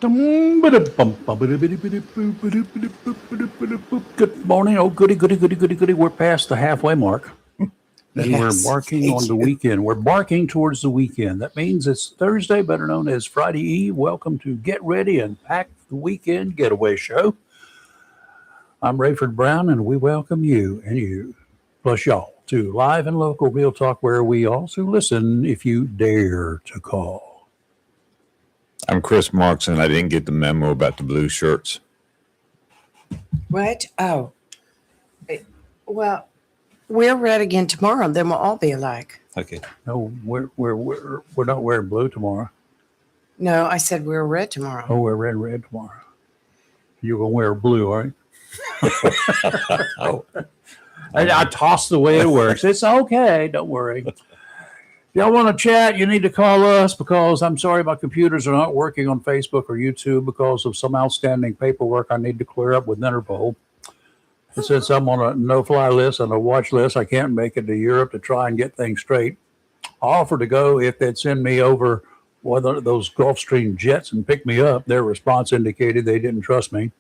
Good morning. Oh, goody, goody, goody, goody, goody. We're past the halfway mark. And we're barking on the weekend. We're barking towards the weekend. That means it's Thursday, better known as Friday Eve. Welcome to Get Ready and Pack the Weekend Getaway Show. I'm Rayford Brown, and we welcome you, plus y'all, to live and local real talk where we also listen if you dare to call. I'm Chris Marks, and I didn't get the memo about the blue shirts. What? Oh. Well, we're red again tomorrow, then we'll all be alike. Okay. No, we're not wearing blue tomorrow. No, I said we're red tomorrow. Oh, we're red tomorrow. You're gonna wear blue, aren't you? Oh. I toss the way it works. It's okay. Don't worry. If y'all want to chat, you need to call us because I'm sorry my computers are not working on Facebook or YouTube because of some outstanding paperwork I need to clear up with Interpol. And since I'm on a no-fly list and a watch list, I can't make it to Europe to try and get things straight. I offered to go if they'd send me over one of those Gulfstream jets and pick me up. Their response indicated they didn't trust me.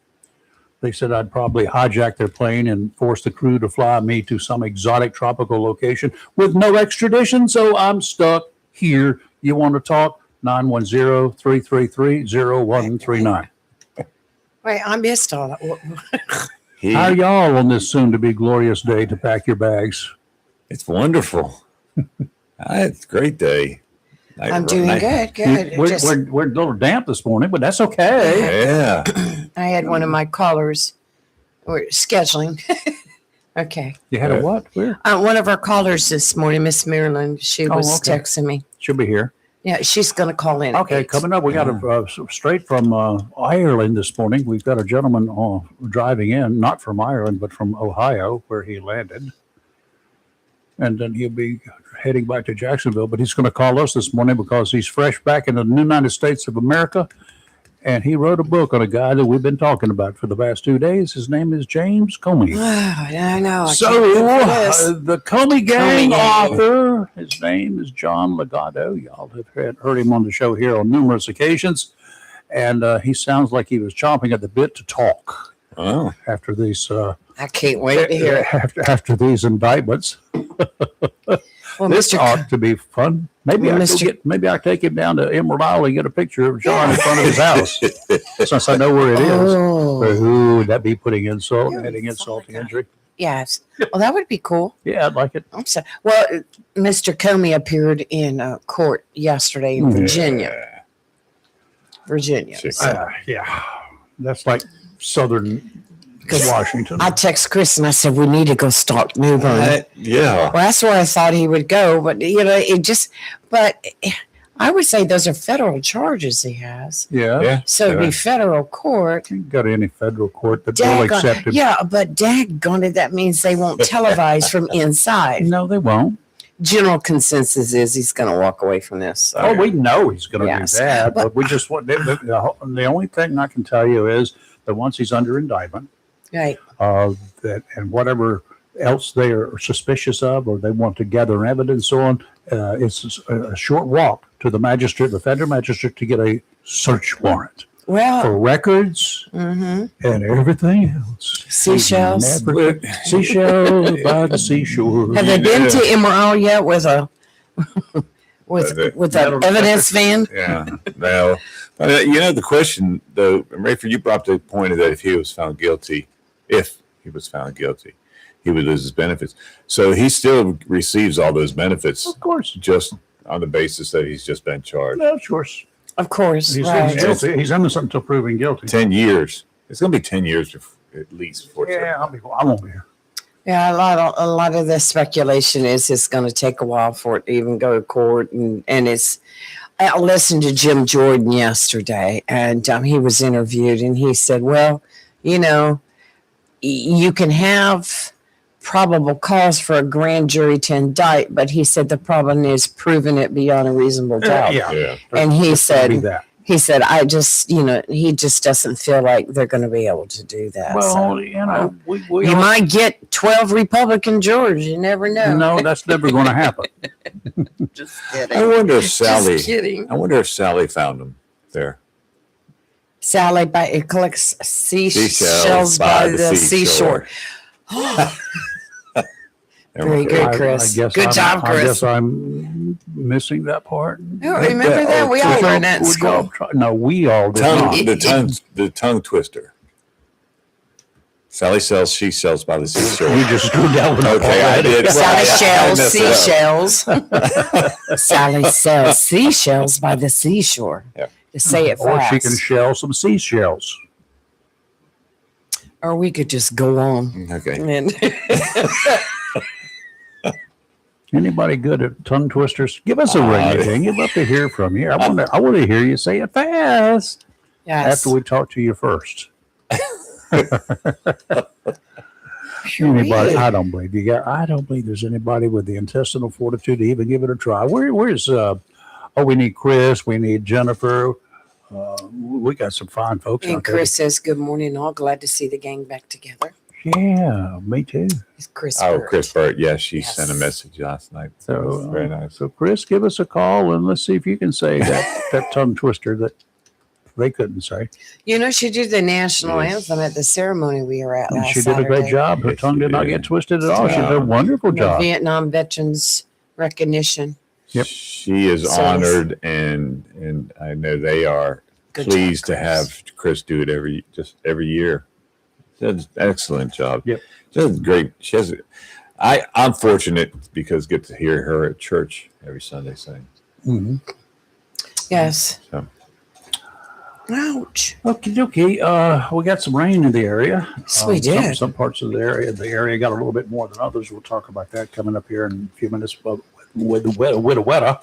They said I'd probably hijack their plane and force the crew to fly me to some exotic tropical location with no extradition, so I'm stuck here. You want to talk? 910-333-0139. Wait, I missed all that. How are y'all on this soon-to-be glorious day to pack your bags? It's wonderful. It's a great day. I'm doing good. We're a little damp this morning, but that's okay. Yeah. I had one of my callers. We're scheduling. Okay. You had a what? Where? One of our callers this morning, Miss Maryland, she was texting me. She'll be here. Yeah, she's going to call in. Okay, coming up, we got straight from Ireland this morning. We've got a gentleman driving in, not from Ireland, but from Ohio, where he landed. And then he'll be heading back to Jacksonville. But he's going to call us this morning because he's fresh back in the United States of America. And he wrote a book on a guy that we've been talking about for the past 2 days. His name is James Comey. I know. So the Comey gang author, his name is John Legato. Y'all have heard him on the show here on numerous occasions. And he sounds like he was chomping at the bit to talk after these. I can't wait to hear it. After these indictments. Well, this ought to be fun. Maybe I take him down to Emerald Isle and get a picture of John in front of his house, since I know where it is. Ooh, would that be adding insult to injury? Yes. Well, that would be cool. Yeah, I'd like it. Well, Mr. Comey appeared in court yesterday in Virginia. Yeah, that's like southern Washington. I text Chris and I said, we need to go stalk Newbern. Yeah. Well, that's where I thought he would go. But, but I would say those are federal charges he has. Yeah. So it'd be federal court. You can go to any federal court that will accept him. Yeah, but daggone it, that means they won't televise from inside. No, they won't. General consensus is he's going to walk away from this. So. We know he's going to do that. But we just want the only thing I can tell you is that once he's under indictment, right. That and whatever else they are suspicious of, or they want to gather evidence on, it's a short walk to the federal magistrate, to get a search warrant. Well, for records and everything else. Seashells. Seashells by the seashore. Have they been to Emerald yet with a with an evidence van? Yeah. No. The question, though, Rayford, you brought up the point that if he was found guilty, he would lose his benefits. So he still receives all those benefits. Of course. Just on the basis that he's just been charged. No, of course. Of course. He's guilty. He's innocent until proven guilty. 10 years. It's going to be 10 years at least. I won't be here. Yeah, a lot of the speculation is it's going to take a while for it to even go to court. And I listened to Jim Jordan yesterday, and he was interviewed, and he said, well, you can have probable cause for a grand jury to indict, but he said the problem is proving it beyond a reasonable doubt. And he said, I just, he just doesn't feel like they're going to be able to do that. Well, you might get 12 Republican jurors. You never know. No, that's never going to happen. Just kidding. I wonder if Sally found him there. Sally collects seashells by the seashore. Very good, Chris. Good job, Chris. I guess I'm missing that part. Oh, remember that? We all learned that in school. No, we all did not. The tongue twister. Sally sells seashells by the seashore. You just screwed down with okay, I did. Sally sells seashells. Sally sells seashells by the seashore. Yeah. To say it fast. Or she can shell some seashells. Or we could just go on. Okay. Anybody good at tongue twisters? Give us a ring again. You'd love to hear from you. I want to hear you say it fast. Yes. After we talk to you first. Anybody? I don't believe you got. I don't believe there's anybody with the intestinal fortitude to even give it a try. Where's we need Chris. We need Jennifer. We got some fine folks. And Chris says, "Good morning, all. Glad to see the gang back together." Yeah, me too. It's Chris. Chris Burt. Yeah, she sent a message last night. So very nice. So Chris, give us a call and let's see if you can say that tongue twister that they couldn't say. You know, she did the national anthem at the ceremony we were at and last she did a great job. Her tongue did not get twisted at all. She did a wonderful job. Vietnam Veterans recognition. Yep. She is honored, and I know they are pleased to have Chris do it every year. Does an excellent job. Yep. Does great. She has. I'm fortunate because I get to hear her at church every Sunday sing. Mm-hmm. Yes. So. Ouch. Okay. We got some rain in the area. Yes, we did. Some parts of the area got a little bit more than others. We'll talk about that coming up here in a few minutes with the weather.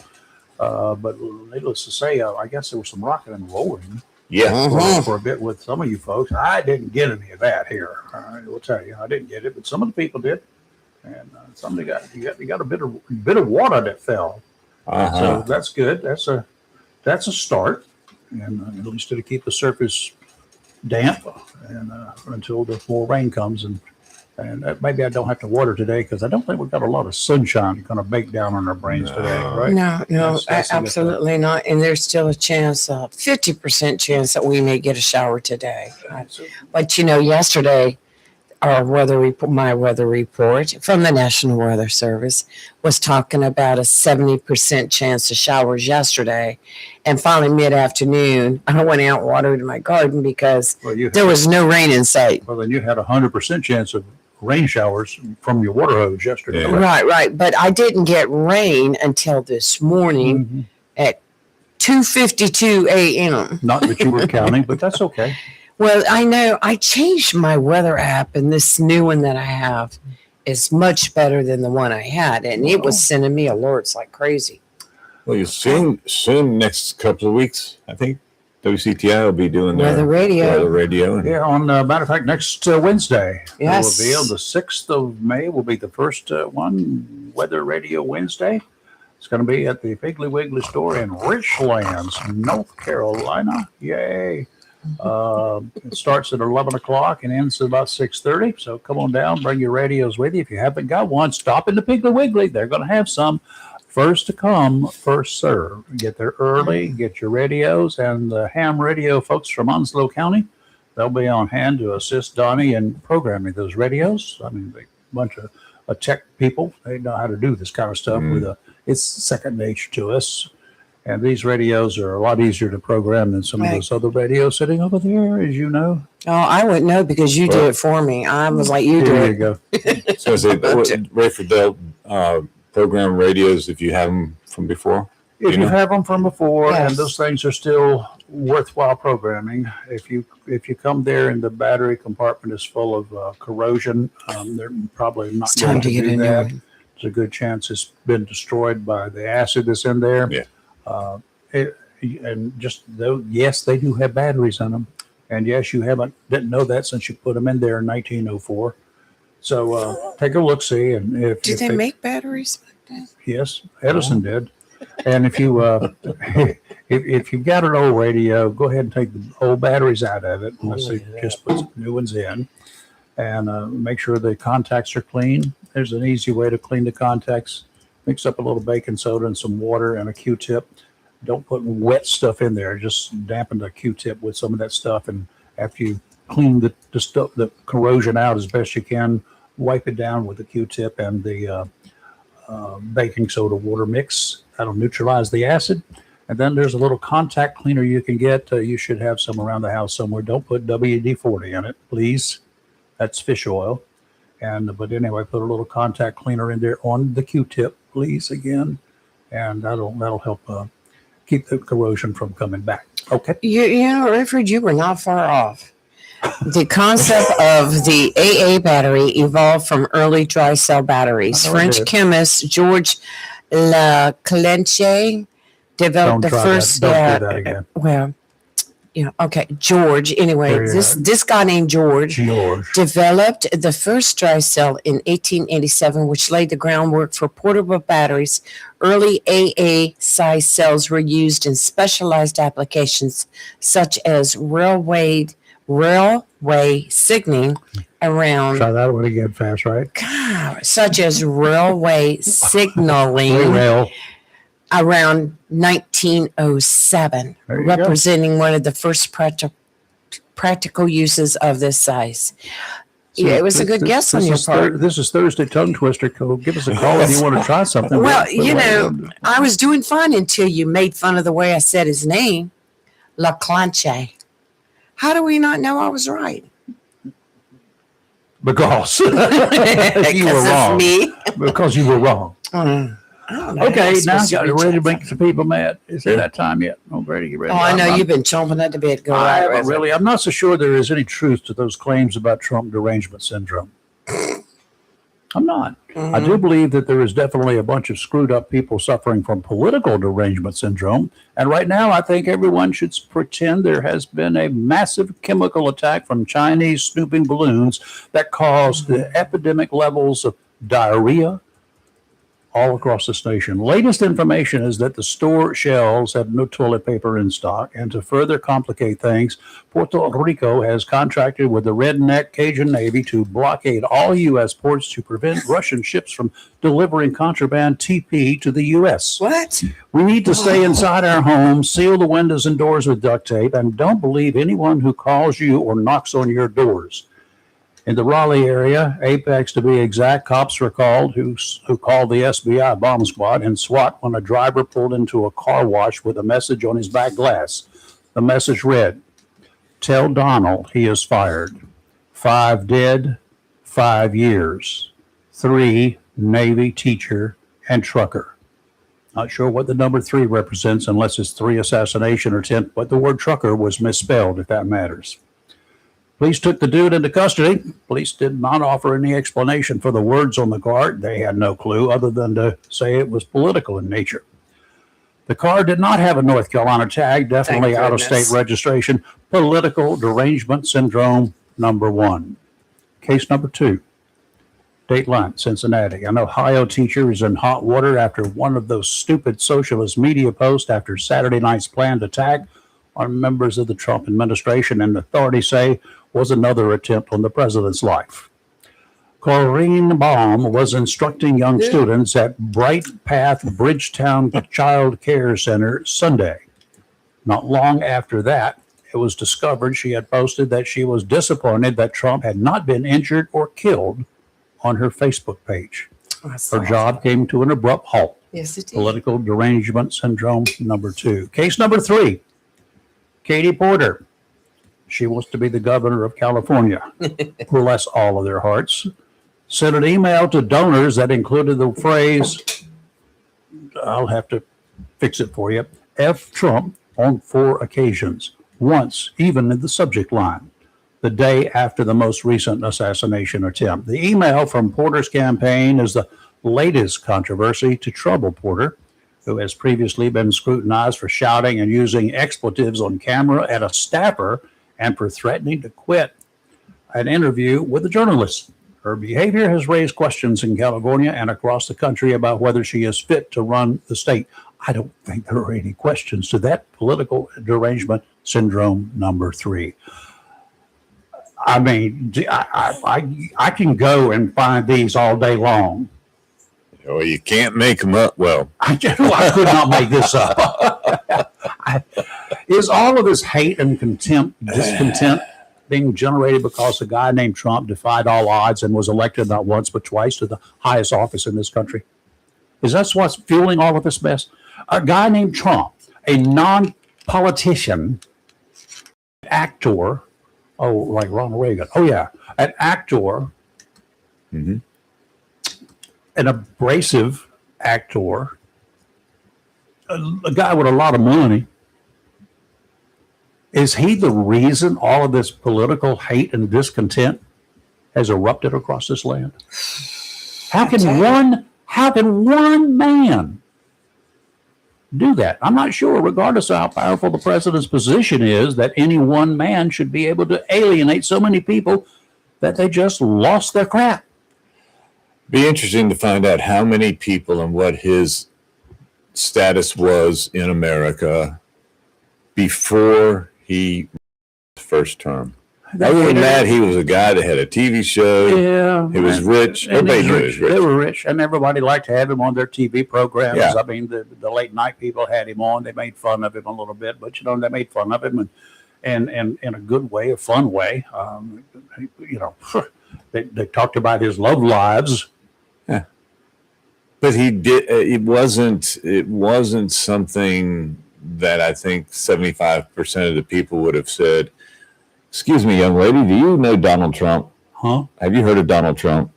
But needless to say, I guess there was some rocking and rolling. Yeah, for a bit with some of you folks. I I get any of that here. I will tell you, I didn't get it, but some of the people did, and somebody got a bit of water that fell. So that's good. That's a start, and at least it'll keep the surface damp and until the more rain comes and maybe I don't have to water today because I don't think we've got a lot of sunshine going to bake down on our brains today, right? No, that's absolutely not. And there's still a chance, 50% chance that we may get a shower today. But yesterday, my weather report from the National Weather Service was talking about a 70% chance of showers yesterday. And finally, mid-afternoon, I went out and watered my garden because there was no rain in sight. Well, then you had a 100% chance of rain showers from your water hose yesterday. Yeah. Right. But I didn't get rain until this morning at 2:52 a.m. Not that you were counting, but that's okay. Well, I know I changed my weather app, and this new one that I have is much better than the one I had, and it was sending me alerts like crazy. Well, you soon next couple of weeks, I think WCTI will be doing weather radio. Yeah, on matter of fact, next Wednesday. Yes. It will be the 6th of May will be the first one, Weather Radio Wednesday. It's going to be at the Piggly Wiggly store in Richlands, North Carolina. Yay. It starts at 11 o'clock and ends at about 6:30. So come on down, bring your radios with you. If you haven't got one, stop in the Piggly Wiggly. They're going to have some. First to come, first serve. Get there early, get your radios, and the ham radio folks from Onslow County, they'll be on hand to assist Donnie in programming those radios. I mean, a bunch of tech people, they know how to do this kind of stuff. It's second nature to us. And these radios are a lot easier to program than some of those other radios sitting over there, as you know. Oh, I wouldn't know because you do it for me. I was like, you do it. There you go. So is it Rayford, program radios if you have them from before? If you have them from before, Yes. and those things are still worthwhile programming. If you come there and the battery compartment is full of corrosion, they're probably not It's time going to get do a new that. one. There's a good chance it's been destroyed by the acid that's in there. Yeah. And just though, yes, they do have batteries in them, and yes, you didn't know that since you put them in there in 1904. So take a look, see, and if They make batteries like that? Yes, Edison did. And if you if you've got an old radio, go ahead and take the old batteries out of it. Just put some new ones in, and make sure the contacts are clean. There's an easy way to clean the contacts. Mix up a little baking soda and some water and a Q-tip. don't put wet stuff in there. Just dampen the Q-tip with some of that stuff, and after you clean the stuff, the corrosion out as best you can, wipe it down with the Q-tip and the baking soda water mix. That'll neutralize the acid. And then there's a little contact cleaner you can get. You should have some around the house somewhere. Don't put WD-40 in it, please. That's fish oil. But anyway, put a little contact cleaner in there on the Q-tip, please, again, and that'll help keep the corrosion from coming back. Okay. You know, Redford, you were not far off. The concept of the AA battery evolved from early dry cell batteries. French chemist George Leclanché developed the first. Don't do that again. Well, yeah, okay. George. Anyway, this guy named George developed the first dry cell in 1887, which laid the groundwork for portable batteries. Early AA size cells were used in specialized applications such as railway signaling around. Try that one again fast, right? God, such as railway signaling around 1907, representing one of the first practical uses of this size. So yeah, it was a good guess on your part. This is Thursday Tongue Twister. Give us a call if you want to try something. Well, you know, I was doing fine until you made fun of the way I said his name, Leclanché. How do we not know I was right? Because you were wrong. Me. Because you were wrong. Okay, now you're ready to make some people mad. Is it that time yet? I'm ready to get ready. Oh, I know you've been chomping at the bit. Go right. Really, I'm not so sure there is any truth to those claims about Trump derangement syndrome. I'm not. Mm-hmm. I do believe that there is definitely a bunch of screwed up people suffering from political derangement syndrome. And right now, I think everyone should pretend there has been a massive chemical attack from Chinese snooping balloons that caused the epidemic levels of diarrhea all across the nation. Latest information is that the store shelves have no toilet paper in stock. And to further complicate things, Puerto Rico has contracted with the redneck Cajun Navy to blockade all U.S. ports to prevent Russian ships from delivering contraband TP to the U.S. What? We need to stay inside our homes, seal the windows and doors with duct tape, and don't believe anyone who calls you or knocks on your doors. In the Raleigh area, Apex to be exact, cops were called who called the SBI bomb squad and SWAT when a driver pulled into a car wash with a message on his back glass. The message read, "Tell Donald he is fired. 5 dead, 5 years. 3 Navy teacher and trucker." Not sure what the number 3 represents unless it's 3 assassination attempt, but the word trucker was misspelled, if that matters. Police took the dude into custody. Police did not offer any explanation for the words on the card. They had no clue other than to say it was political in nature. The car did not have a North Carolina tag, definitely out-of-state registration. Political derangement syndrome number 1. Case number 2. Dateline, Cincinnati. An Ohio teacher is in hot water after one of those stupid socialist media posts after Saturday night's planned attack on members of the Trump administration, and authorities say was another attempt on the president's life. Corrine Baum was instructing young students at Bright Path Bridgetown Child Care Center Sunday. Not long after that, it was discovered she had posted that she was disappointed that Trump had not been injured or killed on her Facebook page. Her job came to an abrupt halt. Yes, it did. Political derangement syndrome number 2. Case number 3. Katie Porter. She wants to be the governor of California. Bless all of their hearts. Sent an email to donors that included the phrase, I'll have to fix it for you, F Trump on 4 occasions, once even in the subject line, the day after the most recent assassination attempt. The email from Porter's campaign is the latest controversy to trouble Porter, who has previously been scrutinized for shouting and using expletives on camera at a staffer and for threatening to quit an interview with a journalist. Her behavior has raised questions in California and across the country about whether she is fit to run the state. I don't think there are any questions to that. Political derangement syndrome number 3. I mean, I can go and find these all day long. Well, you can't make them up. Well, I could not make this up. Is all of this hate and discontent being generated because a guy named Trump defied all odds and was elected not once but twice to the highest office in this country? Is that what's fueling all of this mess? A guy named Trump, a non-politician, actor, like Ronald Reagan. Oh, yeah, an actor, an abrasive actor, a guy with a lot of money. Is he the reason all of this political hate and discontent has erupted across this land? How can one man do that? I'm not sure, regardless of how powerful the president's position is, that any one man should be able to alienate so many people that they just lost their crap. Be interesting to find out how many people and what his status was in America before he first term. Other than that, he was a guy that had a TV show. Yeah, he was rich. Everybody knew he was rich. They were rich, and everybody liked to have him on their TV programs. Yeah. I mean, the late night people had him on. They made fun of him a little bit, but they made fun of him and in a good way, a fun way. They talked about his love lives. Yeah, but he did. It wasn't something that I think 75% of the people would have said, "Excuse me, young lady, do you know Donald Trump? Huh? Have you heard of Donald Trump?"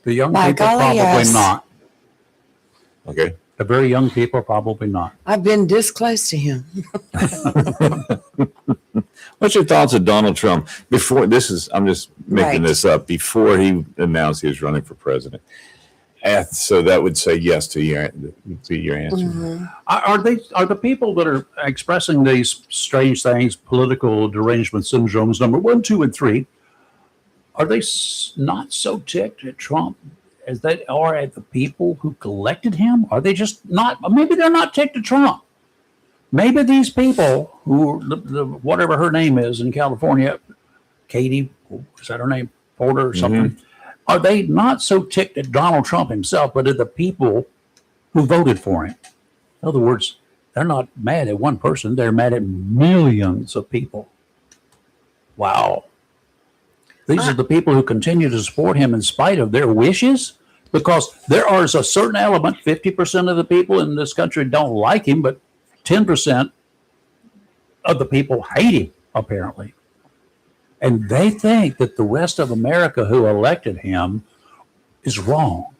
The young people probably not. Okay. The very young people probably not. I've been this close to him. What's your thoughts of Donald Trump before this is? I'm just making this up. Before he announced he was running for president. So that would say yes to your answer. Mm-hmm. Are the people that are expressing these strange things, political derangement syndromes, number 1, 2, and 3, are they not so ticked at Trump as they are at the people who elected him? Are they just not? Maybe they're not ticked at Trump. Maybe these people who, whatever her name is in California, Katie, is that her name? Porter or something? Mm-hmm. Are they not so ticked at Donald Trump himself, but at the people who voted for him? In other words, they're not mad at one person. They're mad at millions of people. Wow. These are the people who continue to support him in spite of their wishes, because there is a certain element, 50% of the people in this country don't like him, but 10% of the people hate him, apparently. And they think that the rest of America who elected him is wrong.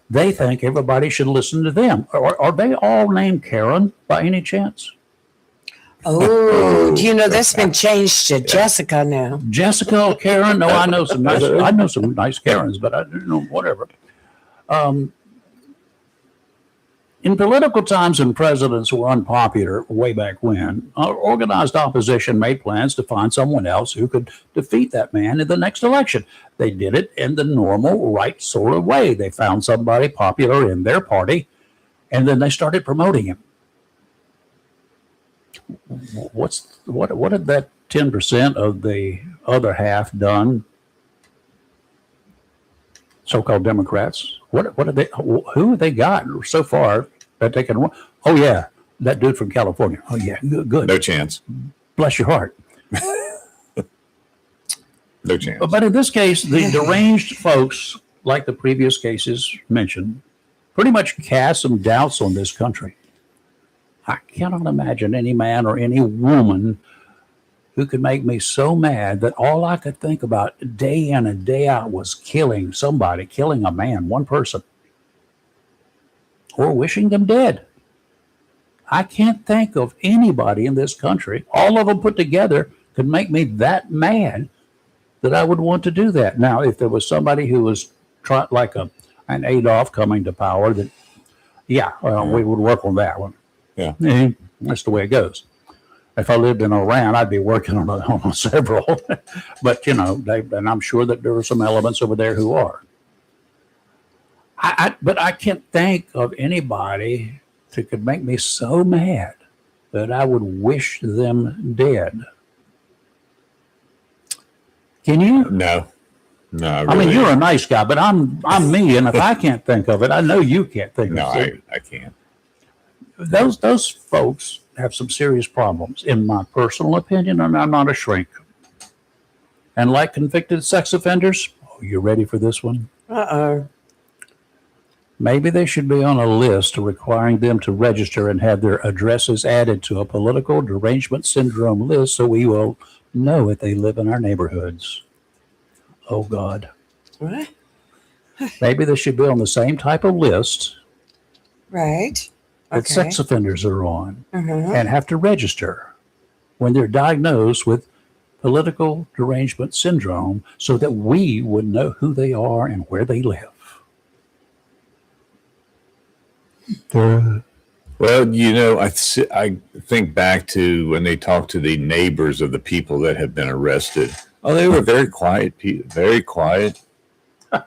They think everybody should listen to them. Are they all named Karen by any chance? Oh, do you know that's been changed to Jessica now? Jessica or Karen? No, I know some nice Karens, but I don't know, whatever. In political times when presidents were unpopular way back when, organized opposition made plans to find someone else who could defeat that man in the next election. They did it in the normal, right sort of way. They found somebody popular in their party, and then they started promoting him. What had that 10% of the other half done? So-called Democrats. Who have they got so far that they can? Oh yeah, that dude from California. Oh yeah, good. No chance. Bless your heart. No chance. But in this case, the deranged folks, like the previous cases mentioned, pretty much cast some doubts on this country. I cannot imagine any man or any woman who could make me so mad that all I could think about day in and day out was killing somebody, killing a man, one person, or wishing them dead. I can't think of anybody in this country, all of them put together, could make me that mad that I would want to do that. Now, if there was somebody who was like an Adolf coming to power, that we would work on that one. Yeah, that's the way it goes. If I lived in Iran, I'd be working on several. But, and I'm sure that there are some elements over there who are. But I can't think of anybody that could make me so mad that I would wish them dead. Can you? No. No, I mean, you're a nice guy, but I'm me, and if I can't think of it, I know you can't think of it. No, I can't. Those folks have some serious problems, in my personal opinion, and I'm not a shrink. And like convicted sex offenders, you ready for this one? Uh-oh. Maybe they should be on a list requiring them to register and have their addresses added to a political derangement syndrome list so we will know if they live in our neighborhoods. Oh, God. What? Maybe they should be on the same type of list Right. that sex offenders are on Uh-huh. and have to register when they're diagnosed with political derangement syndrome so that we would know who they are and where they live. Well, I think back to when they talked to the neighbors of the people that have been arrested. Oh, they were very quiet, very quiet.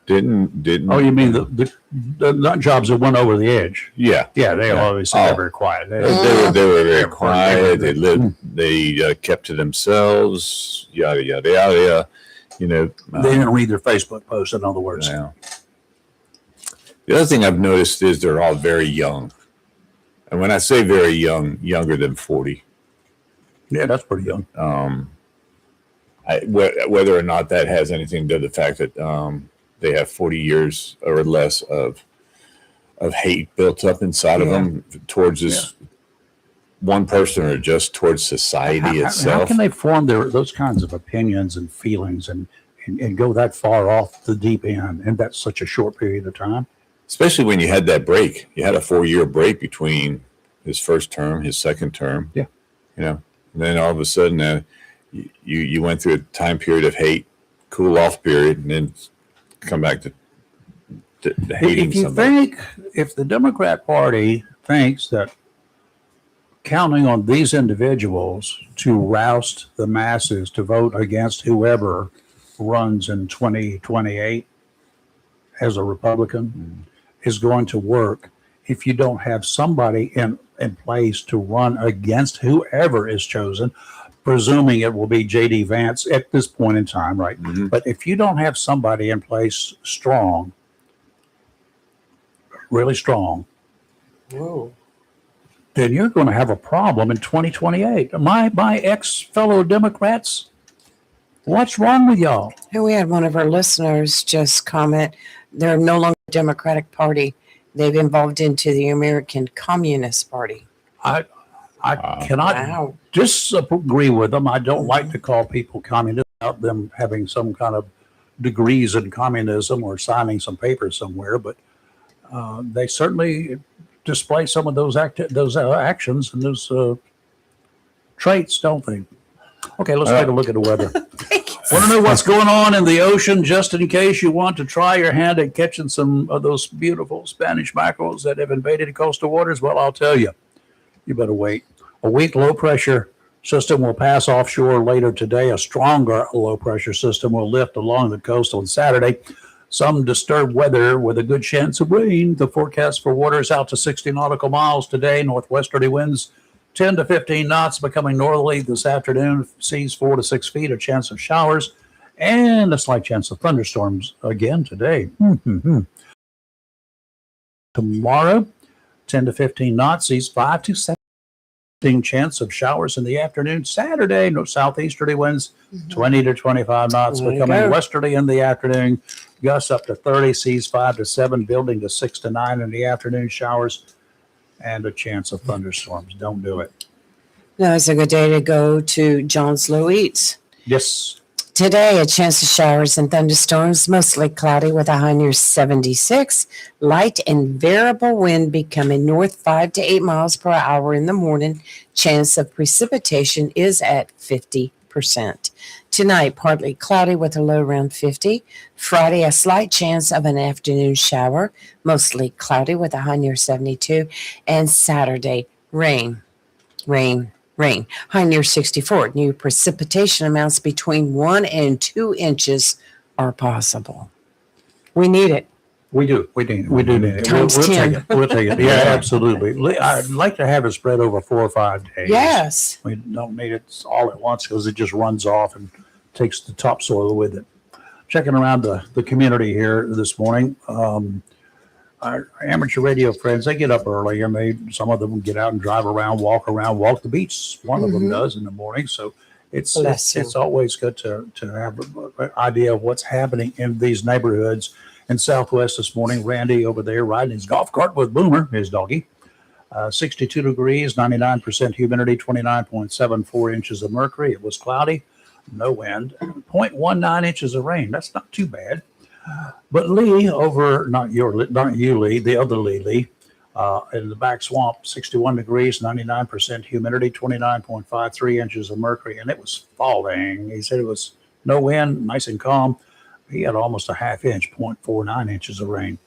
Didn't. Oh, you mean the nut jobs that went over the edge? Yeah, yeah. They obviously were very quiet. They were very quiet. They lived. They kept to themselves. Yada yada yada. They didn't read their Facebook posts. In other words. Yeah. The other thing I've noticed is they're all very young. And when I say very young, younger than 40. Yeah, that's pretty young. Whether or not that has anything to do with the fact that they have 40 years or less of hate built up inside of them towards this one person or just towards society itself. How can they form those kinds of opinions and feelings and go that far off the deep end in that such a short period of time? Especially when you had that break. You had a 4-year break between his first term, his second term. Yeah. And then all of a sudden you went through a time period of hate, cool off period, and then come back to hating somebody. If the Democrat Party thinks that counting on these individuals to roust the masses to vote against whoever runs in 2028 as a Republican is going to work if you don't have somebody in place to run against whoever is chosen, presuming it will be J.D. Vance at this point in time, right? Mm-hmm. But if you don't have somebody in place strong, really strong, then you're going to have a problem in 2028. My ex-fellow Democrats, what's wrong with y'all? And we had one of our listeners just comment, they're no longer a Democratic Party. They've evolved into the American Communist Party. I cannot disagree with them. I don't like to call people communists without them having some kind of degrees in communism or signing some papers somewhere, but they certainly display some of those actions and those traits, don't they? Okay, let's take a look at the weather. Want to know what's going on in the ocean just in case you want to try your hand at catching some of those beautiful Spanish mackerels that have invaded coastal waters? Well, I'll tell you, you better wait. A weak low pressure system will pass offshore later today. A stronger low pressure system will lift along the coast on Saturday. Some disturbed weather with a good chance of rain. The forecast for waters out to 60 nautical miles today. Northwesterly winds 10 to 15 knots, becoming northerly this afternoon. Seas 4 to 6 feet. A chance of showers and a slight chance of thunderstorms again today. Tomorrow, 10 to 15 knots. Seas 5 to 7. Chance of showers in the afternoon. Saturday, no southeasterly winds, 20 to 25 knots, becoming westerly in the afternoon. Gusts up to 30, seas 5 to 7, building to 6 to 9 in the afternoon. Showers and a chance of thunderstorms. Don't do it. Now it's a good day to go to John's Low Eats. Yes. Today, a chance of showers and thunderstorms, mostly cloudy with a high near 76. Light and variable wind becoming north 5 to 8 miles per hour in the morning. Chance of precipitation is at 50%. Tonight, partly cloudy with a low around 50. Friday, a slight chance of an afternoon shower, mostly cloudy with a high near 72. And Saturday, rain. High near 64. New precipitation amounts between 1 and 2 inches are possible. We need it. We do need it. Times 10. We'll take it. Yeah, absolutely. I'd like to have it spread over 4 or 5 days. Yes. We don't need it all at once because it just runs off and takes the topsoil with it. checking around the community here this morning. Our amateur radio friends, they get up early and some of them get out and drive around, walk the beach. One of them does in the morning. So it's always good to have an idea of what's happening in these neighborhoods in Southwest this morning. Randy over there riding his golf cart with Boomer, his doggy. 62 degrees, 99% humidity, 29.74 inches of mercury. It was cloudy, no wind, 0.19 inches of rain. That's not too bad. But Lee not you, Lee, the other Lee, in the back swamp, 61 degrees, 99% humidity, 29.53 inches of mercury, and it was falling. He said it was no wind, nice and calm. He had almost a half inch, 0.49 inches of rain.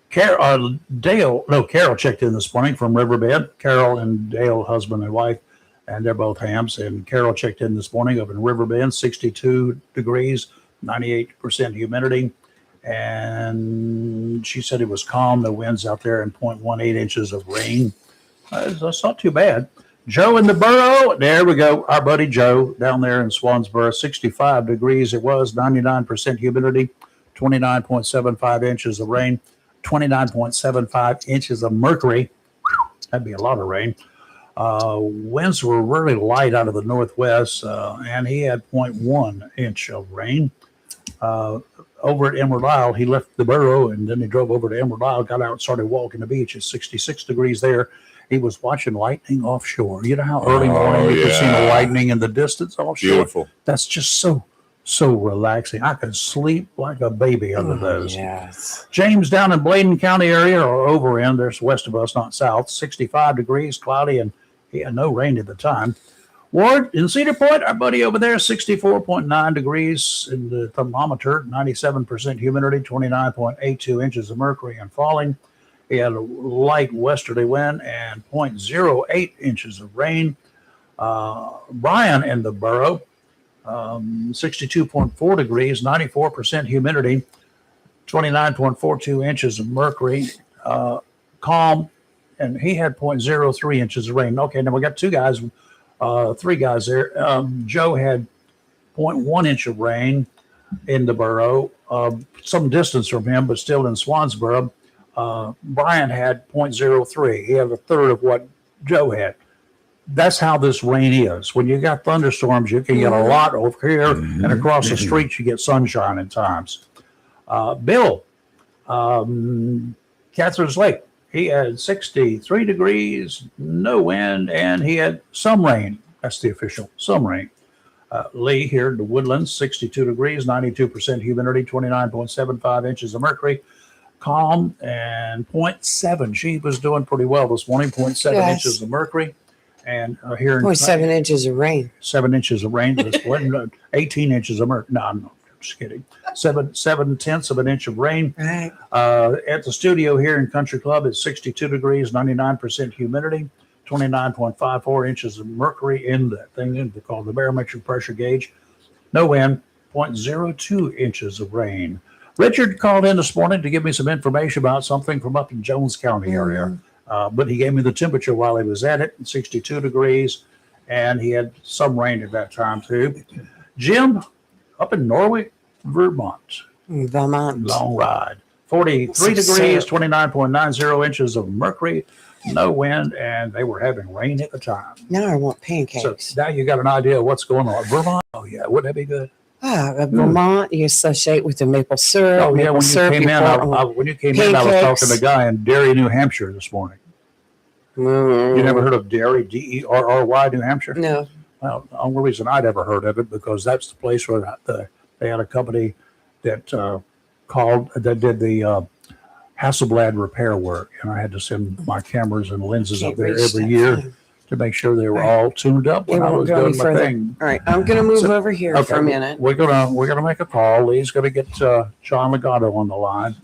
Carol checked in this morning from Riverbed. Carol and Dale, husband and wife, and they're both hams. And Carol checked in this morning up in Riverbend, 62 degrees, 98% humidity. And she said it was calm. The winds out there and 0.18 inches of rain. That's not too bad. Joe in the borough. There we go. Our buddy Joe down there in Swansboro, 65 degrees. It was 99% humidity, 29.75 inches of rain, 29.75 inches of mercury. That'd be a lot of rain. Winds were really light out of the northwest, and he had 0.1 inch of rain. Over at Emerald Isle, he left the borough and then he drove over to Emerald Isle, got out and started walking the beach. It's 66 degrees there. He was watching lightning offshore. You know how early morning you can see the lightning in the distance offshore? Beautiful. That's just so relaxing. I could sleep like a baby under those. Yes. James down in Bladen County area or over in, there's west of us, not south, 65 degrees, cloudy, and he had no rain at the time. Ward in Cedar Point, our buddy over there, 64.9 degrees in the thermometer, 97% humidity, 29.82 inches of mercury and falling. He had a light westerly wind and 0.08 inches of rain. Brian in the borough, 62.4 degrees, 94% humidity, 29.42 inches of mercury, calm, and he had 0.03 inches of rain. Okay, now we got three guys there. Joe had 0.1 inch of rain in the borough, some distance from him, but still in Swansboro. Brian had 0.03. He had a third of what Joe had. That's how this rain is. When you got thunderstorms, you can get a lot over here, and across the street you get sunshine at times. Bill, Catherine's Lake, he had 63 degrees, no wind, and he had some rain. That's the official, some rain. Lee here in the Woodlands, 62 degrees, 92% humidity, 29.75 inches of mercury. Calm and 0.7. She was doing pretty well this morning, 0.7 inches of mercury. And here in 0.7 inches of rain. 7 inches of rain. 18 inches of mercury. No, I'm just kidding. 7/10 of an inch of rain. Right. At the studio here in Country Club, it's 62 degrees, 99% humidity, 29.54 inches of mercury in that thing called the barometric pressure gauge. No wind, 0.02 inches of rain. Richard called in this morning to give me some information about something from up in Jones County area. But he gave me the temperature while he was at it, 62 degrees, and he had some rain at that time too. Jim, up in Norway, Vermont. Long ride. 43 degrees, 29.90 inches of mercury, no wind, and they were having rain at the time. Now I want pancakes. So now you got an idea of what's going on. Vermont, oh yeah, wouldn't that be good? Vermont, you associate with the maple syrup. Oh yeah, when you came in, I was talking to a guy in Derry, New Hampshire this morning. You never heard of Derry, Derry, New Hampshire? No. Well, the only reason I'd ever heard of it because that's the place where they had a company that did the Hasselblad repair work, and I had to send my cameras and lenses up there every year to make sure they were all tuned up when I was doing my thing. All right, I'm going to move over here for a minute. We're gonna make a call. Lee's gonna get John Legato on the line.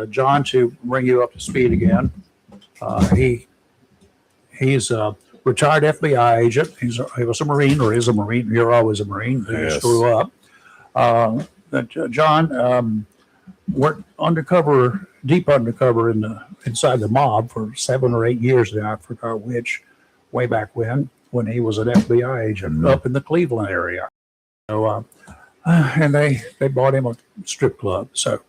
John, to bring you up to speed again. He's a retired FBI agent. He was a Marine, or is a Marine. You're always a Marine. You screw up. John worked undercover, deep undercover inside the mob for 7 or 8 years now. I forgot which. Way back when he was an FBI agent up in the Cleveland area. So, and they bought him a strip club. So,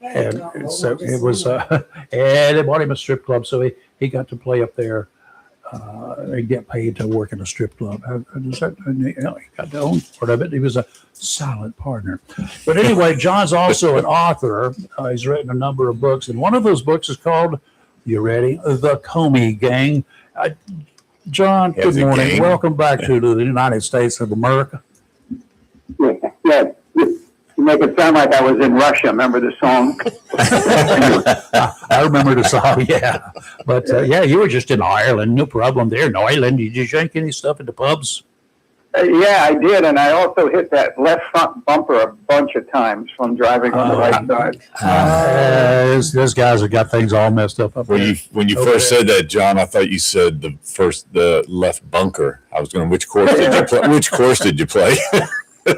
and so it was, and they bought him a strip club. So he got to play up there. And get paid to work in a strip club. He got the own part of it. He was a solid partner. But anyway, John's also an author. He's written a number of books, and one of those books is called, you ready? The Comey Gang. John, good morning. Gang. Welcome back to the United States of America. Yeah. You make it sound like I was in Russia. Remember the song? I remember the song, yeah. But yeah, you were just in Ireland. No problem there in Ireland. Did you drink any stuff at the pubs? Yeah, I did. And I also hit that left front bumper a bunch of times from driving on the right side. Those guys have got things all messed up. When you first said that, John, I thought you said the left bunker. I was going, which course did you play? Which course did you play?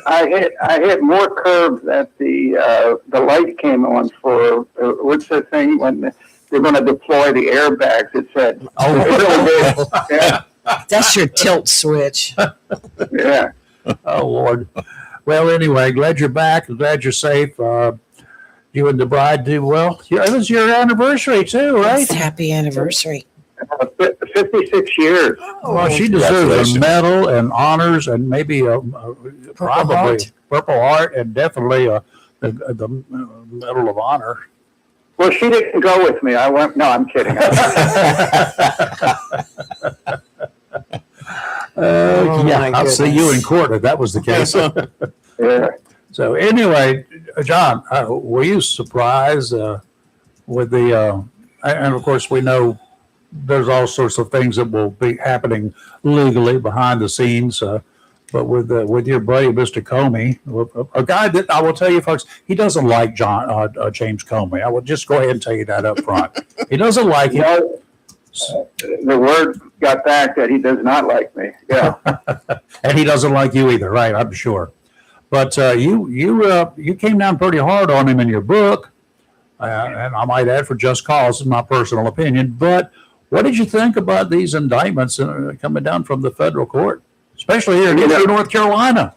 I hit more curves that the light came on for what's the thing when they're going to deploy the airbags? It said, yeah. That's your tilt switch. Yeah. Oh Lord. Well, anyway, glad you're back. Glad you're safe. You and the bride do well. It was your anniversary too, right? Yes, happy anniversary. 56 years. Well, she deserves a medal and honors and maybe probably Purple Heart and definitely the Medal of Honor. Well, she didn't go with me. I went. No, I'm kidding. Yeah, I'll see you in court if that was the case. Yeah. So anyway, John, were you surprised with the? And of course, we know there's all sorts of things that will be happening legally behind the scenes. But with your buddy, Mr. Comey, a guy that I will tell you, folks, he doesn't like James Comey. I will just go ahead and tell you that up front. He doesn't like him. The word got back that he does not like me. Yeah, and he doesn't like you either, right? I'm sure. But you came down pretty hard on him in your book, and I might add for just cause, in my personal opinion. But what did you think about these indictments coming down from the federal court, especially here in North Carolina?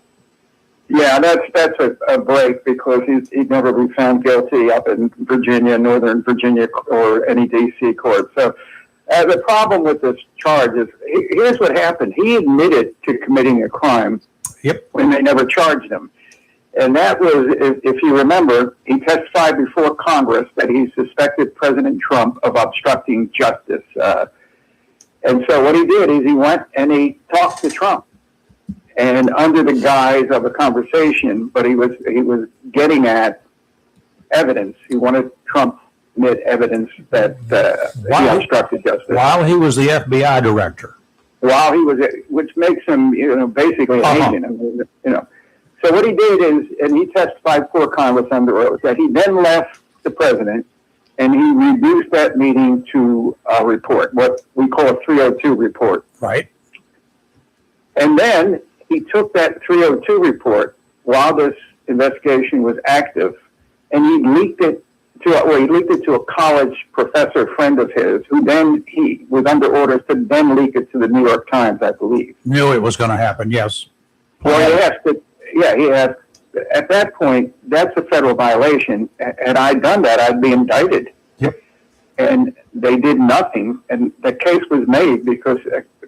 Yeah, that's a break because he'd never be found guilty up in Virginia, Northern Virginia, or any D.C. court. So the problem with this charge is here's what happened. He admitted to committing a crime when they never charged him. And that was, if you remember, he testified before Congress that he suspected President Trump of obstructing justice. And so what he did is he went and he talked to Trump, and under the guise of a conversation, but he was getting at evidence. He wanted Trump to admit evidence that he obstructed justice while he was the FBI director. While he was, which makes him, basically an agent. So what he did is, and he testified before Congress under oath, that he then left the president and he reduced that meeting to a report, what we call a 302 report. Right. And then he took that 302 report while this investigation was active, and he leaked it to a college professor friend of his, who then he was under orders to then leak it to the New York Times, I believe. Knew it was going to happen. Yes. Well, he has. At that point, that's a federal violation. Had I done that, I'd be indicted. Yep. And they did nothing, and the case was made because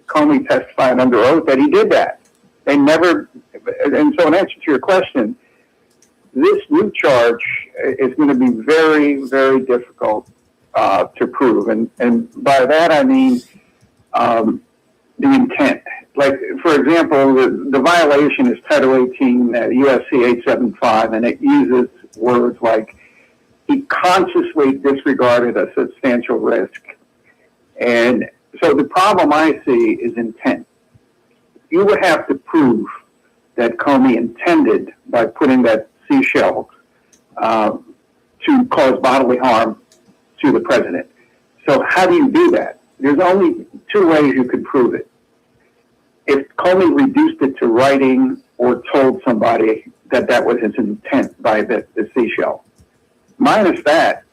Comey testified under oath that he did that. They never, and so in answer to your question, this new charge is going to be very, very difficult to prove. And by that, I mean the intent. Like, for example, the violation is Title 18 USC 875, and it uses words like, he consciously disregarded a substantial risk. And so the problem I see is intent. You would have to prove that Comey intended, by putting that seashell, to cause bodily harm to the president. So how do you do that? There's only two ways you could prove it. If Comey reduced it to writing or told somebody that was his intent by the seashell. Minus that,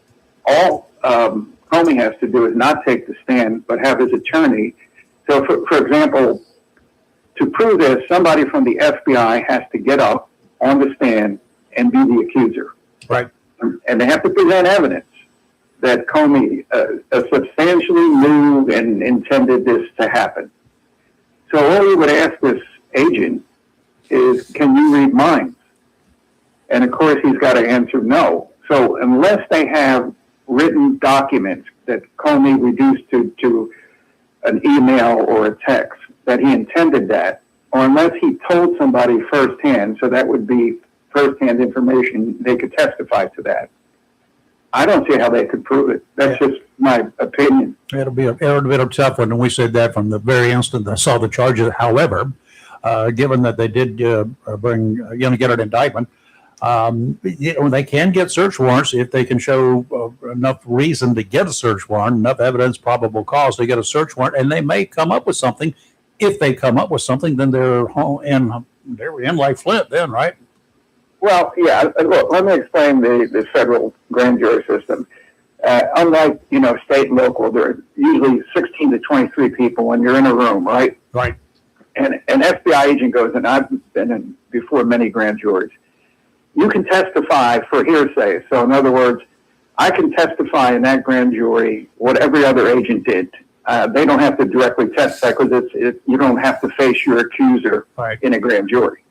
all Comey has to do is not take the stand, but have his attorney. So, for example, to prove this, somebody from the FBI has to get up on the stand and be the accuser. Right. And they have to present evidence that Comey substantially knew and intended this to happen. So all we would ask this agent is, can you read minds? And of course, he's got to answer no. So unless they have written documents that Comey reduced to an email or a text that he intended that, or unless he told somebody firsthand, so that would be firsthand information, they could testify to that. I don't see how they could prove it. That's just my opinion. It'll be a tough one, and we said that from the very instant I saw the charges. However, given that they did bring, get an indictment, they can get search warrants if they can show enough reason to get a search warrant, enough evidence, probable cause to get a search warrant, and they may come up with something. If they come up with something, then they're in like Flint, then, right? Well, yeah. Look, let me explain the federal grand jury system. Unlike state and local, there are usually 16 to 23 people when you're in a room, right? Right. And an FBI agent goes, and I've been in before many grand juries. You can testify for hearsay. So, in other words, I can testify in that grand jury what every other agent did. They don't have to directly testify because you don't have to face your accuser in a grand jury.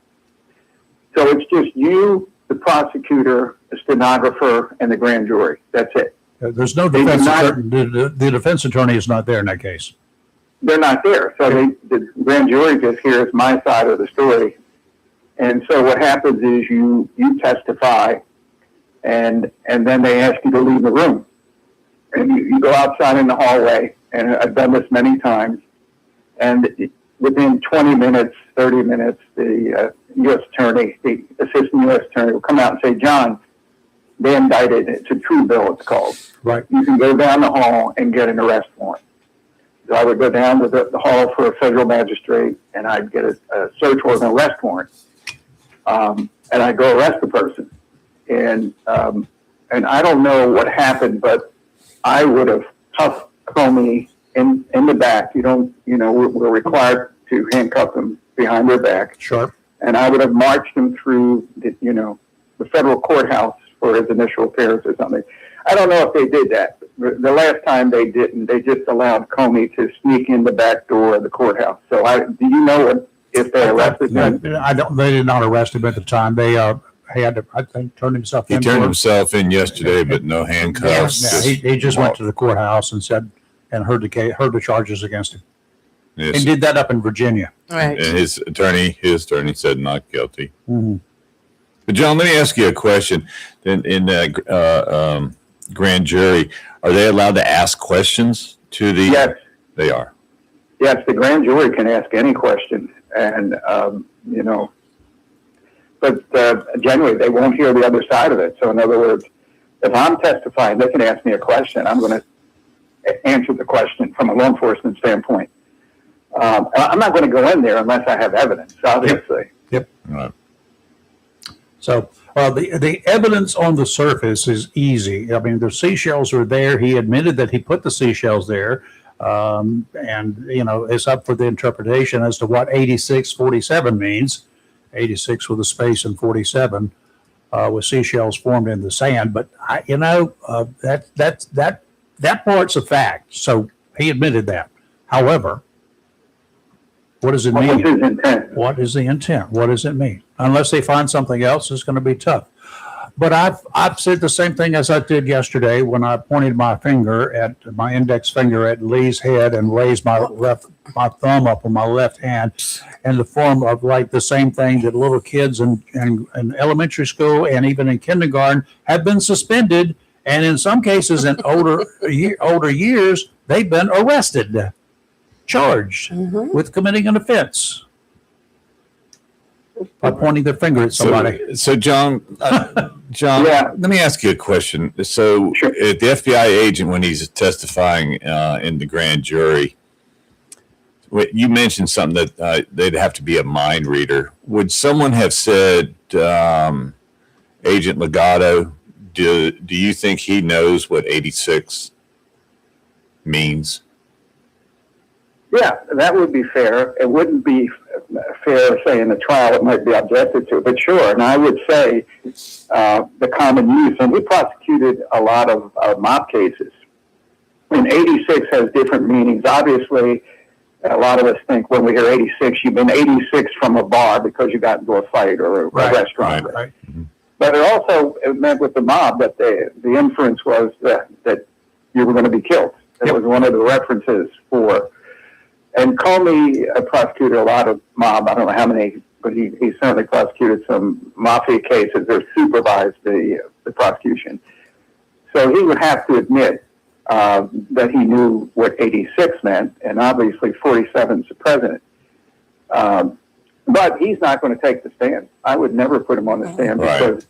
So it's just you, the prosecutor, the stenographer, and the grand jury. That's it. There's no defense attorney. The defense attorney is not there in that case. They're not there. So the grand jury just hears my side of the story. And so what happens is you testify, and then they ask you to leave the room. And you go outside in the hallway, and I've done this many times, and within 20 minutes, 30 minutes, the U.S. attorney, the assistant U.S. attorney will come out and say, John, they indicted. It's a true bill, it's called. Right. You can go down the hall and get an arrest warrant. So I would go down to the hall for a federal magistrate, and I'd get a search warrant, an arrest warrant. And I'd go arrest the person. And I don't know what happened, but I would have cuffed Comey in the back. We're required to handcuff them behind their back. Sure. And I would have marched him through, the federal courthouse for his initial appearance or something. I don't know if they did that. The last time they didn't. They just allowed Comey to sneak in the back door of the courthouse. So do you know if they arrested him? I don't. They did not arrest him at the time. They had to, I think, turn himself in. He turned himself in yesterday, but no handcuffs. Yeah, he just went to the courthouse and said and heard the charges against him. Yes. And did that up in Virginia. Right. And his attorney said not guilty. Mm-hmm. But John, let me ask you a question. In that grand jury, are they allowed to ask questions to the? Yes, they are. Yes, the grand jury can ask any question, and but generally they won't hear the other side of it. So, in other words, if I'm testifying, they can ask me a question. I'm going to answer the question from a law enforcement standpoint. I'm not going to go in there unless I have evidence, obviously. Yep. All right. So, the evidence on the surface is easy. I mean, the seashells are there. He admitted that he put the seashells there. And, it's up for the interpretation as to what 8647 means. 86 with a space and 47 with seashells formed in the sand. But, that part's a fact. So he admitted that. However, what does it mean? What's his intent? What is the intent? What does it mean? Unless they find something else, it's going to be tough. But I've said the same thing as I did yesterday when I pointed my index finger at Lee's head and raised my thumb up on my left hand in the form of like the same thing that little kids in elementary school and even in kindergarten have been suspended, and in some cases in older years they've been arrested, charged with committing an offense by pointing their finger at somebody. So John, Yeah. let me ask you a question. So, Sure. The FBI agent, when he's testifying in the grand jury, you mentioned something that they'd have to be a mind reader. Would someone have said, Agent Legato, do you think he knows what 86 means? Yeah, that would be fair. It wouldn't be fair say in the trial it might be objected to, but sure. And I would say the common use, and we prosecuted a lot of mob cases. And 86 has different meanings. Obviously, a lot of us think when we hear 86, you've been 86 from a bar because you got into a fight or a restaurant. Right. Mm-hmm. But it also meant with the mob that the inference was that you were going to be killed. It was one of the references for. And Comey prosecuted a lot of mob. I don't know how many, but he certainly prosecuted some mafia cases or supervised the prosecution. So he would have to admit that he knew what 86 meant, and obviously 47 is the president. But he's not going to take the stand. I would never put him on the stand because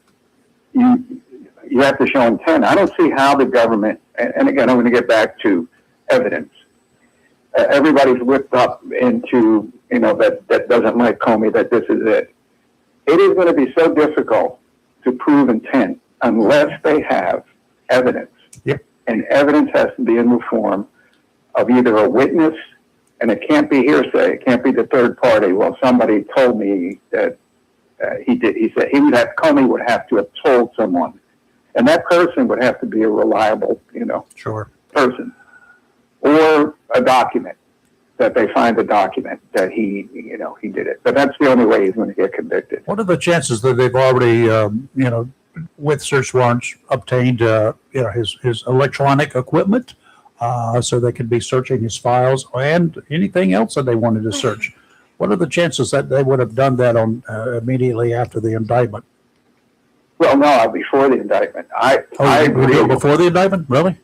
you have to show intent. I don't see how the government, and again, I'm going to get back to evidence. Everybody's whipped up into, that doesn't like Comey, that this is it. It is going to be so difficult to prove intent unless they have evidence. Yep. And evidence has to be in the form of either a witness, and it can't be hearsay. It can't be the third party. Well, somebody told me that he did. He said Comey would have to have told someone, and that person would have to be a reliable, person, or a document that they find the document that he did it. But that's the only way he's going to get convicted. What are the chances that they've already, with search warrants, obtained, his electronic equipment, so they could be searching his files and anything else that they wanted to search? What are the chances that they would have done that on immediately after the indictment? Well, no, before the indictment. I agree. Before the indictment, really?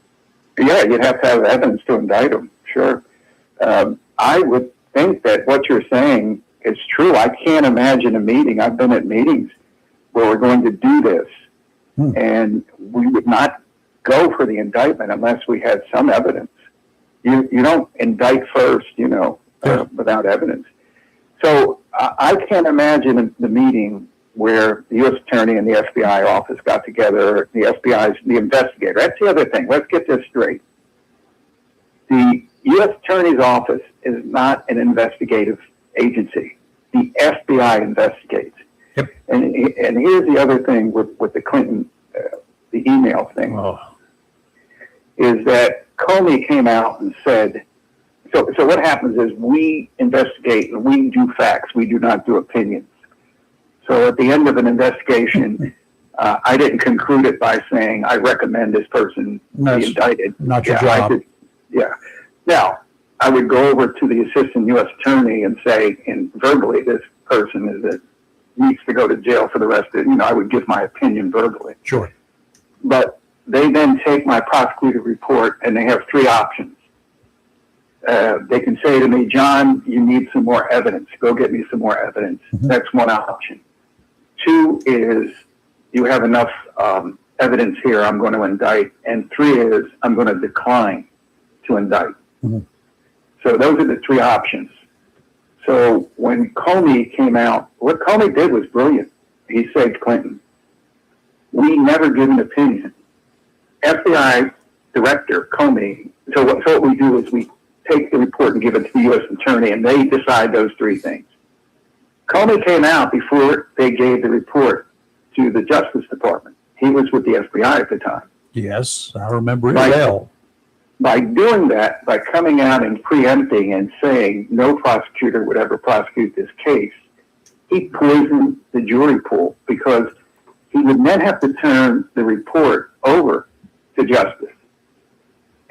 Yeah, you'd have to have evidence to indict him. Sure. I would think that what you're saying is true. I can't imagine a meeting. I've been at meetings where we're going to do this, and we would not go for the indictment unless we had some evidence. You don't indict first, without evidence. So I can't imagine the meeting where the U.S. Attorney and the FBI office got together, the FBI's the investigator. That's the other thing. Let's get this straight. The U.S. Attorney's office is not an investigative agency. The FBI investigates. Yep. And here's the other thing with the Clinton, the email thing, is that Comey came out and said, so what happens is we investigate and we do facts. We do not do opinions. So at the end of an investigation, I didn't conclude it by saying, I recommend this person be indicted. Not your job. Now, I would go over to the assistant U.S. attorney and say, and verbally, this person needs to go to jail for the rest of it. I would give my opinion verbally. Sure. But they then take my prosecutor report and they have three options. They can say to me, John, you need some more evidence. Go get me some more evidence. Mm-hmm. That's one option. Two is you have enough evidence here, I'm going to indict. And three is I'm going to decline to indict. Mm-hmm. So those are the three options. So when Comey came out, what Comey did was brilliant. He saved Clinton. We never give an opinion. FBI Director Comey, so what we do is we take the report and give it to the U.S. Attorney, and they decide those three things. Comey came out before they gave the report to the Justice Department. He was with the FBI at the time. Yes, I remember it well. By doing that, by coming out and preempting and saying no prosecutor would ever prosecute this case, he poisoned the jury pool because he would then have to turn the report over to justice.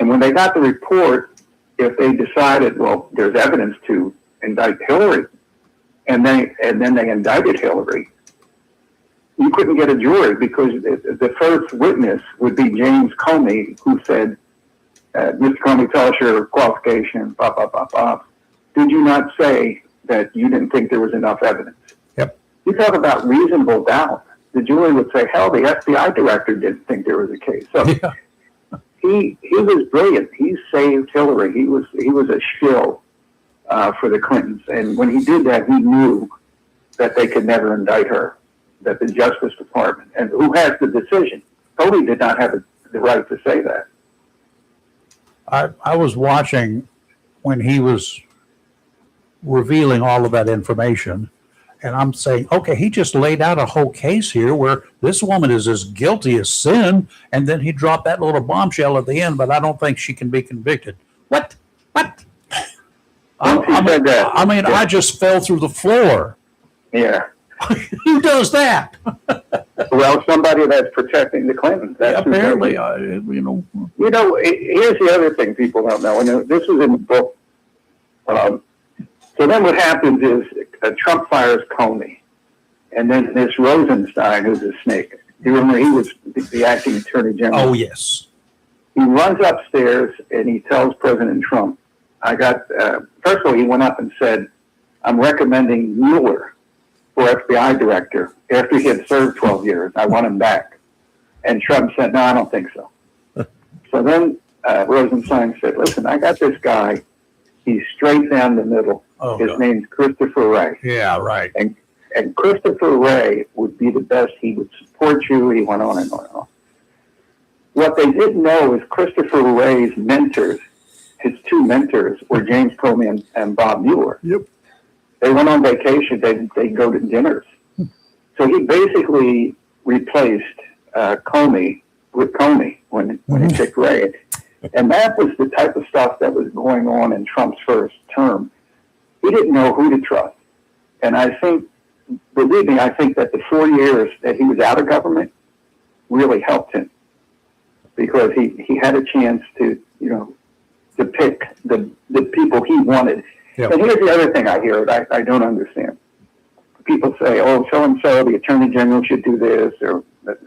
And when they got the report, if they decided, well, there's evidence to indict Hillary, and then they indicted Hillary, you couldn't get a jury because the first witness would be James Comey, who said, Mr. Comey, tell us your qualification, blah, blah, blah, blah. Did you not say that you didn't think there was enough evidence? Yep. You talk about reasonable doubt. The jury would say, hell, the FBI director didn't think there was a case. So he was brilliant. He saved Hillary. He was a shill for the Clintons. And when he did that, he knew that they could never indict her, that the Justice Department, and who has the decision? Comey did not have the right to say that. I was watching when he was revealing all of that information. And I'm saying, okay, he just laid out a whole case here where this woman is as guilty as sin. And then he dropped that little bombshell at the end, but I don't think she can be convicted. What? I mean, I just fell through the floor. Yeah. Who does that? Well, somebody that's protecting the Clintons. That's apparently, here's the other thing people don't know. And this was in the book. So then what happens is Trump fires Comey. And then this Rosenstein, who's a snake. Do you remember he was the acting attorney general? Oh, yes. He runs upstairs and he tells President Trump, first of all, he went up and said, I'm recommending Mueller for FBI director after he had served 12 years. I want him back. And Trump said, no, I don't think so. So then Rosenstein said, listen, I got this guy. He's straight down the middle. Oh, His name's Christopher Wray. Yeah, right. And Christopher Wray would be the best. He would support you. He went on and on and on. What they didn't know is Christopher Wray's mentors, his two mentors, were James Comey and Bob Mueller. Yep. They went on vacation. They'd go to dinners. So he basically replaced Comey with Comey when he picked Wray. And that was the type of stuff that was going on in Trump's first term. He didn't know who to trust. And I think, believe me, I think that the 4 years that he was out of government really helped him because he had a chance to pick the people he wanted. Yep. And here's the other thing I hear that I don't understand. People say, oh, so-and-so, the attorney general should do this, or the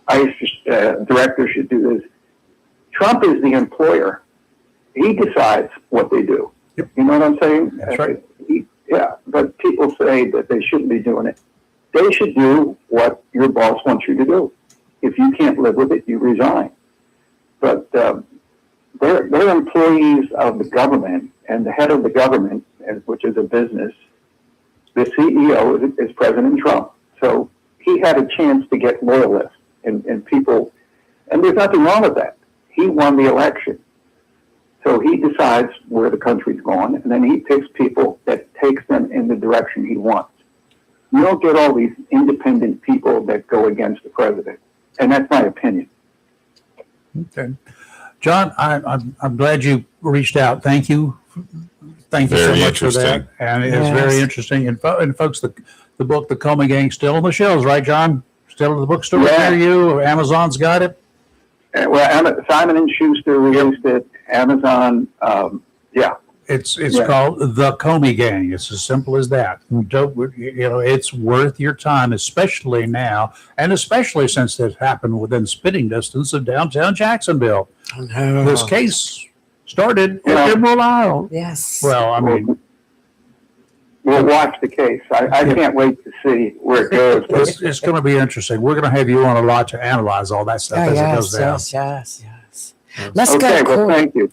ICE director should do this. Trump is the employer. He decides what they do. Yep. You know what I'm saying? That's right. But people say that they shouldn't be doing it. They should do what your boss wants you to do. If you can't live with it, you resign. But they're employees of the government, and the head of the government, which is a business, the CEO is President Trump. So he had a chance to get loyalists and people, and there's nothing wrong with that. He won the election. So he decides where the country's going, and then he picks people that takes them in the direction he wants. You don't get all these independent people that go against the president. And that's my opinion. Okay. John, I'm glad you reached out. Thank you. Thank you Very so much for that. And it's very interesting. And folks, the book, The Comey Gang, still on the shelves, right, John? Still in the bookstore near you? Amazon's got it? Well, Simon & Schuster released it. Amazon, It's called The Comey Gang. It's as simple as that. It's worth your time, especially now, and especially since it happened within spitting distance of downtown Jacksonville. Oh, no. This case started in Emerald Isle. Yes. Well, I mean, we'll watch the case. I can't wait to see where it goes. It's going to be interesting. We're going to have you on a lot to analyze all that stuff as it goes down. Yes. Let's go. Well, thank you.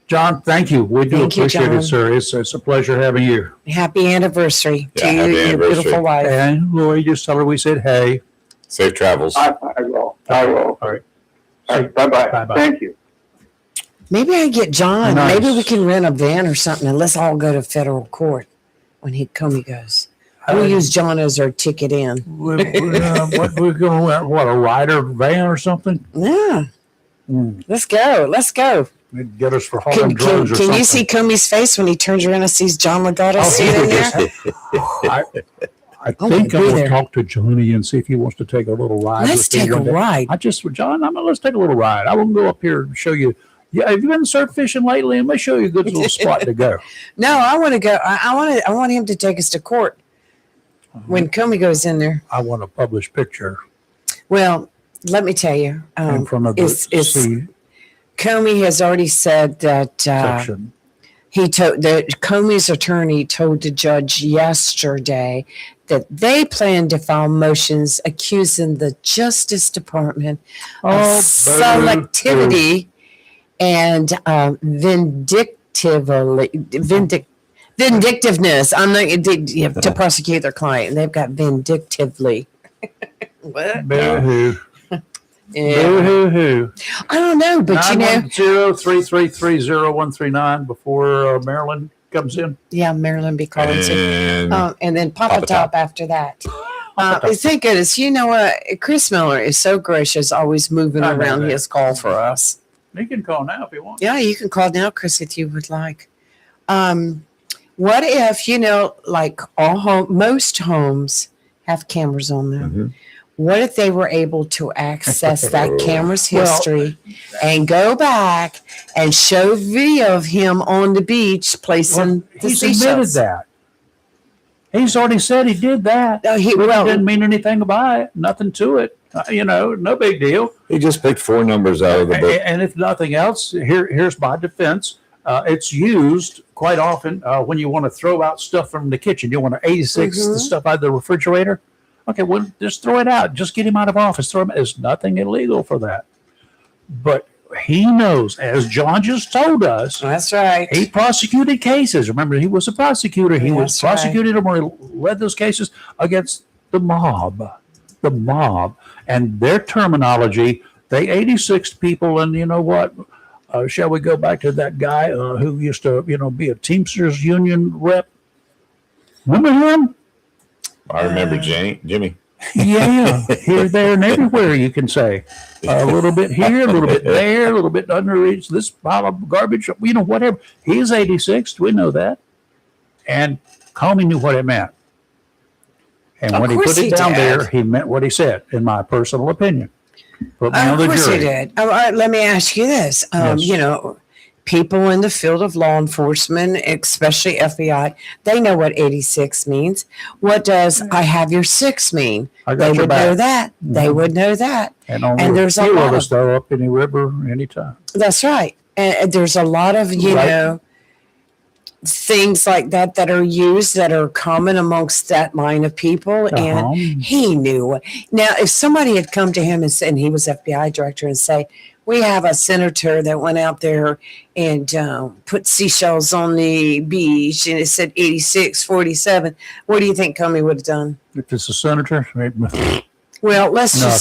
John, thank you. We do appreciate it, sir. It's a pleasure having you. Happy anniversary to you and your beautiful wife. And Lori, just tell her we said hey. Safe travels. I will. All right. Bye-bye. Thank you. Maybe I get John. Nice. Maybe we can rent a van or something and let's all go to federal court when Comey goes. We'll use John as our ticket in. We're going to a rider van or something? Yeah. Let's go. They'd get us for hauling drugs or something. Can you see Comey's face when he turns around and sees John Legato sitting there? I think I'm going to talk to Johnny and see if he wants to take a little ride. Let's take a ride. John, let's take a little ride. I want to go up here and show you. Yeah, have you been surf fishing lately? And let me show you a good little spot to go. No, I want to go. I want him to take us to court when Comey goes in there. I want a published picture. Well, let me tell you. In front of the sea. Comey has already said that Comey's attorney told the judge yesterday that they plan to file motions accusing the Justice Department of selectivity and vindictiveness. To prosecute their client. They've got vindictively. What? Boo-hoo. Yeah. Boo-hoo-hoo. I don't know, but 910-333-0139 before Maryland. comes in. Yeah, Marilyn B. Collins. And then Papa Top after that. Thank goodness. You know what? Chris Miller is so gracious, always moving around his call for us. You can call now if you want. Yeah, you can call now, Chris, if you would like. What if, like most homes have cameras on them? Mm-hmm. What if they were able to access that camera's history and go back and show video of him on the beach placing the he's seashells? admitted that. He's already said he did that. He didn't mean anything by it. Nothing to it. No big deal. He just picked 4 numbers out of the book. And if nothing else, here's my defense. It's used quite often when you want to throw out stuff from the kitchen. You want to 86 the stuff out of the refrigerator. Okay, well, just throw it out. Just get him out of office. Throw him. There's nothing illegal for that. But he knows, as John just told us. That's right. He prosecuted cases. Remember, he was a prosecutor. He was prosecuted or led those cases against the mob. The mob. And their terminology, they 86 people. And you know what? Shall we go back to that guy who used to, be a Teamsters union rep? Remember him? I remember Jimmy. Yeah, here, there, and everywhere, you can say. A little bit here, a little bit there, a little bit underneath this pile of garbage, whatever. He's 86. We know that. And Comey knew what it meant. And when he put it down there, he meant what he said, in my personal opinion. Put me on the jury. Of course he did. Let me ask you this. Yes. People in the field of law enforcement, especially FBI, they know what 86 means. What does I have your 6 mean? They would know that. Mm-hmm. They would know that. And there's a lot of us throw up any river anytime. That's right. And there's a lot of, things like that are used that are common amongst that line of people. And he knew. Now, if somebody had come to him and said, and he was FBI director, and say, we have a senator that went out there and put seashells on the beach, and it said 8647. What do you think Comey would have done? If it's a senator, well, let's just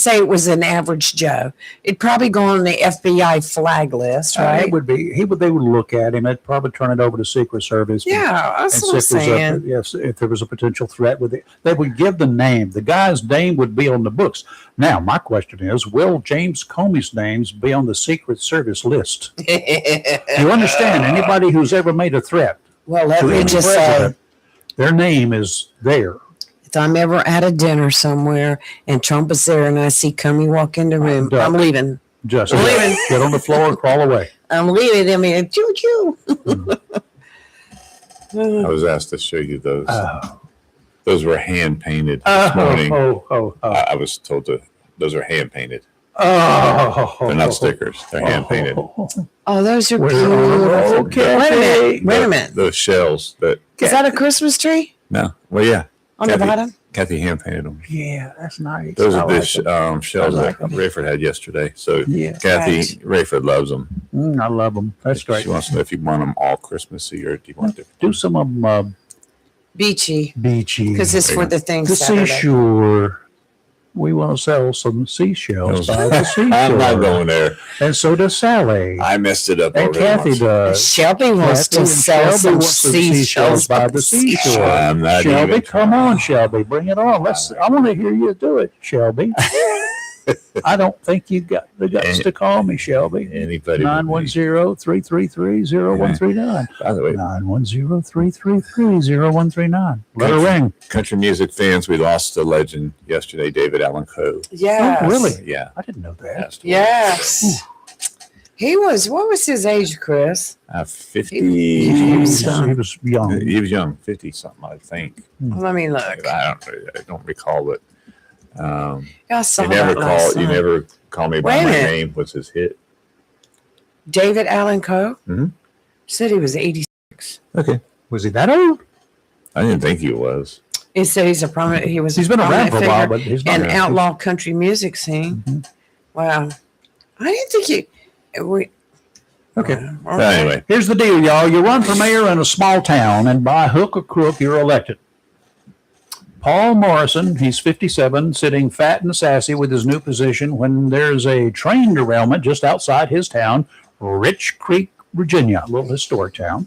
say it was an average Joe. It'd probably go on the FBI flag list, right? It would be. They would look at him. They'd probably turn it over to Secret Service. Yeah, that's what I'm saying. Yes, if there was a potential threat with it, they would give the name. The guy's name would be on the books. Now, my question is, will James Comey's names be on the Secret Service list? You understand? Anybody who's ever made a threat? Well, let me just say, their name is there. If I'm ever at a dinner somewhere and Trump is there and I see Comey walk in the room, I'm leaving. I'm leaving. Get on the floor and crawl away. I'm leaving. I mean, choo-choo. I was asked to show you those. Those were hand painted this morning. I was told those are hand painted. They're not stickers. They're hand painted. Oh, those are beautiful. Okay. Wait a minute. Those shells that. Is that a Christmas tree? No. Well, yeah. On the bottom? Kathy hand painted them. Yeah, that's nice. Those are the shells that Rayford had yesterday. So Kathy Rayford loves them. I love them. That's great. She wants to know if you want them all Christmassy or do you want to do some of them beachy? Because it's for the things. The seashore. We want to sell some seashells by the seashore. I'm not going there. And so does Sally. I messed it up. And Kathy does. Shelby wants to sell some seashells by the seashore. I'm not Shelby, come on, Shelby. Bring it on. I want to hear you do it, Shelby. I don't think you got the guts to call me, Shelby. Anybody? 910-333-0139. By the way, 910-333-0139. Let her ring. Country music fans, we lost a legend yesterday, David Allan Coe. Yeah. Oh, really? Yeah. I didn't know that. Yes. He was, what was his age, Chris? 50. He was young. He was young, 50 something, I think. Let me look. I don't recall, but I saw you never that call me by my name. Was his hit? David Allan Coe? Mm-hmm. Said he was 86. Okay. Was he that old? I didn't think he was. He said he's been around for a while, but he's not an outlaw country music scene. Mm-hmm. Wow. I didn't think Okay. Anyway, here's the deal, y'all. You run for mayor in a small town, and by hook or crook, you're elected. Paul Morrison, he's 57, sitting fat and sassy with his new position when there's a train derailment just outside his town, Rich Creek, Virginia, a little historic town.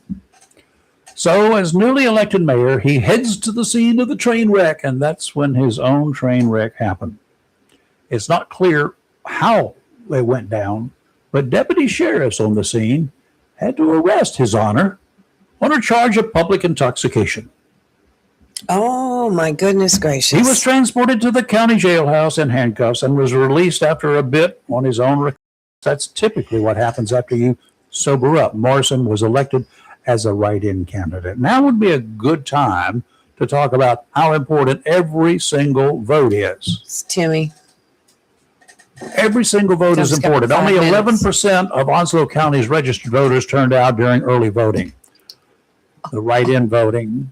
So, as newly elected mayor, he heads to the scene of the train wreck, and that's when his own train wreck happened. It's not clear how they went down, but deputy sheriffs on the scene had to arrest His Honor on a charge of public intoxication. Oh, my goodness gracious. He was transported to the county jailhouse in handcuffs and was released after a bit on his own request. That's typically what happens after you sober up. Morrison was elected as a write-in candidate. Now would be a good time to talk about how important every single vote is. It's Timmy. Every single vote is important. Only 11% of Onslow County's registered voters turned out during early voting, the write-in voting,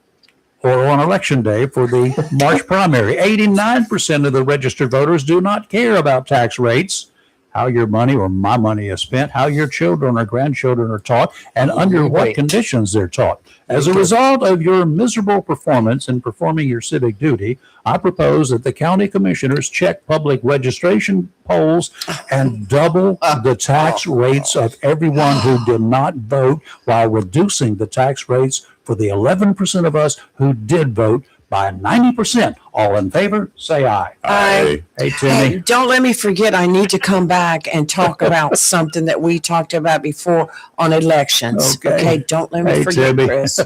or on election day for the March primary. 89% of the registered voters do not care about tax rates, how your money or my money is spent, how your children or grandchildren are taught, and under what conditions they're taught. As a result of your miserable performance in performing your civic duty, I propose that the county commissioners check public registration polls and double the tax rates of everyone who did not vote while reducing the tax rates for the 11% of us who did vote by 90%. All in favor, say aye. Aye. Hey, Timmy. Hey, don't let me forget, I need to come back and talk about something that we talked about before on elections. Okay, don't let me forget, Timmy. Chris.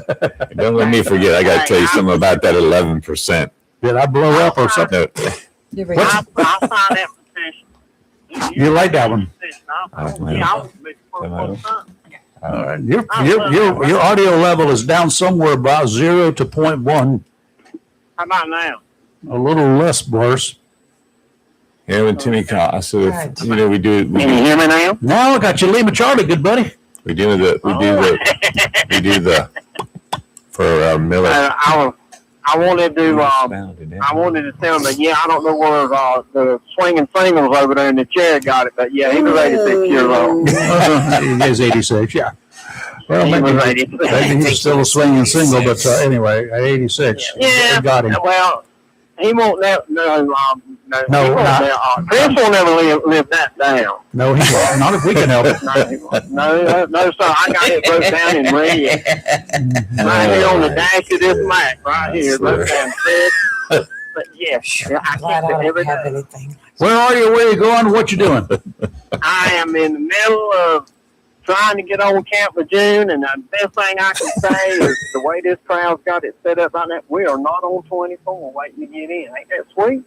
Don't let me forget. I got to tell you something about that 11%. Did I blow up or something? I'll sign that petition. You like that one? All right. Your audio level is down somewhere about 0 to 0.1. How about now? A little less worse. Yeah, when Timmy called, I said, Right. you know, we do Can you hear me now? Now I got you, Lima Charlie, good buddy. for Miller. I wanted to tell him that, I don't know where the swinging singles over there in the chair got it, but he was 86 years old. He is 86, yeah. Well, He was maybe 86. he's still a swinging single, but anyway, at 86, Yeah, we got him. well, he won't never, No, Chris will never live that down. No, he won't. Not if we can help it. No, sir, I got it wrote down in red. Right here on the dash of this Mac, right here, wrote down red. But yes, I Glad keep I it every don't have day. anything. Where are you? Where are you going? What you doing? I am in the middle of trying to get on Camp Lejeune, and the best thing I can say is the way this crowd's got it set up right now, we are not on 24 waiting to get in. Ain't that sweet?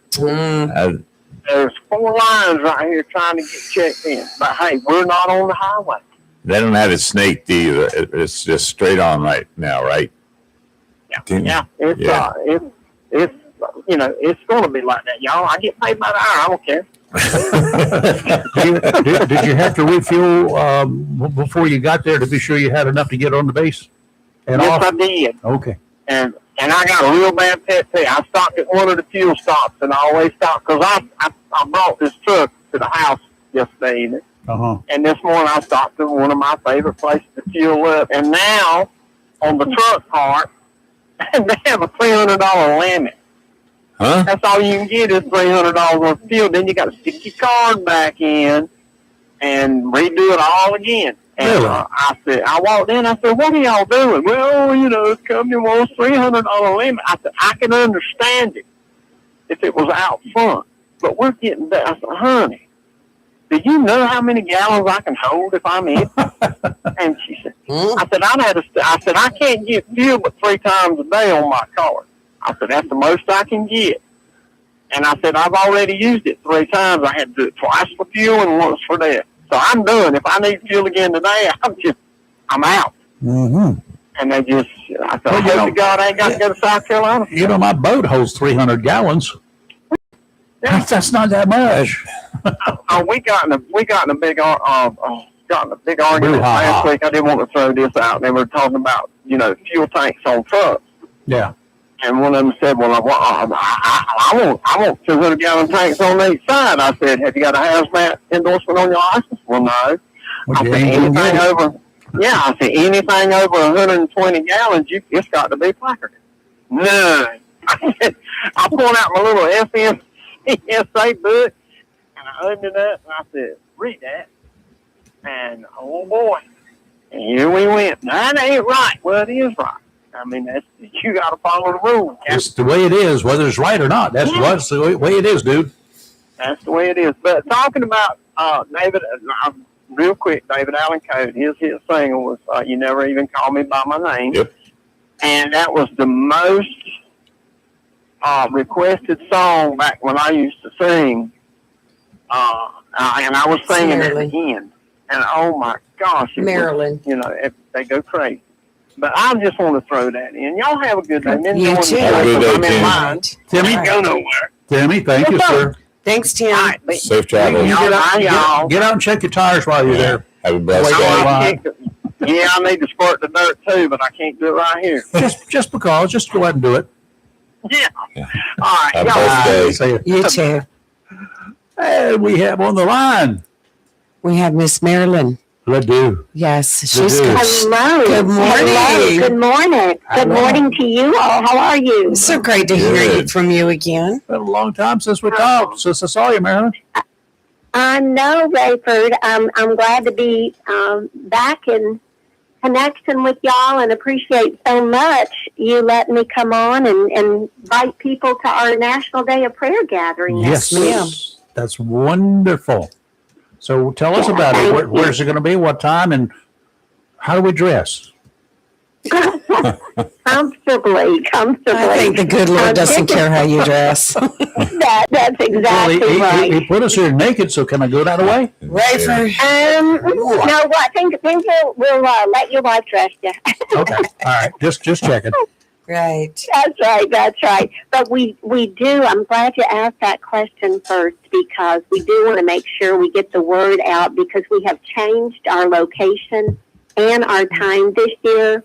There's 4 lines right here trying to get checked in. But hey, we're not on the highway. They don't have it snaked either. It's just straight on right now, right? Yeah. It's it's going to be like that, y'all. I get paid by the hour. I don't care. Did you have to refuel before you got there to be sure you had enough to get on the base? And Yes, off? I did. Okay. And I got a real bad pet peeve. I stopped at one of the fuel stops, and I always stop because I brought this truck to the house yesterday evening. And this morning I stopped at one of my favorite places to fuel up. And now on the truck part, they have a $300 limit. Huh? That's all you can get is $300 worth of fuel. Then you got to stick your card back in and redo it all again. And Really? I walked in. I said, "What are y'all doing?" Well, the company wants $300 limit. I said, I can understand it if it was out front, but we're getting that. I said, "Honey, do you know how many gallons I can hold if I'm in?" And she said, "I said I said I can't get fuel but 3 times a day on my card." I said, "That's the most I can get." And I said, "I've already used it 3 times. I had to do it twice for fuel and once for that. So I'm done. If I need fuel again today, I'm out." Mm-hmm. And they just, I said, I hope to God I ain't got to go to South Carolina. My boat holds 300 gallons. Yeah. That's not that much. We got in a big argument last week. I didn't want to throw this out. They were talking about, fuel tanks on trucks. Yeah. And one of them said, "Well, I want 200-gallon tanks on each side." I said, "Have you got a hazmat endorsement on your license?" "Well, no." I said, anything over 120 gallons, it's got to be placarded. None. I pulled out my little FMCSA book, and I opened it up, and I said, "Read that." And, oh, boy. And here we went. That ain't right. Well, it is right. I mean, you got to follow the rules. It's the way it is, whether it's right or not. That's what's the way it is, dude. That's the way it is. But talking about David, real quick, David Allen Coe, his singer was "You Never Even Call Me by My Name," Yep. And that was the most requested song back when I used to sing. And I was singing at the end, and oh my gosh, Maryland, they go crazy. But I just want to throw that in. Y'all have a good day. You too. Have a good day, Tim. Timmy, Go nowhere. Timmy, thank you, sir. Thanks, Tim. All right, Safe travel. Get out and check your tires while you're there. Have a blessed day. Yeah, I need to squirt the dirt too, but I can't do it right here. Just because, just go ahead and do it. Yeah. All right. Have a Y'all. blessed day. You too. Hey, we have on the line. We have Miss Marilyn. Ledoux. Yes, she's Ledoux. Hello. Good morning. Hello. Good morning. Good morning to you all. How are you? It's so great to hear from you again. Been a long time since we talked, since I saw you, Marilyn. I know, Rayford. I'm glad to be back in connection with y'all and appreciate so much you letting me come on and invite people to our National Day of Prayer gathering. Yes, ma'am. That's wonderful. So tell us about it. Where's it going to be? What time? And how do we dress? Comfortably. I think the good Lord doesn't care how you dress. That's exactly right. He put us here naked, so can I go that way? Rayford. No, I think we'll let your wife dress you. Okay. All right. Just checking. Right. That's right. But we do, I'm glad you asked that question first, because we do want to make sure we get the word out, because we have changed our location and our time this year.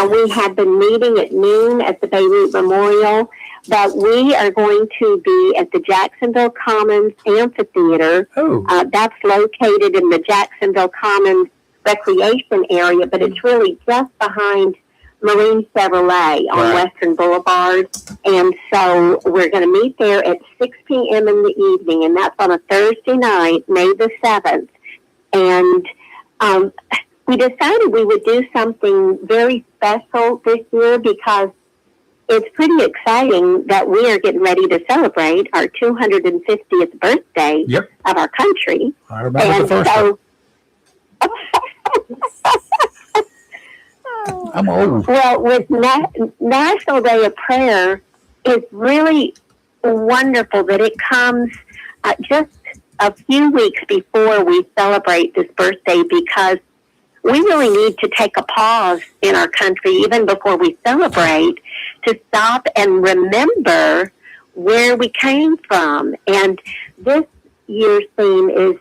We have been meeting at noon at the Beirut Memorial, but we are going to be at the Jacksonville Commons Amphitheater. Oh. That's located in the Jacksonville Commons recreation area, but it's really just behind Marine Chevrolet on Western Boulevard. And so we're going to meet there at 6 p.m. in the evening, and that's on a Thursday night, May the 7th. And we decided we would do something very special this year, because it's pretty exciting that we are getting ready to celebrate our 250th birthday of our country. I remember the first one. I'm old. Well, with National Day of Prayer, it's really wonderful that it comes just a few weeks before we celebrate this birthday, because we really need to take a pause in our country, even before we celebrate, to stop and remember where we came from. And this year's theme is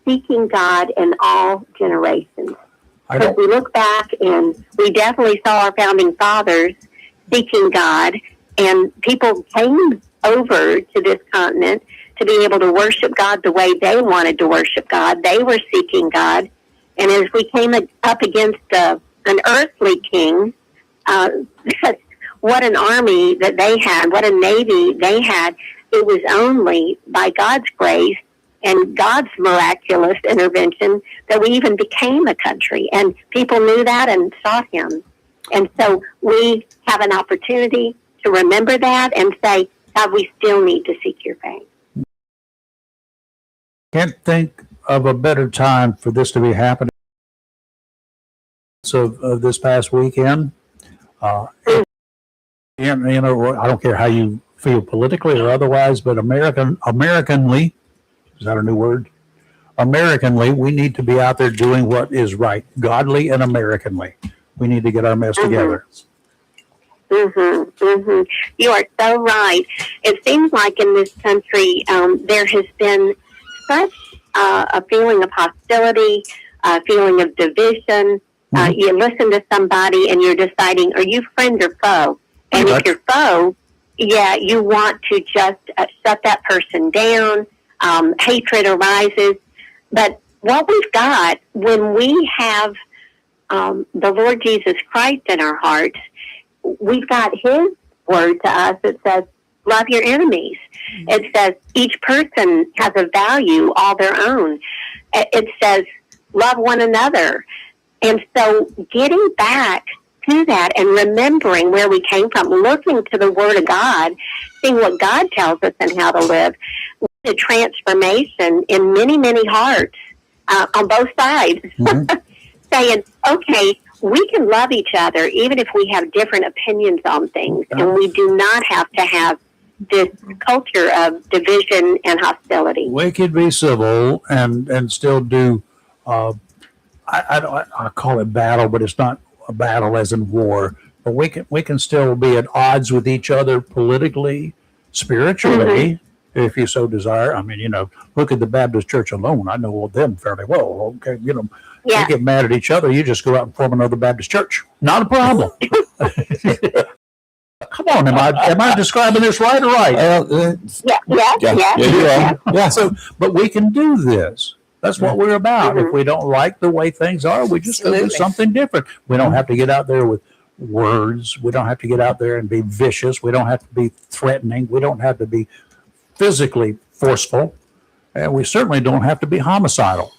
seeking God in all generations. Because we look back and we definitely saw our founding fathers seeking God, and people came over to this continent to be able to worship God the way they wanted to worship God. They were seeking God. And as we came up against an earthly king, what an army that they had, what a navy they had. It was only by God's grace and God's miraculous intervention that we even became a country. And people knew that and sought him. And so we have an opportunity to remember that and say, God, we still need to seek your face. Can't think of a better time for this to be happening. So this past weekend, I don't care how you feel politically or otherwise, but Americanly, is that a new word? Americanly, we need to be out there doing what is right, godly and Americanly. We need to get our mess together. You are so right. It seems like in this country, there has been such a feeling of hostility, a feeling of division. You listen to somebody and you're deciding, are you friend or foe? And if you're foe, you want to just shut that person down. Hatred arises. But what we've got, when we have the Lord Jesus Christ in our hearts, we've got his word to us that says, love your enemies. It says each person has a value all their own. It says love one another. And so getting back to that and remembering where we came from, looking to the Word of God, seeing what God tells us and how to live, the transformation in many, many hearts on both sides, saying, okay, we can love each other even if we have different opinions on things, and we do not have to have this culture of division and hostility. We could be civil and still do, I call it battle, but it's not a battle as in war. But we can still be at odds with each other politically, spiritually, if you so desire. I mean, look at the Baptist Church alone. I know them fairly well. Okay, they get mad at each other. You just go out and form another Baptist church. Not a problem. Come on, am I describing this right or right? Yeah. So, but we can do this. That's what we're about. If we don't like the way things are, we just go do something different. We don't have to get out there with words. We don't have to get out there and be vicious. We don't have to be threatening. We don't have to be physically forceful. And we certainly don't have to be homicidal.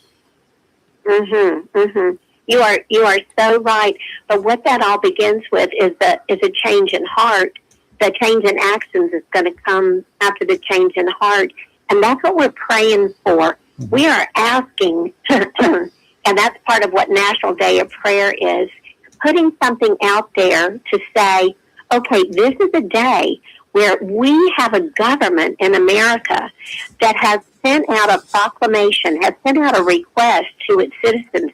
You are so right. But what that all begins with is a change in heart. The change in actions is going to come after the change in heart. And that's what we're praying for. We are asking, and that's part of what National Day of Prayer is, putting something out there to say, okay, this is a day where we have a government in America that has sent out a proclamation, has sent out a request to its citizens,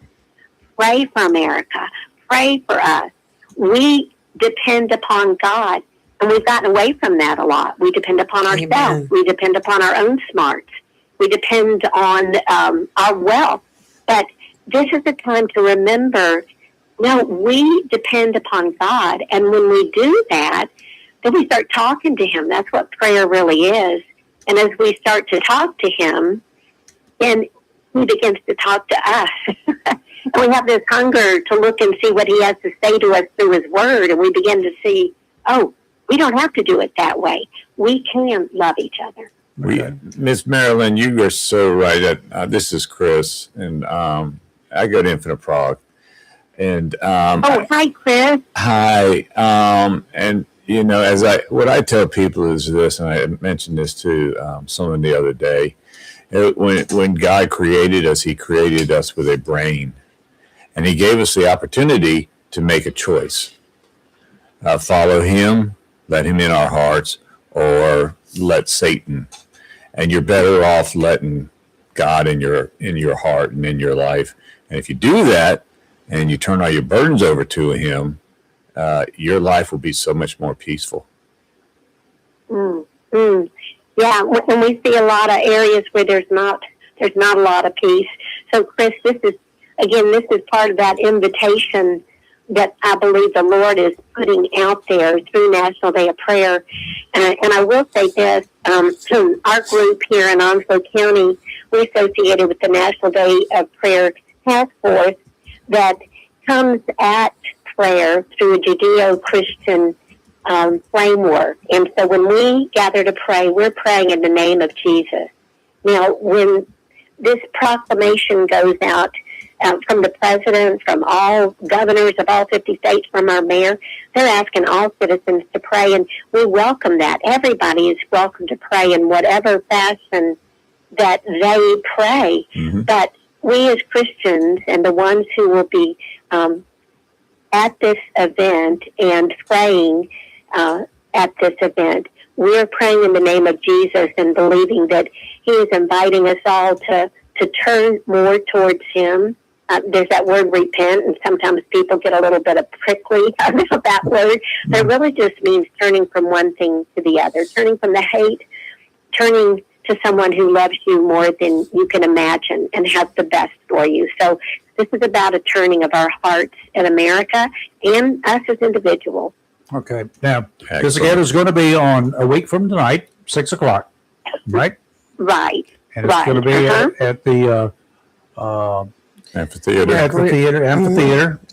pray for America, pray for us. We depend upon God, and we've gotten away from that a lot. We depend upon ourselves. Amen. We depend upon our own smarts. We depend on our wealth. But this is a time to remember, no, we depend upon God. And when we do that, then we start talking to Him. That's what prayer really is. And as we start to talk to Him, then He begins to talk to us. And we have this hunger to look and see what He has to say to us through His Word. And we begin to see, oh, we don't have to do it that way. We can love each other. Miss Marilyn, you are so right. This is Chris, and I go to Infinite Prague. And hi, Chris. Hi. And what I tell people is this, and I mentioned this to someone the other day. When God created us, He created us with a brain, and He gave us the opportunity to make a choice: follow Him, let Him in our hearts, or let Satan. And you're better off letting God in your heart and in your life. And if you do that, and you turn all your burdens over to Him, your life will be so much more peaceful. Yeah, and we see a lot of areas where there's not a lot of peace. So, Chris, this is part of that invitation that I believe the Lord is putting out there through National Day of Prayer. And I will say this, our group here in Onslow County, we're associated with the National Day of Prayer Task Force that comes at prayer through a Judeo-Christian framework. And so when we gather to pray, we're praying in the name of Jesus. Now, when this proclamation goes out from the president, from all governors of all 50 states, from our mayor, they're asking all citizens to pray, and we welcome that. Everybody is welcome to pray in whatever fashion that they pray. But we as Christians and the ones who will be at this event and praying at this event, we're praying in the name of Jesus and believing that He is inviting us all to turn more towards Him. There's that word repent, and sometimes people get a little bit of prickly about that word. But it really just means turning from one thing to the other, turning from the hate, turning to someone who loves you more than you can imagine and has the best for you. So this is about a turning of our hearts in America and us as individuals. Okay. Now, this again is going to be on a week from tonight, 6 o'clock, right? Right. And it's going to be at the Amphitheater.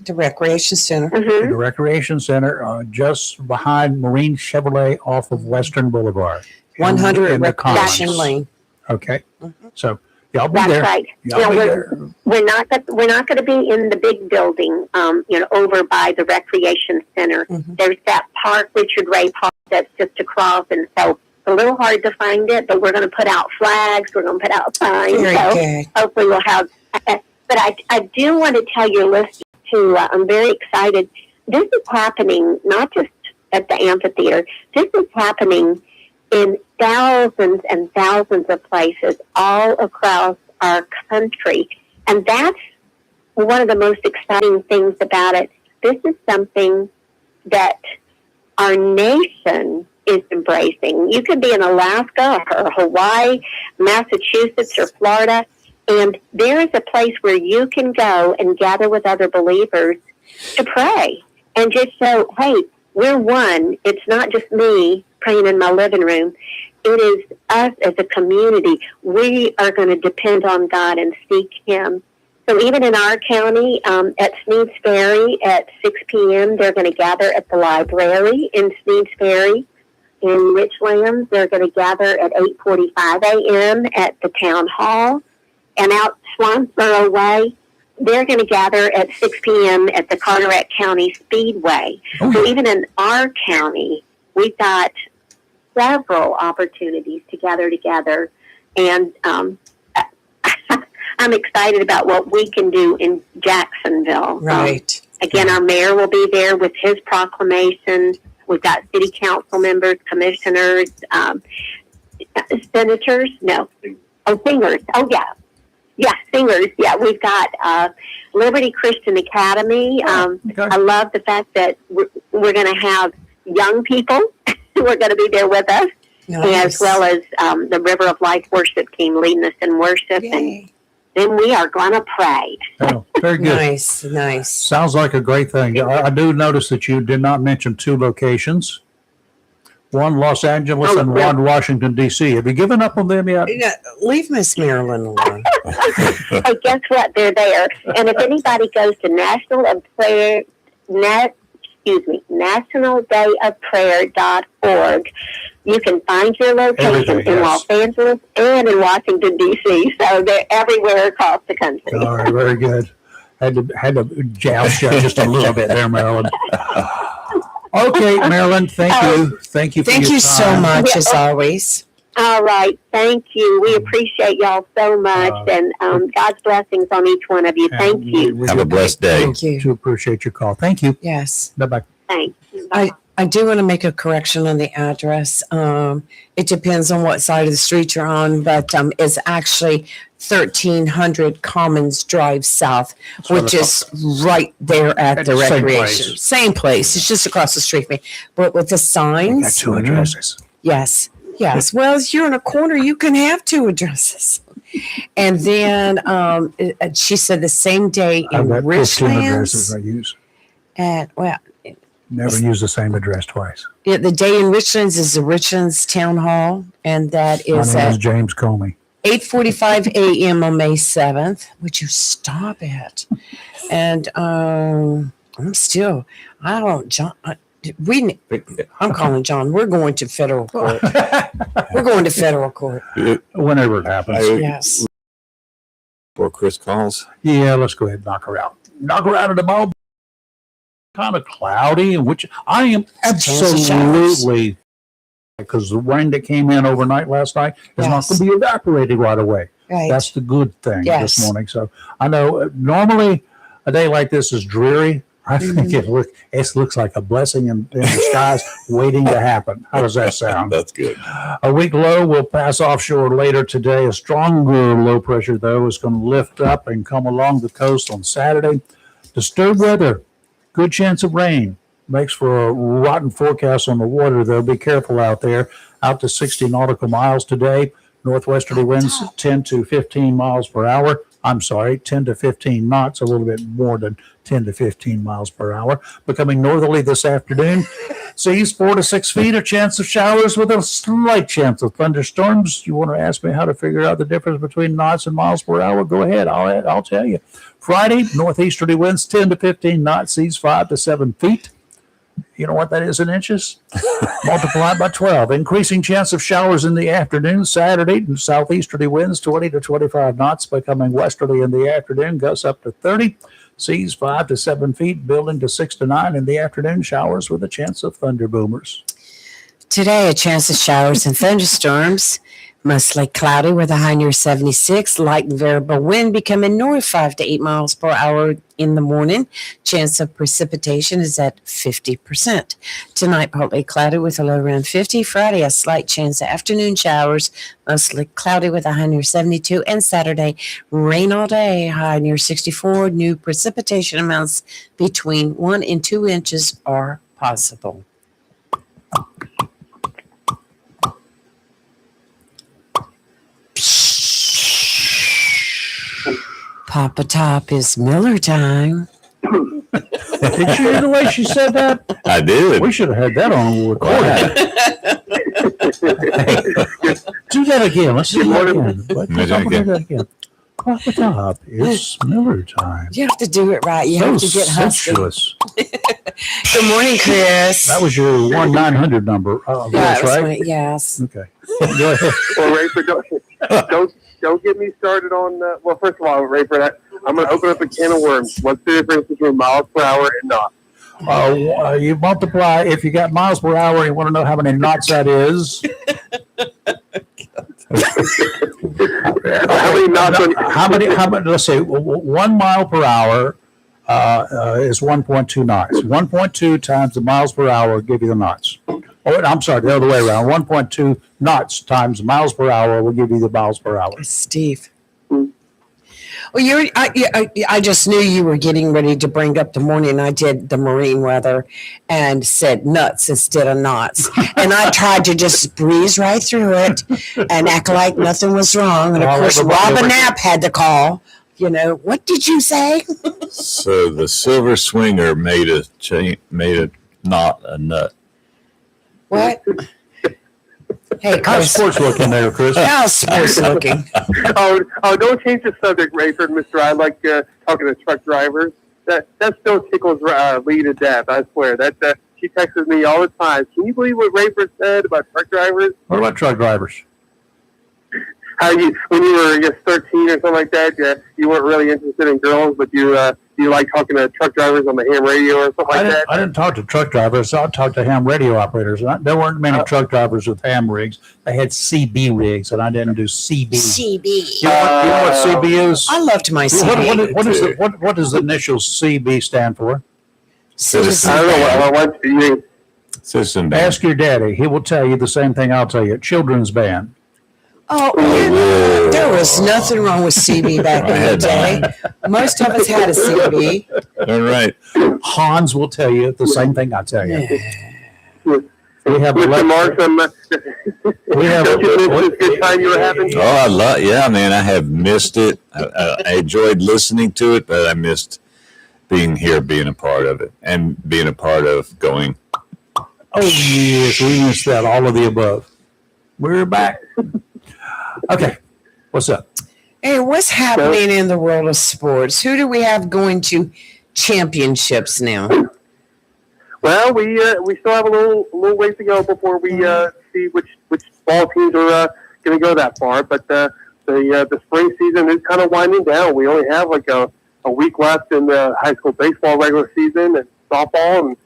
The Recreation Center. The Recreation Center, just behind Marine Chevrolet off of Western Boulevard. 100 in the Recreation Commons. Lane. Okay. So Y'all be That's there. right. Y'all be there. We're not going to be in the big building, over by the recreation center. Mhm. There's that park, Richard Ray Park, that's just across, and so it's a little hard to find it. But we're going to put out flags. We're going to put out signs. Very so good. hopefully we'll have. But I do want to tell your listeners too. I'm very excited. This is happening not just at the amphitheater. This is happening in thousands and thousands of places all across our country. And that's one of the most exciting things about it. This is something that our nation is embracing. You could be in Alaska or Hawaii, Massachusetts or Florida, and there is a place where you can go and gather with other believers to pray and just show, hey, we're one. It's not just me praying in my living room. It is us as a community. We are going to depend on God and seek Him. So even in our county, at Sneads Ferry at 6 p.m., they're going to gather at the library in Sneads Ferry. In Richlands, they're going to gather at 8:45 a.m. at the town hall. And out Swansboro Way, they're going to gather at 6 p.m. at the Carteret County Speedway. Oh, So yeah. even in our county, we've got several opportunities to gather together. And I'm excited about what we can do in Jacksonville. Right. Again, our mayor will be there with his proclamation. We've got city council members, commissioners, senators. No. Oh, singers. Oh, yeah. Yeah, singers. Yeah, we've got Liberty Christian Academy. Okay. I love the fact that we're going to have young people who are going to be there with us, as well as the River of Life worship team leading us in worship. Yay. And then we are going to pray. Oh, very good. Nice. Sounds like a great thing. I do notice that you did not mention two locations. One Los Angeles and one Washington, D.C. Have you given up on them yet? Leave Miss Marilyn alone. Hey, guess what? They're there. And if anybody goes to nationaldayofprayer.org, you can find your location Everything, in yes. Los Angeles and in Washington, D.C. So they're everywhere across the country. All right, very good. Had to joust you just a little bit there, Marilyn. Okay, Marilyn, thank you. Thank you for Thank your you so time. much, as always. All right. Thank you. We appreciate y'all so much. And God's blessings on each one of you. Thank you. We Have do- a blessed day. Thank you. do appreciate your call. Thank you. Yes. Bye-bye. Thanks. I do want to make a correction on the address. It depends on what side of the street you're on, but it's actually 1300 Commons Drive South, That's what which I is right there at the Same recreation. place. Same place. It's just across the street from me. But with the Got signs, two addresses. yes. Well, if you're in a corner, you can have two addresses. And then she said the same day in I've got 15 addresses Richlands. I use. And Never use the same address twice. yeah, the day in Richlands is the Richlands Town Hall, and that My is name is at James Comey. 8:45 a.m. on May 7th. Would you stop it? And I'm still, I don't, John. I'm calling John. We're going to federal court. We're going to federal court. Whenever it happens. Yes. Before Chris calls. Yeah, let's go ahead and knock her out. Knock her out of the ball. Kind of cloudy, which I am absolutely, because the rain that came in overnight last night is not Yes. going to be evaporated right away. Right. That's the good thing Yes. this morning. So I know normally a day like this is dreary. I think it looks like a blessing in disguise waiting to happen. How does that sound? That's good. A weak low will pass offshore later today. A stronger low pressure, though, is going to lift up and come along the coast on Saturday. Disturbed weather, good chance of rain. Makes for a rotten forecast on the water, though. Be careful out there. Out to 60 nautical miles today. Northwesterly winds 10 to 15 miles per hour. I'm sorry, 10 to 15 knots, a little bit more than 10 to 15 miles per hour. Becoming northerly this afternoon. Seas 4 to 6 feet, a chance of showers with a slight chance of thunderstorms. You want to ask me how to figure out the difference between knots and miles per hour? Go ahead, I'll tell you. Friday, northeasterly winds 10 to 15 knots, seas 5 to 7 feet. You know what that is in inches? Multiplied by 12. Increasing chance of showers in the afternoon. Saturday, southeasterly winds 20 to 25 knots, becoming westerly in the afternoon, gusts up to 30. Seas 5 to 7 feet, building to 6 to 9 in the afternoon. Showers with a chance of thunder boomers. Today, a chance of showers and thunderstorms. Mostly cloudy with a high near 76. Light and variable wind becoming north 5 to 8 miles per hour in the morning. Chance of precipitation is at 50%. Tonight, partly cloudy with a low around 50. Friday, a slight chance of afternoon showers. Mostly cloudy with a high near 72. And Saturday, rain all day, high near 64. New precipitation amounts between 1 and 2 inches are possible. Papa Top is Miller time. Did you hear the way she said that? I did. We should have had that on recording. Do that again. Let's do that again. Papa Top, it's Miller time. You have to do it right. You have to get husky. Sensuous. Good morning, Chris. That was your 1-900 number. That was right? yes. Okay. Go ahead. Well, Rayford, don't get me started on. Well, first of all, Rayford, I'm going to open up a can of worms. What's the difference between miles per hour and knots? You multiply. If you got miles per hour, you want to know how many knots that is. How many knots? How many? Let's say 1 mile per hour is 1.2 knots. 1.2 times the miles per hour will give you the knots. Oh, I'm sorry, the other way around. 1.2 knots times miles per hour will give you the miles per hour. Steve. Well, I just knew you were getting ready to bring up the morning. I did the marine weather and said nuts instead of knots. And I tried to just breeze right through it and act like nothing was wrong. And of course, Robin Knapp had to call. You know, what did you say? So the silver swinger made a knot a nut. What? Hey, How's Chris. sports looking there, Chris? How's sports looking? Don't change the subject, Rayford, Mr. I like talking to truck drivers. That still tickles Lee to death. I swear. She texts me all the time. Can you believe what Rayford said about truck drivers? What about truck drivers? How when you were, I guess, 13 or something like that, you weren't really interested in girls, but you like talking to truck drivers on the ham radio or something like that? I didn't talk to truck drivers. I talked to ham radio operators. There weren't many truck drivers with ham rigs. They had CB rigs, and I didn't do CB. CB. You know what CB is? I loved my CB. What does the initial CB stand for? Citizen. I don't know what you mean. Citizen band. Ask your daddy. He will tell you the same thing I'll tell you. Children's band. Oh, there was nothing wrong with CB back in the day. Most of us had a CB. All right. Hans will tell you the same thing I tell you. Yeah. We have Mr. Marks, we have don't you miss this good time you were having? Oh, man, I have missed it. I enjoyed listening to it, but I missed being here, being a part of it, and being a part of going. Oh, yes, we missed that. All of the above. We're back. Okay, what's up? Hey, what's happening in the world of sports? Who do we have going to championships now? Well, we still have a little ways to go before we see which ball teams are going to go that far. But the spring season is kind of winding down. We only have like a week left in the high school baseball regular season, and softball and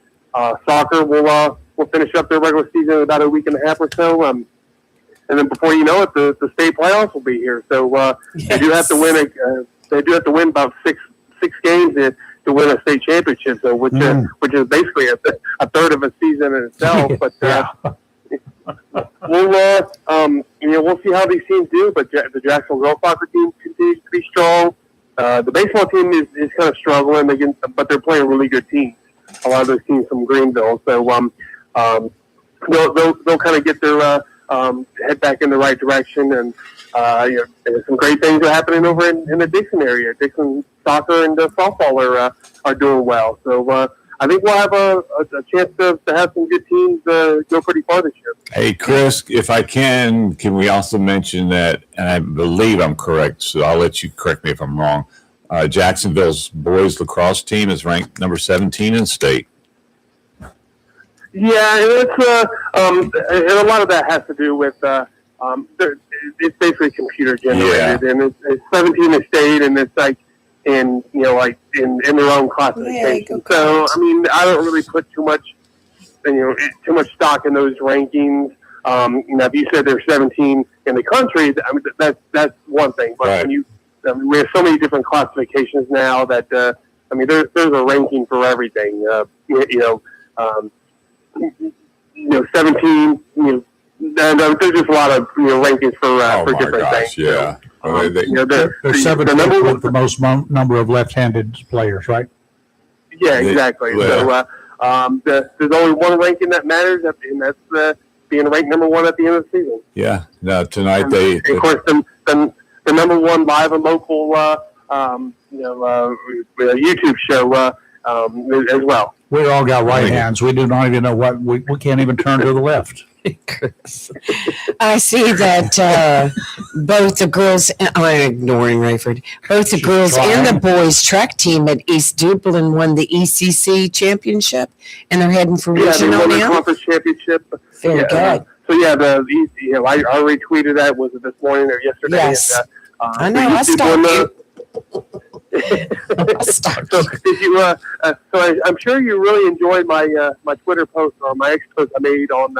soccer will finish up their regular season in about a week and a half or so. And then before you know it, the state playoffs will be here. So they do have to win. They do have to win about six games to win a state championship. So which is basically a third of a season in itself. But we'll see how these teams do. But the Jacksonville girls soccer team continues to be strong. The baseball team is kind of struggling, but they're playing really good teams. A lot of those teams from Greenville. So they'll kind of get their head back in the right direction, and some great things are happening over in the Dixon area. Dixon soccer and softball are doing well. So I think we'll have a chance to have some good teams go pretty far this year. Hey, Chris, if I can we also mention that, and I believe I'm correct, so I'll let you correct me if I'm wrong, Jacksonville's boys lacrosse team is ranked number 17 in state. Yeah, and a lot of that has to do with it's basically computer generated, and it's 17 a state, and it's like in their own classification. So I mean, I don't really put too much stock in those rankings. If you said there's 17 in the country, I mean that's one thing. But when we have so many different classifications now that there's a ranking for everything. 17. There's just a lot of rankings for different things. Yeah. There's 17 with the most number of left-handed players, right? Yeah, exactly. So there's only one ranking that matters, and that's being ranked number one at the end of the season. Yeah. No, tonight of course, the number one live and local YouTube show as well. We all got right hands. We do not even know what we can't even turn to the left. I see that both the girls, I'm ignoring Rayford, both the girls and the boys track team at East Dublin won the ECC championship, and they're heading for regional now. Yeah, the conference championship. Very good. So yeah, I retweeted that. Was it this morning or yesterday? Yes. And, I know. I stalked you. So I'm sure you really enjoyed my my Twitter post or my X post I made on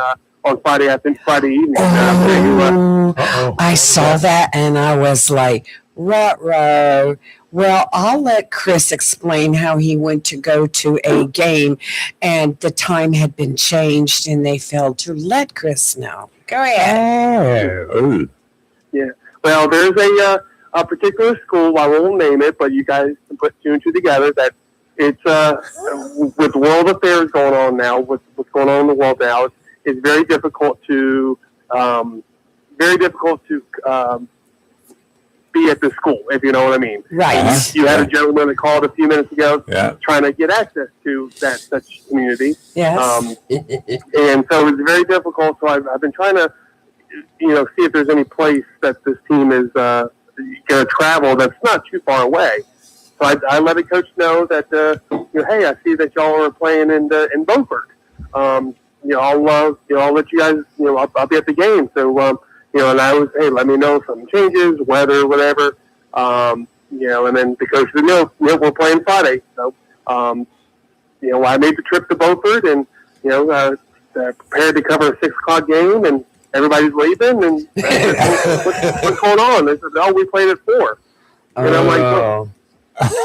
Friday. I think Friday evening. I saw that and I was like, ruh-roh. Well, I'll let Chris explain how he went to go to a game and the time had been changed and they failed to let Chris know. Go ahead. Oh. Yeah. Well, there's a particular school, I won't name it, but you guys can put two and two together, that it's with world affairs going on now, what's going on in the world now, it's very difficult to be at the school, if you know what I mean. Right. You had a gentleman that called a few minutes ago trying to get access to such community. Yes. And so it's very difficult, so I've been trying to see if there's any place that this team is going to travel that's not too far away. So I let a coach know that hey, I see that y'all are playing in Beaufort. I'll let you guys. I'll be at the game. So and I was, hey, let me know if something changes, weather, whatever. And then the coach said, no, we're playing Friday. So I made the trip to Beaufort and prepared to cover a 6 o'clock game and. Everybody's leaving, and what's going on? They said, "Oh, we played at 4." And I'm like,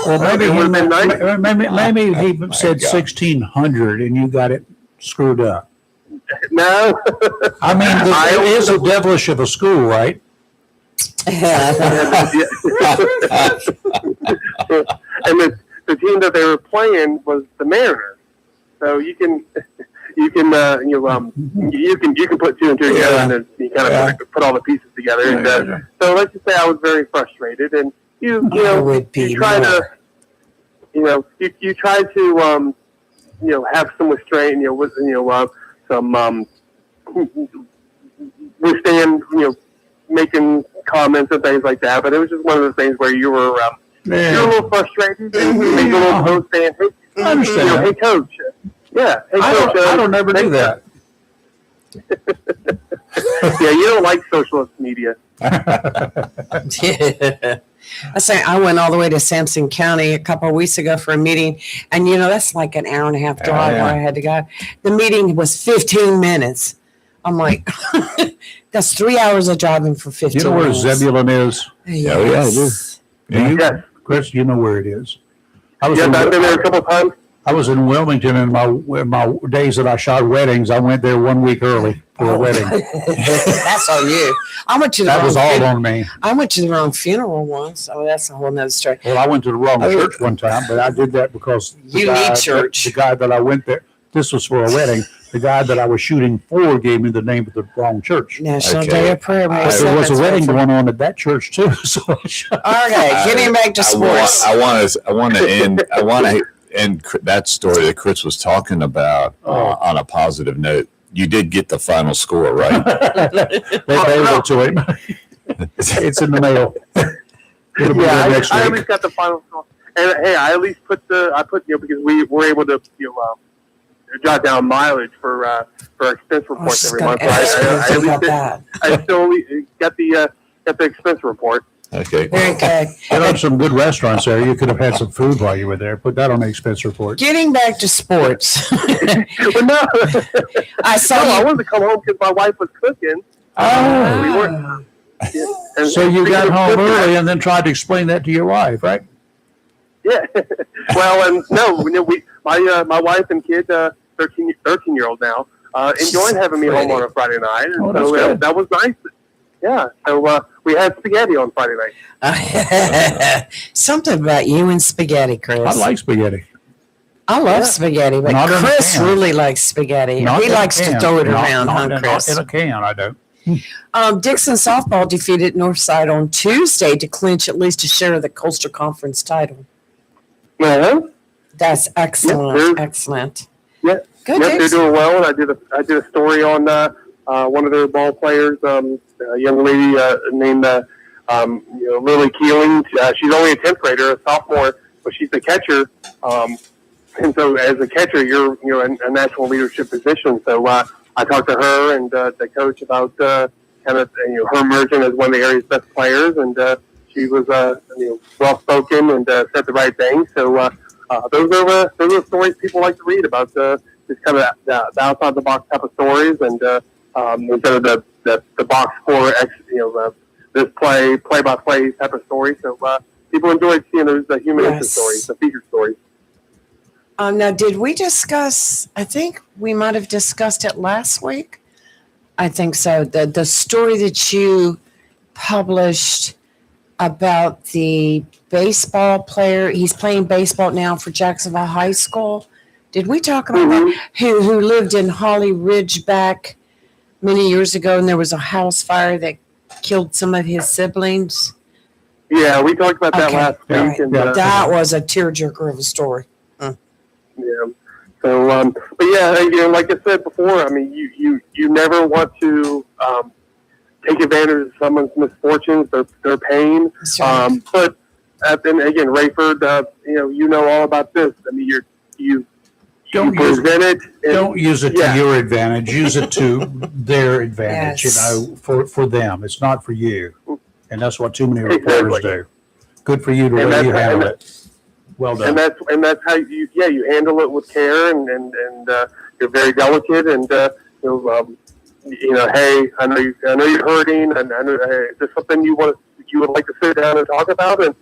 well, maybe he said 1600, and you got it screwed up. No, I mean, it is a devilish of a school, right? And the team that they were playing was the Mariners, so you can put two and two together, and then you kind of put all the pieces together. And so let's just say I was very frustrated, and you try to have some restraint, some withstand, making comments and things like that. But it was just one of the things where you were you're a little frustrated, and you make a little post saying, "Hey, I understand. Hey, coach." Yeah, hey, I don't ever do that. Yeah, you don't like socialist media. I say I went all the way to Sampson County a couple of weeks ago for a meeting, and that's like an hour and a half drive where I had to go. The meeting was 15 minutes. I'm like, that's 3 hours of driving for 15 minutes. You know where Zebulon is? Yes. I do. Yes. Chris, you know where it is. I've been there a couple of times. I was in Wilmington in my days that I shot weddings. I went there 1 week early for a wedding. That's on you. That was all on me. I went to the wrong funeral once, so that's a whole nother story. Well, I went to the wrong church one time, but I did that because need church. The guy that I went there, this was for a wedding. The guy that I was shooting for gave me the name of the wrong church. National Day of Prayer. But there was a wedding going on at that church too. So okay, getting back to sports. I want to end that story that Chris was talking about on a positive note. You did get the final score, right? They mailed it to him. It's in the mail. It'll be there next I week. at least got the final score. And hey, I at least put because we were able to jot down mileage for expense reports every month. I still get the expense report. Okay. Very good. There are some good restaurants there. You could have had some food while you were there. Put that on the expense report. Getting back to sports. But no, I saw I you. wanted to come home because my wife was cooking. Oh. We weren't. And So you got home cooking, early and then tried to explain that to your wife, right? Yeah. Well, and no, my wife and kid, 13-year-old now, enjoyed having me home on a Friday night, and so that was nice. Yeah. So we had spaghetti on Friday night. Something about you and spaghetti, Chris. I like spaghetti. I love spaghetti, but Not in a Chris can. really likes spaghetti. Not He in a likes to can. throw it Not- around, not huh, in- Chris? Not in a can, I don't. Dixon softball defeated Northside on Tuesday to clinch at least a share of the Coastal Conference title. That's excellent. Yes, excellent. Yeah. Good, Yes, they're Dixon. doing well. And I did a story on one of their ball players, a young lady named Lily Keeling. She's only a 10th grader, a sophomore, but she's the catcher. And so, as a catcher, you're a natural leadership position. So I talked to her and the coach about kind of her emerging as one of the area's best players, and she was well spoken and said the right thing. So those are stories people like to read about just kind of the outside the box type of stories, and instead of the box score, this play by play type of story. So people enjoyed seeing those human interest stories, the feature stories. Now, did we discuss, I think we might have discussed it last week. I think so. The story that you published about the baseball player, he's playing baseball now for Jacksonville High School. Did we talk about that? Who lived in Holly Ridge back many years ago, and there was a house fire that killed some of his siblings? Yeah, we talked about that last week. Right. And, that was a tearjerker of a story. Yeah. So, but yeah, again, like I said before, I mean, you never want to take advantage of someone's misfortunes, their pain. Right. But then again, Rayford, you know all about this. I mean, you present it. Don't use it to your advantage. Use it to their advantage. Yes. For them. It's not for you, and that's what too many reporters do. Good for you to way you handle it. Well done. And that's how you handle it with care, and you're very delicate, and hey, I know you're hurting, and I know, is there something you would like to sit down and talk about? And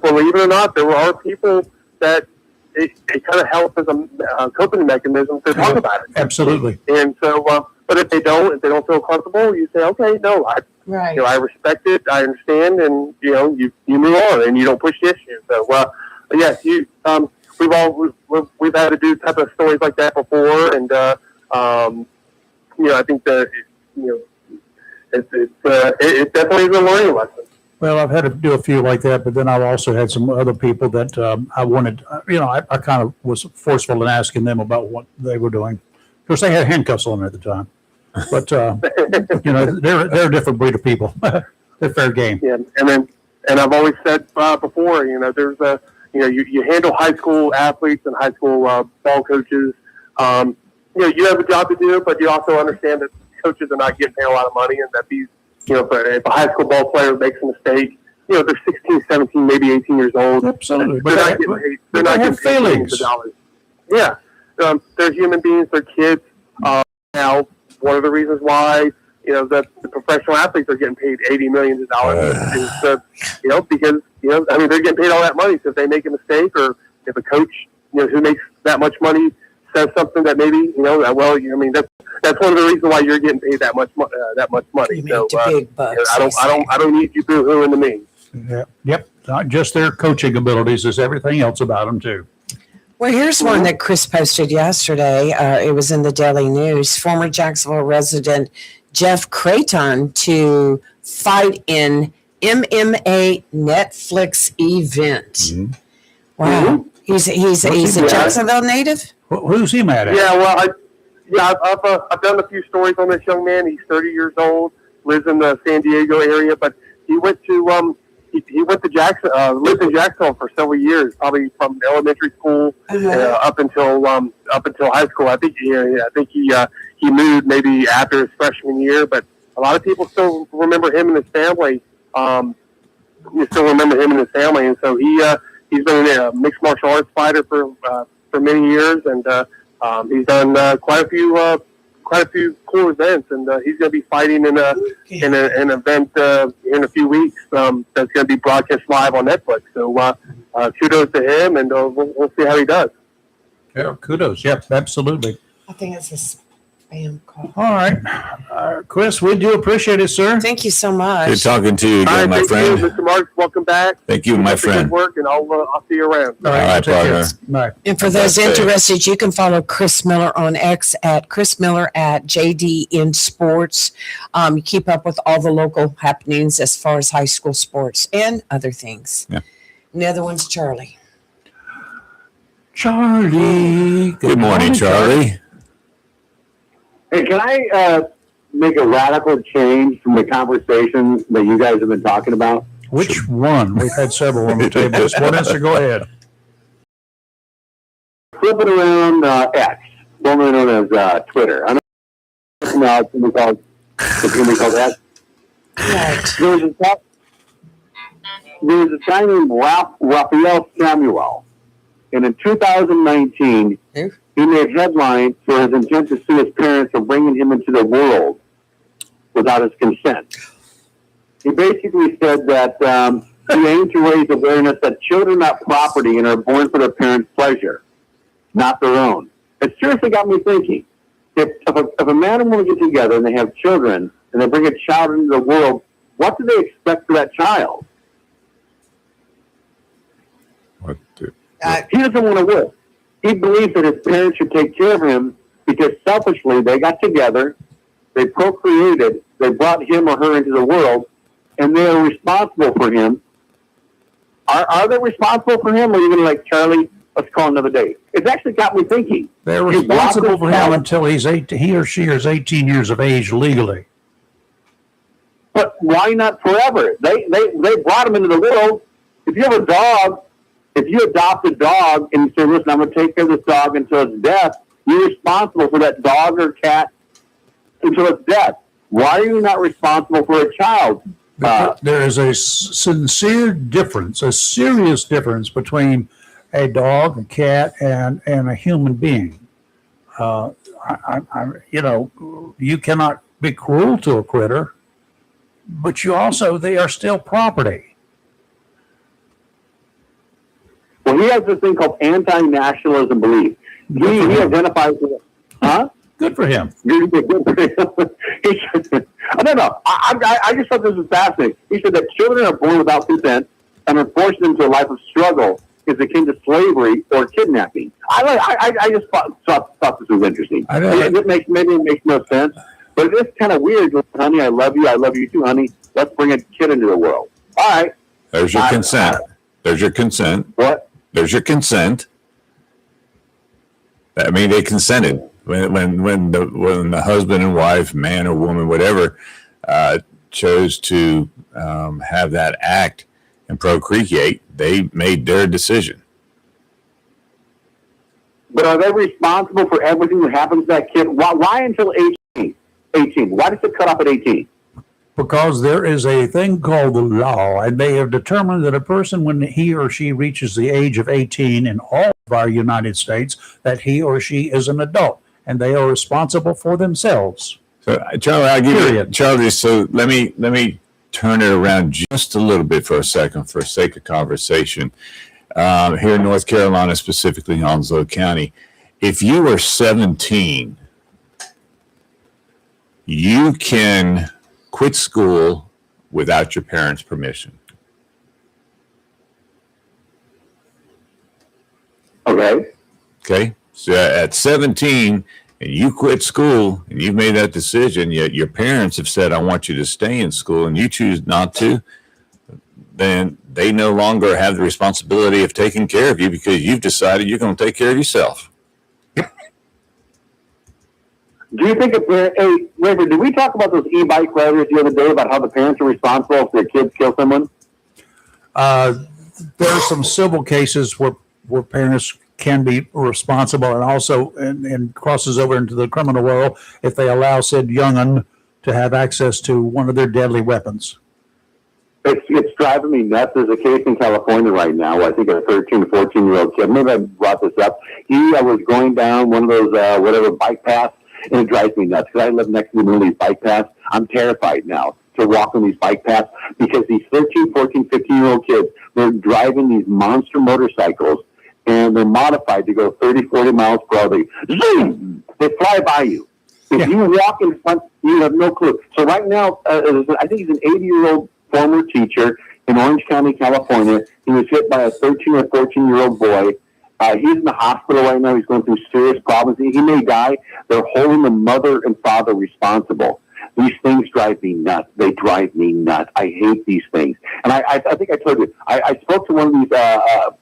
believe it or not, there are people that it kind of helps as a coping mechanism to talk about it. Absolutely. And so, but if they don't feel comfortable, you say, okay, no, I respect it, I understand, and you move on, and you don't push the issue. So, yes, we've had to do type of stories like that before, and I think that it definitely is a learning lesson. Well, I've had to do a few like that, but then I've also had some other people that I wanted. I kind of was forceful in asking them about what they were doing. Of course, they had handcuffs on at the time, but they're a different breed of people. They're fair game. Yeah, and I've always said before, there's you handle high school athletes and high school ball coaches. You have a job to do, but you also understand that coaches are not getting paid a lot of money, and that these, if a high school ball player makes a mistake, they're 16, 17, maybe 18 years old. Absolutely. They're not getting paid. They're not getting paid millions of dollars. Yeah. They're human beings. They're kids. Now, one of the reasons why, the professional athletes are getting paid $80 million is because, they're getting paid all that money. So if they make a mistake, or if a coach, who makes that much money says something that maybe, that's one of the reasons why you're getting paid that much money. So big bucks, I don't need you boo-hooing to me. Yeah. Yep. Not just their coaching abilities, there's everything else about them too. Well, here's one that Chris posted yesterday. It was in the Daily News. Former Jacksonville resident Jeff Creighton to fight in MMA Netflix event. Mm-hmm. Wow. He's a Jacksonville native? Who's he mad at? Yeah, well, I've done a few stories on this young man. He's 30 years old, lives in the San Diego area, but he went to he went to lived in Jacksonville for several years, probably from elementary school up until high school. I think he moved maybe after his freshman year, but a lot of people still remember him and his family. You still remember him and his family, and so he's been a mixed martial arts fighter for many years, and he's done quite a few cool events, and he's going to be fighting in an event in a few weeks that's going to be broadcast live on Netflix. So kudos to him, and we'll see how he does. Yeah, kudos. Yep, absolutely. I think it's a spam call. All right. Chris, we do appreciate it, sir. Thank you so much. Good talking to you again, All right, my thank friend. you, Mr. Marks. Welcome back. Thank you, Keep my up the good friend. work, and I'll see you around. All All right, take care. partner. Bye. And for Have a those blessed day. interested, you can follow Chris Miller on X at Chris Miller at JDN Sports. You keep up with all the local happenings as far as high school sports and other things. Yeah. And the other one's Charlie. Charlie. Good morning, Charlie. Hey, can I make a radical change from the conversations that you guys have been talking about? Which one? We've had several on the table this morning, so go ahead. Flip it around X, formerly known as Twitter. I know it's going to be called X. Right. There was a guy named Raphael Samuel, and in 2019, Who? he made headlines for his intent to sue his parents for bringing him into the world without his consent. He basically said that he aimed to raise awareness that children are not property and are born for their parents' pleasure, not their own. It seriously got me thinking. If a man and woman get together and they have children and they bring a child into the world, what do they expect for that child? What the- He doesn't want to work. He believes that his parents should take care of him because selfishly they got together, they procreated, they brought him or her into the world, and they are responsible for him. Are they responsible for him, or are you going to like, Charlie, let's call another day? It's actually got me thinking. They're responsible for him until he or she is 18 years of age legally. But why not forever? They brought him into the world. If you have a dog, if you adopt a dog and you say, listen, I'm going to take care of this dog until its death, you're responsible for that dog or cat until its death. Why are you not responsible for a child? There is a sincere difference, a serious difference between a dog, a cat, and a human being. You cannot be cruel to a critter, but they are still property. Well, he has this thing called anti-nationalism belief. He identifies with, huh? Good for him. Good for him. I don't know. I just thought this was fascinating. He said that children are born without consent and are forced into a life of struggle is akin to slavery or kidnapping. I just thought this was interesting. Maybe it makes no sense, but it is kind of weird. Honey, I love you too, honey. Let's bring a kid into the world. All right. There's your consent. There's your consent. What? There's your consent. I mean, they consented when the husband and wife, man or woman, whatever, chose to have that act and procreate. They made their decision. But are they responsible for everything that happens to that kid? Why until 18? Why does it cut off at 18? Because there is a thing called the law, and they have determined that a person, when he or she reaches the age of 18 in all of our United States, that he or she is an adult, and they are responsible for themselves. So, Charlie, I'll give you, Charlie. So let me turn it around just a little bit for a second, for sake of conversation. Here in North Carolina, specifically Onslow County, if you are 17, you can quit school without your parents' permission. Okay. Okay. So at 17, and you quit school and you've made that decision, yet your parents have said, I want you to stay in school, and you choose not to, then they no longer have the responsibility of taking care of you because you've decided you're going to take care of yourself. Do you think Raymond, did we talk about those e-bike riders the other day about how the parents are responsible if their kids kill someone? There are some civil cases where parents can be responsible, and also and crosses over into the criminal world if they allow said young'un to have access to one of their deadly weapons. It's driving me nuts. There's a case in California right now. I think a 13 or 14-year-old kid. Maybe I brought this up. I was going down one of those whatever bike paths, and it drives me nuts because I live next to the middle of these bike paths. I'm terrified now to walk on these bike paths because these 13, 14, 15-year-old kids, they're driving these monster motorcycles, and they're modified to go 30, 40 miles per hour. Zoom! They fly by you. If you walk in front, you have no clue. So right now, I think he's an 80-year-old former teacher in Orange County, California. He was hit by a 13 or 14-year-old boy. He's in the hospital right now. He's going through serious problems. He may die. They're holding the mother and father responsible. These things drive me nuts. They drive me nuts. I hate these things. And I think I told you, I spoke to one of these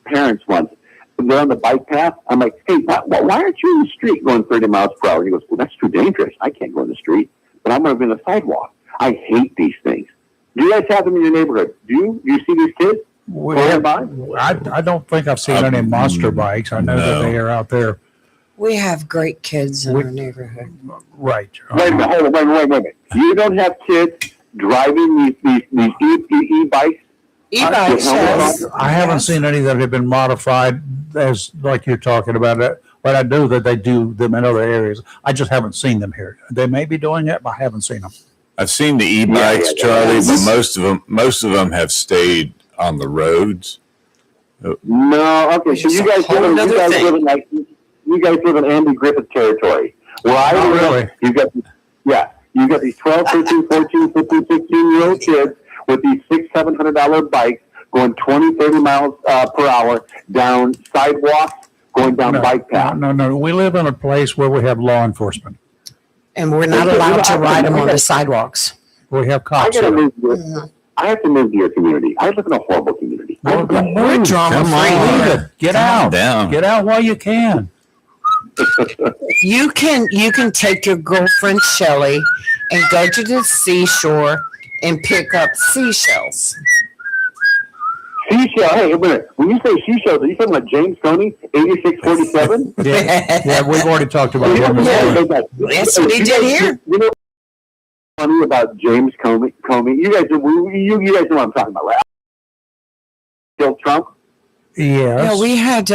parents once. They're on the bike path. I'm like, hey, why aren't you in the street going 30 miles per hour? He goes, well, that's too dangerous. I can't go in the street, but I'm going to be in the sidewalk. I hate these things. Do you guys have them in your neighborhood? Do you see these kids? I don't think I've seen any monster bikes. I know that they are out there. We have great kids in our neighborhood. Right. Wait a minute. You don't have kids driving these e-bikes? E-bikes, yes. I haven't seen any that have been modified as like you're talking about it, but I know that they do them in other areas. I just haven't seen them here. They may be doing it, but I haven't seen them. I've seen the e-bikes, Charlie, but most of them have stayed on the roads. No, okay. So you guys live in Andy Griffith territory. Where I live, you've got these 12, 13, 14, 15, 16-year-old kids with these $600-700 bikes going 20, 30 miles per hour down sidewalks, going down bike paths. No. We live in a place where we have law enforcement. And we're not allowed to ride them on the sidewalks. We have cops. I have to move to your community. I live in a horrible community. We're drama-free. Get out. Get out while you can. You can take your girlfriend Shelly and go to the seashore and pick up seashells. Seashell. Hey, wait a minute. When you say seashells, are you talking about James Coney, 8647? Yeah, we've already talked about him. That's what he did here. You know what's funny about James Comey? You guys know what I'm talking about, right? Killed Trump? Yes. Yeah, we had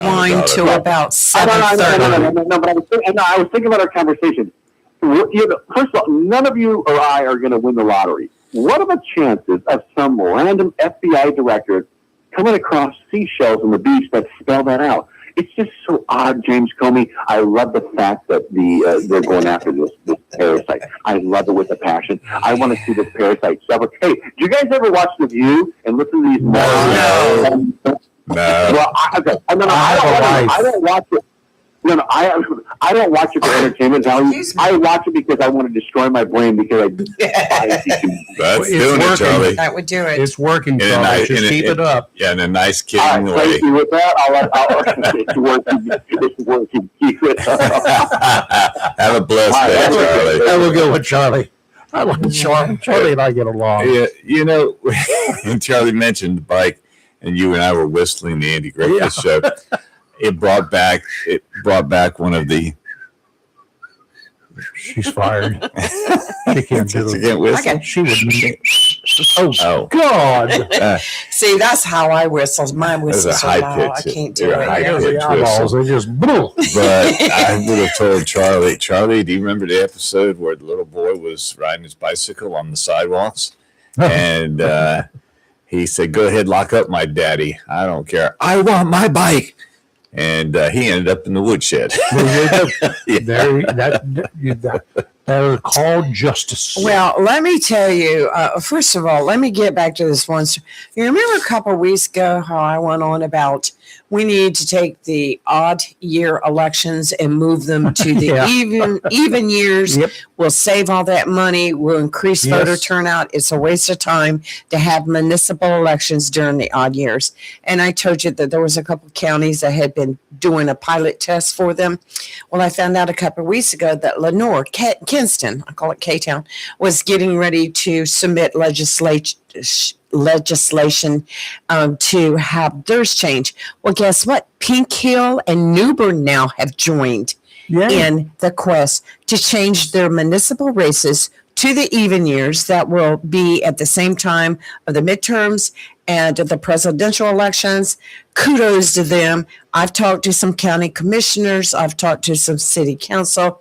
wine till about 7:30. No, but I was thinking about our conversation. First of all, none of you or I are going to win the lottery. What are the chances of some random FBI director coming across seashells on the beach that spell that out? It's just so odd, James Comey. I love the fact that they're going after this parasite. I love it with a passion. I want to see this parasite suffer. Hey, do you guys ever watch The View and listen to these? No. Well, I don't watch it. No, I don't watch it for entertainment value. I watch it because I want to destroy my brain because That's doing it, Charlie. That would do it. It's working, Charlie. Just keep it up. Yeah, in a nice, kidding way. Thank you. With that, it's working. It's working. Keep it up. Have a blessed day, Charlie. Have a good one, Charlie. I like Charlie. Charlie and I get along. Yeah, you know, when Charlie mentioned the bike, and you and I were whistling the Andy Griffith show. It brought back one of the. She's fired. She can't do it. Whistle. She would. Oh God! See, that's how I whistle. My whistle so loud. I can't do it. They just. But I would have told Charlie. Charlie, do you remember the episode where the little boy was riding his bicycle on the sidewalks, and he said, "Go ahead, lock up my daddy. I don't care. I want my bike." And he ended up in the woodshed. That is called justice. Well, let me tell you, first of all, let me get back to this one. You remember a couple of weeks ago how I went on about we need to take the odd year elections and move them to the even years. Yep. We'll save all that money. We'll increase voter turnout. It's a waste of time to have municipal elections during the odd years. And I told you that there was a couple of counties that had been doing a pilot test for them. Well, I found out a couple of weeks ago that Kenton Kinston, I call it K-Town, was getting ready to submit legislation to have theirs change. Well, guess what? Pink Hill and Newbern now have joined in the quest to change their municipal races to the even years that will be at the same time of the midterms and the presidential elections. Kudos to them. I've talked to some county commissioners. I've talked to some city council,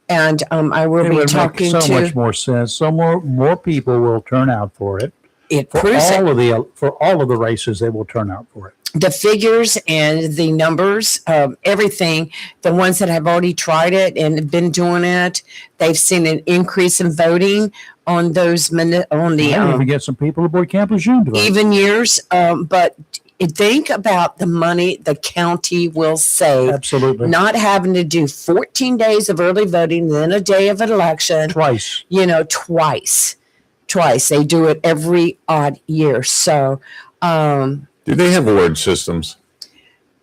and I will be talking so to. Much more sense. So more people will turn out for it. It For proves it. all of the races, they will turn out for it. The figures and the numbers, everything, the ones that have already tried it and been doing it, they've seen an increase in voting on those on the I even get some people aboard Camp Lejeune to vote. even years. But think about the money the county will save. Absolutely. Not having to do 14 days of early voting, then a day of an election. Twice. Twice. They do it every odd year. So, Do they have ward systems?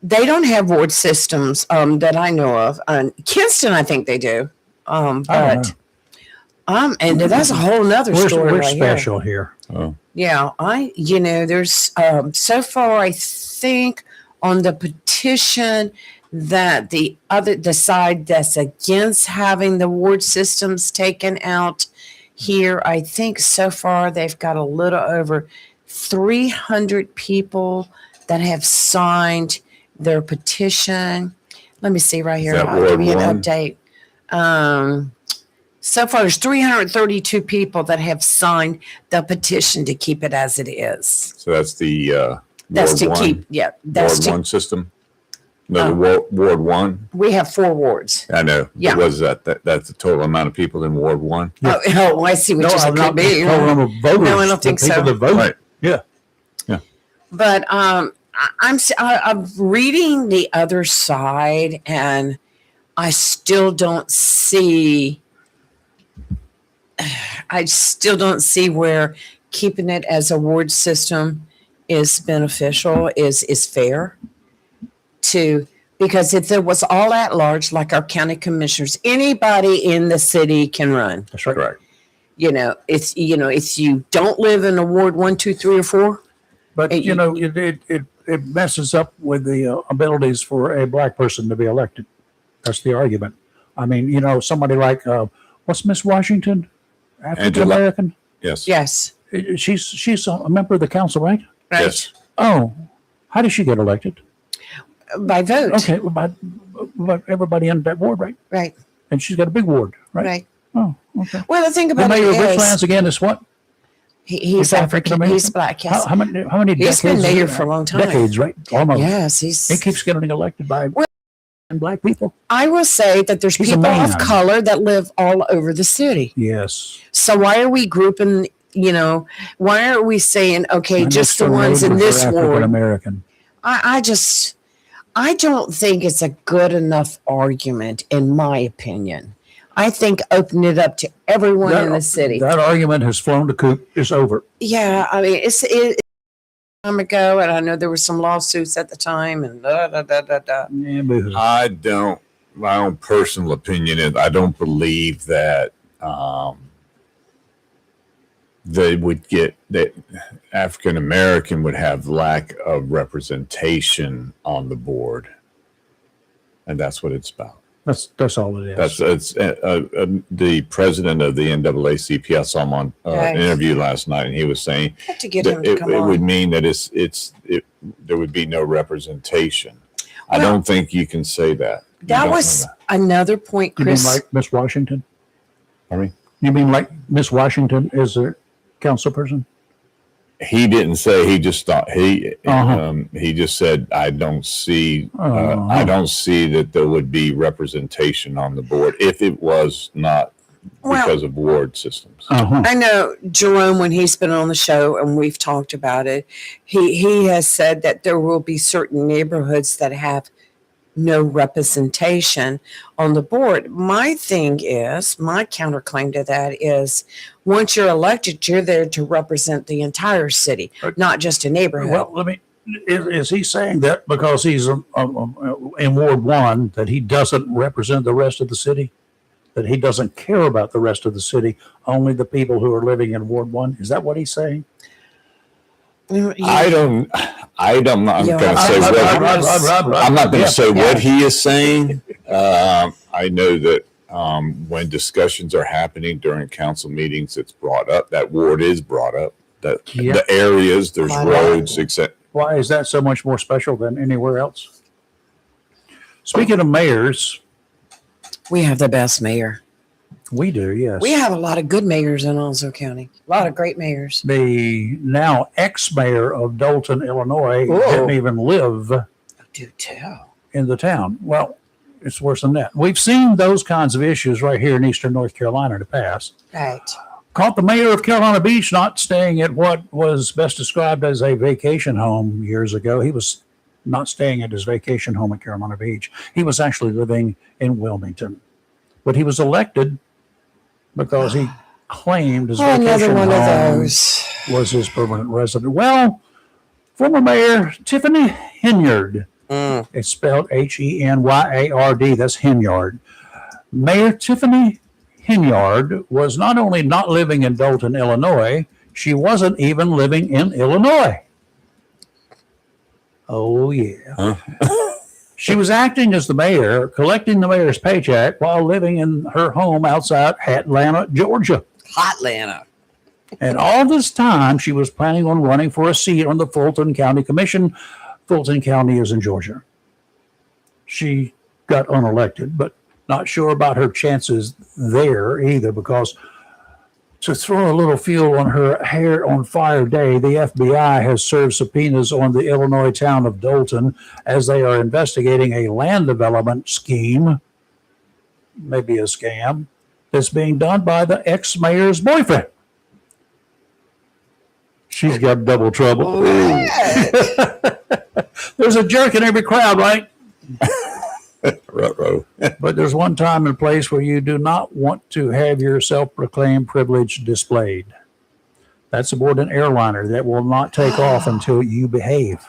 they don't have ward systems that I know of. Kinston, I think they do. And that's a whole nother story. We're right special here. Oh, Yeah, there's so far I think on the petition that the side that's against having the ward systems taken out here, I think so far they've got a little over 300 people that have signed their petition. Let me see right here. Is that I'll give you an Ward 1? update. So far, there's 332 people that have signed the petition to keep it as it is. so that's the That's Ward to 1, keep, yeah. That's Ward to, 1 system? No, the Ward 1? we have 4 wards. I know. Yeah. What is that? That's the total amount of people in Ward 1? Oh, I see what you said. Could be. total number of voters. No, I don't think the people so. That vote. Right. Yeah. But I'm reading the other side, and I still don't see. I still don't see where keeping it as a ward system is beneficial, is fair. Because if there was all at large, like our county commissioners, anybody in the city can run. That's right. Correct. If you don't live in a ward 1, 2, 3, or 4. But it messes up with the abilities for a black person to be elected. That's the argument. I mean, somebody like what's Miss Washington, African American. Yes. Yes. She's a member of the council, right? Right. Yes. Oh, how did she get elected? By vote. Okay, by everybody in that ward, right? Right. And she's got a big ward, right? Right. Oh, okay. Well, the thing The about it mayor of is, Richlands again is what? he's African. He's black. Yes. How many He's decades? been mayor for a long time. Decades, right? Almost. Yes, He keeps getting elected by black people. I will say that there's He's a people of man. color that live all over the city. Yes. So why are we grouping? Why are we saying okay, just the ones in this African ward? American. I don't think it's a good enough argument, in my opinion. I think open it up to everyone in the city. That argument has flown the coop. It's over. Yeah, I mean, it's time ago, and I know there were some lawsuits at the time, and Yeah, boo-hoo. My own personal opinion is I don't believe that they would get that African American would have lack of representation on the board, and that's what it's about. That's all it is. It's the president of the NAACP. I saw him on Right. an interview last night, and he was saying have to get that him to it come would on. mean that there would be no representation. I Well, don't think you can say that. You That don't was know another point, You mean Chris. like Miss Washington? Pardon me? You mean like Miss Washington is a council person? He didn't say. He just thought Uh-huh. he just said, "I don't see. Uh-huh. I don't see that there would be representation on the board if it was not Well- because of ward systems." Uh-huh. I know Jerome, when he's been on the show and we've talked about it, he has said that there will be certain neighborhoods that have no representation on the board. My counterclaim to that is once you're elected, you're there to represent the entire city, not just a neighborhood. Well, is he saying that because he's in Ward 1 that he doesn't represent the rest of the city? that he doesn't care about the rest of the city, only the people who are living in Ward 1? Is that what he's saying? I'm not going to say I'm not going to say what he is saying. I know that when discussions are happening during council meetings, it's brought up. That ward is brought up. That the areas, there's roads, etc. Why is that so much more special than anywhere else? Speaking of mayors, we have the best mayor. We do, yes. We have a lot of good mayors in Onslow County. A lot of great mayors. The now ex-mayor of Dalton, Illinois, didn't even live in the town. Well, it's worse than that. We've seen those kinds of issues right here in eastern North Carolina in the past. Right. Caught the mayor of Carolina Beach not staying at what was best described as a vacation home years ago. He was not staying at his vacation home at Carolina Beach. He was actually living in Wilmington. But he was elected because he claimed his vacation home was his permanent resident. Well, former Mayor Tiffany Henyard, it's spelled Henyard, that's Henyard. Mayor Tiffany Henyard was not only not living in Dalton, Illinois, she wasn't even living in Illinois. Oh, yeah. She was acting as the mayor, collecting the mayor's paycheck while living in her home outside Atlanta, Georgia. Hotlanta. And all this time, she was planning on running for a seat on the Fulton County Commission. Fulton County is in Georgia. She got unelected, but not sure about her chances there either, because to throw a little fuel on her hair on fire day, the FBI has served subpoenas on the Illinois town of Dalton as they are investigating a land development scheme, maybe a scam, that's being done by the ex-mayor's boyfriend. She's got double trouble. There's a jerk in every crowd, right? But there's one time and place where you do not want to have your self-proclaimed privilege displayed. That's aboard an airliner that will not take off until you behave.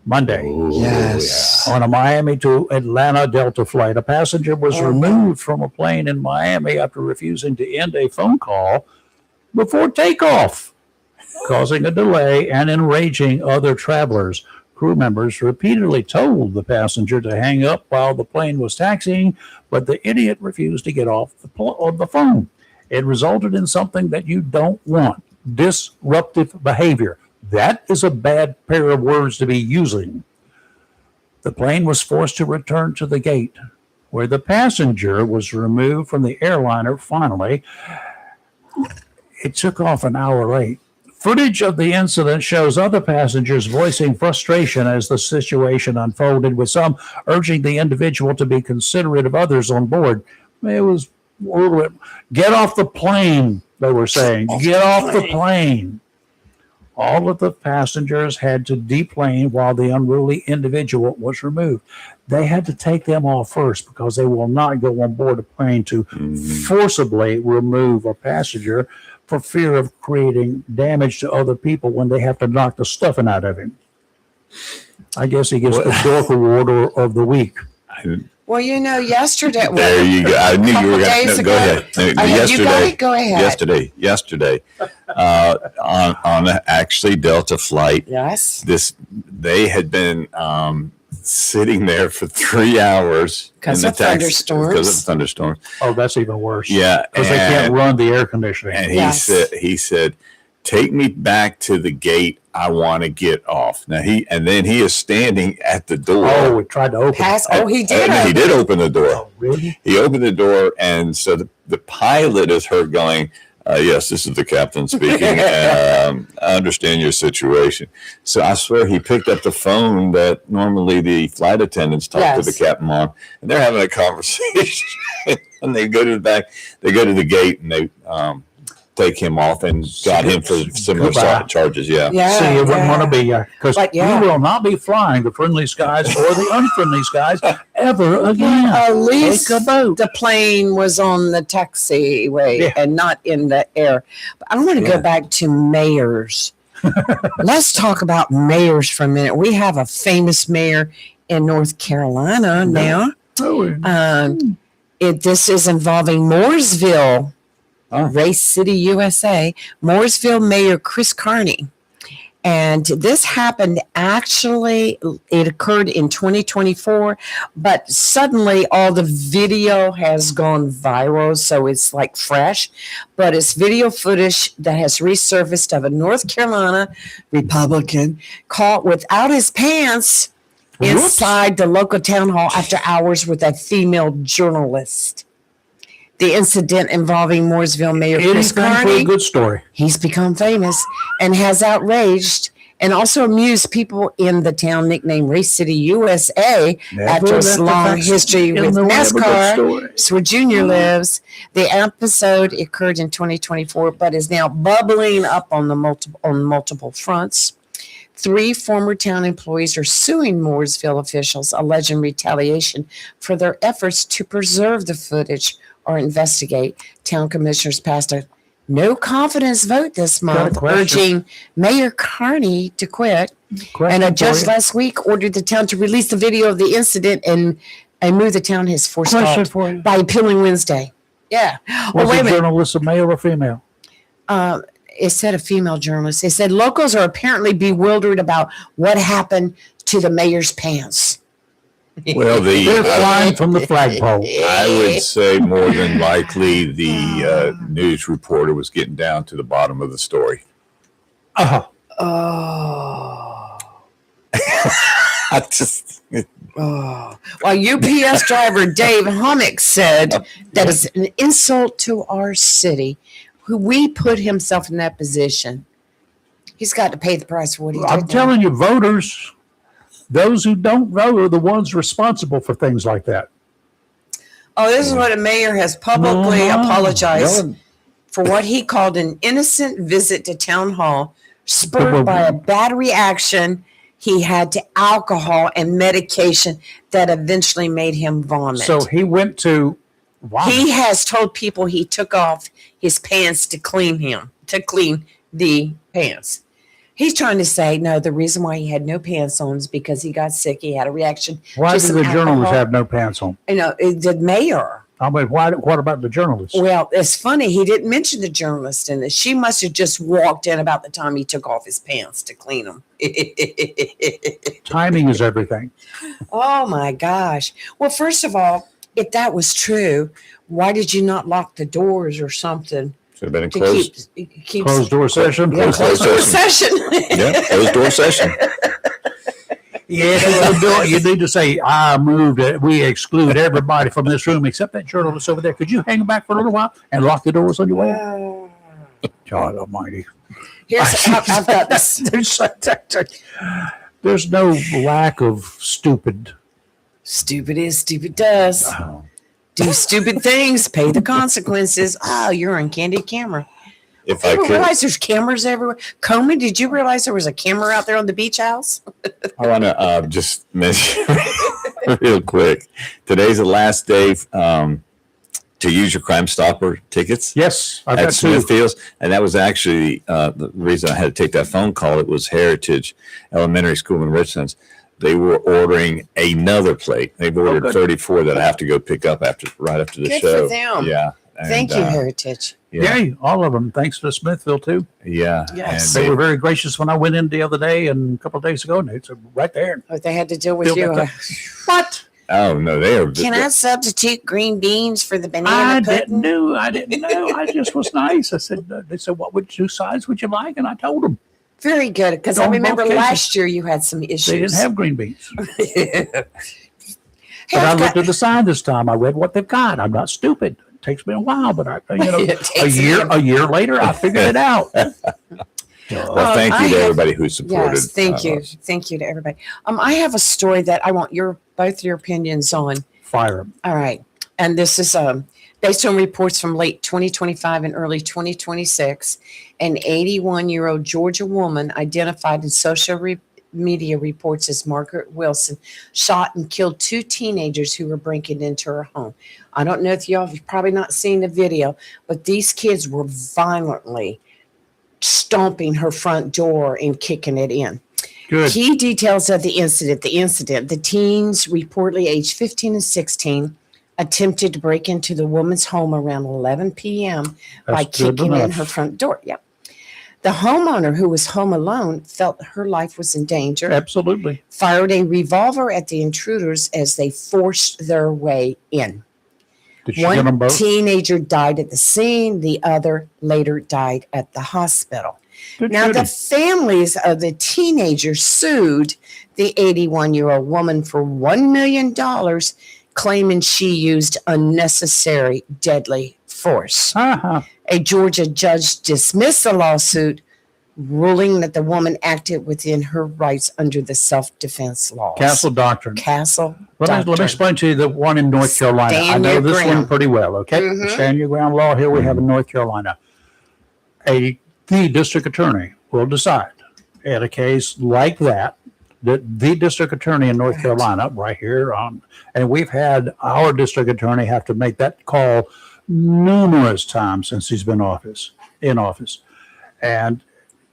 Monday, on a Miami to Atlanta Delta flight, a passenger was removed from a plane in Miami after refusing to end a phone call before takeoff, causing a delay and enraging other travelers. Crew members repeatedly told the passenger to hang up while the plane was taxiing, but the idiot refused to get off the phone. It resulted in something that you don't want: disruptive behavior. That is a bad pair of words to be using. The plane was forced to return to the gate, where the passenger was removed from the airliner. Finally, it took off an hour late. Footage of the incident shows other passengers voicing frustration as the situation unfolded, with some urging the individual to be considerate of others on board. It was, get off the plane, they were saying. Get off the plane. All of the passengers had to deplane while the unruly individual was removed. They had to take them off first because they will not go on board a plane to forcibly remove a passenger for fear of creating damage to other people when they have to knock the stuffing out of him. I guess he gets the Dork Award of the week. Well, you know, yesterday. There you go. I knew you were going to go ahead. Yesterday, go ahead. Yesterday, on actually Delta flight. Yes. They had been sitting there for 3 hours because of thunderstorms. Oh, that's even worse. Yeah, because they can't run the air conditioning. And he said, "Take me back to the gate. I want to get off." Now he is standing at the door. Oh, we tried to open. He did. He did open the door. Oh, really? He opened the door, and so the pilot is heard going, "Yes, this is the captain speaking. I understand your situation." So I swear he picked up the phone that normally the flight attendants talk to the captain on, and they're having a conversation. And they go to the back, they go to the gate, and they take him off and got him for similar charges. Yeah. See, you wouldn't want to be, because we will not be flying the friendly skies or the unfriendly skies ever again. At least the plane was on the taxiway and not in the air. But I want to go back to mayors. Let's talk about mayors for a minute. We have a famous mayor in North Carolina now. This is involving Mooresville, Oh. Race City, USA. Mooresville Mayor Chris Carney. And this happened actually, it occurred in 2024, but suddenly all the video has gone viral, so it's like fresh. But it's video footage that has resurfaced of a North Carolina Republican caught without his pants inside the local town hall after hours with a female journalist. The incident involving Mooresville Mayor Chris Carney, a good story. he's become famous and has outraged and also amused people in the town nicknamed Race City USA after its long history with NASCAR. It's where Junior lives. The episode occurred in 2024, but is now bubbling up on multiple fronts. 3 former town employees are suing Mooresville officials, alleging retaliation for their efforts to preserve the footage or investigate. Town commissioners passed a no confidence vote this month, urging Mayor Carney to quit. And a judge last week ordered the town to release the video of the incident and move the town has forestalled by appealing Wednesday. Yeah. Was the journalist a male or female? It said a female journalist. They said locals are apparently bewildered about what happened to the mayor's pants. Well, They're flying from the flagpole. I would say more than likely the news reporter was getting down to the bottom of the story. Oh. I just While UPS driver Dave Hummock said that is an insult to our city, who we put himself in that position. He's got to pay the price for what he did. I'm telling you, voters, those who don't vote are the ones responsible for things like that. Oh, this is what a mayor has publicly apologized for what he called an innocent visit to town hall, spurred by a bad reaction he had to alcohol and medication that eventually made him vomit. So he went to vomit. He has told people he took off his pants to clean the pants. He's trying to say, no, the reason why he had no pants on is because he got sick. He had a reaction. Why to did some the journalist alcohol. have no pants on? You know, the mayor. I mean, what about the journalist? Well, it's funny. He didn't mention the journalist in it. She must have just walked in about the time he took off his pants to clean them. Timing is everything. Oh, my gosh. Well, first of all, if that was true, why did you not lock the doors or something? should have been a To closed, keep Closed door session. Yeah, closed door session. yeah, closed door session. Yeah, you need to say, I moved it. We exclude everybody from this room except that journalist over there. Could you hang back for a little while and lock the doors on your way out? God almighty. I've got this. There's no lack of stupid. Stupid is, stupid does. Do stupid things, pay the consequences. Oh, you're on candid camera. If I I didn't could, realize there's cameras everywhere. Coleman, did you realize there was a camera out there on the beach house? I want to just mention real quick. Today's the last day to use your Crime Stopper tickets. Yes, I've at got two. Smithfields, and that was actually the reason I had to take that phone call. It was Heritage Elementary School in Richlands. They were ordering another plate. They've ordered 34 that I have to go pick up right after the Good show. for them. Yeah. And, Thank you, Heritage. Yeah, all of them. Thanks to Smithville too. Yeah. Yes. And They were very gracious when I went in the other day and a couple of days ago, and it's right there. What they had to deal with Filled you. it up. What? oh no, they are. Can I substitute green beans for the banana I pudding? didn't know. I just was nice. I said, they said, what two sides would you like? And I told them Very good, because I On both remember cases. last year you had some issues. they didn't have green beans. Hey, But I I've looked got- at the sign this time. I read what they've got. I'm not stupid. It takes me a while, but It takes a year later, I figured it out. Well, thank I you to have- everybody who supported. Yes, thank you. us. Thank you to everybody. I have a story that I want both your opinions on. Fire 'em. All right. And this is based on reports from late 2025 and early 2026. An 81-year-old Georgia woman identified in social media reports as Margaret Wilson shot and killed 2 teenagers who were breaking into her home. I don't know if y'all have probably not seen the video, but these kids were violently stomping her front door and kicking it in. Good. Key details of the incident. The teens, reportedly aged 15 and 16, attempted to break into the woman's home around 11 p.m. by That's good kicking in enough. her front door. Yep. The homeowner, who was home alone, felt her life was in danger, Absolutely. fired a revolver at the intruders as they forced their way in. Did she get them One both? teenager died at the scene. The other later died at the hospital. Good Now, shooting. the families of the teenagers sued the 81-year-old woman for $1 million, claiming she used unnecessary deadly force. Uh-huh. A Georgia judge dismissed the lawsuit, ruling that the woman acted within her rights under the self-defense laws. Castle Doctrine. Castle Let me Doctrine. explain to you the one in North Carolina. I Stand know your this one ground. pretty well, okay? Mhm. The stand your ground law here we have in North Carolina. The district attorney will decide in a case like that, the district attorney in North Carolina, right here on, and we've had our district attorney have to make that call numerous times since he's been in office. And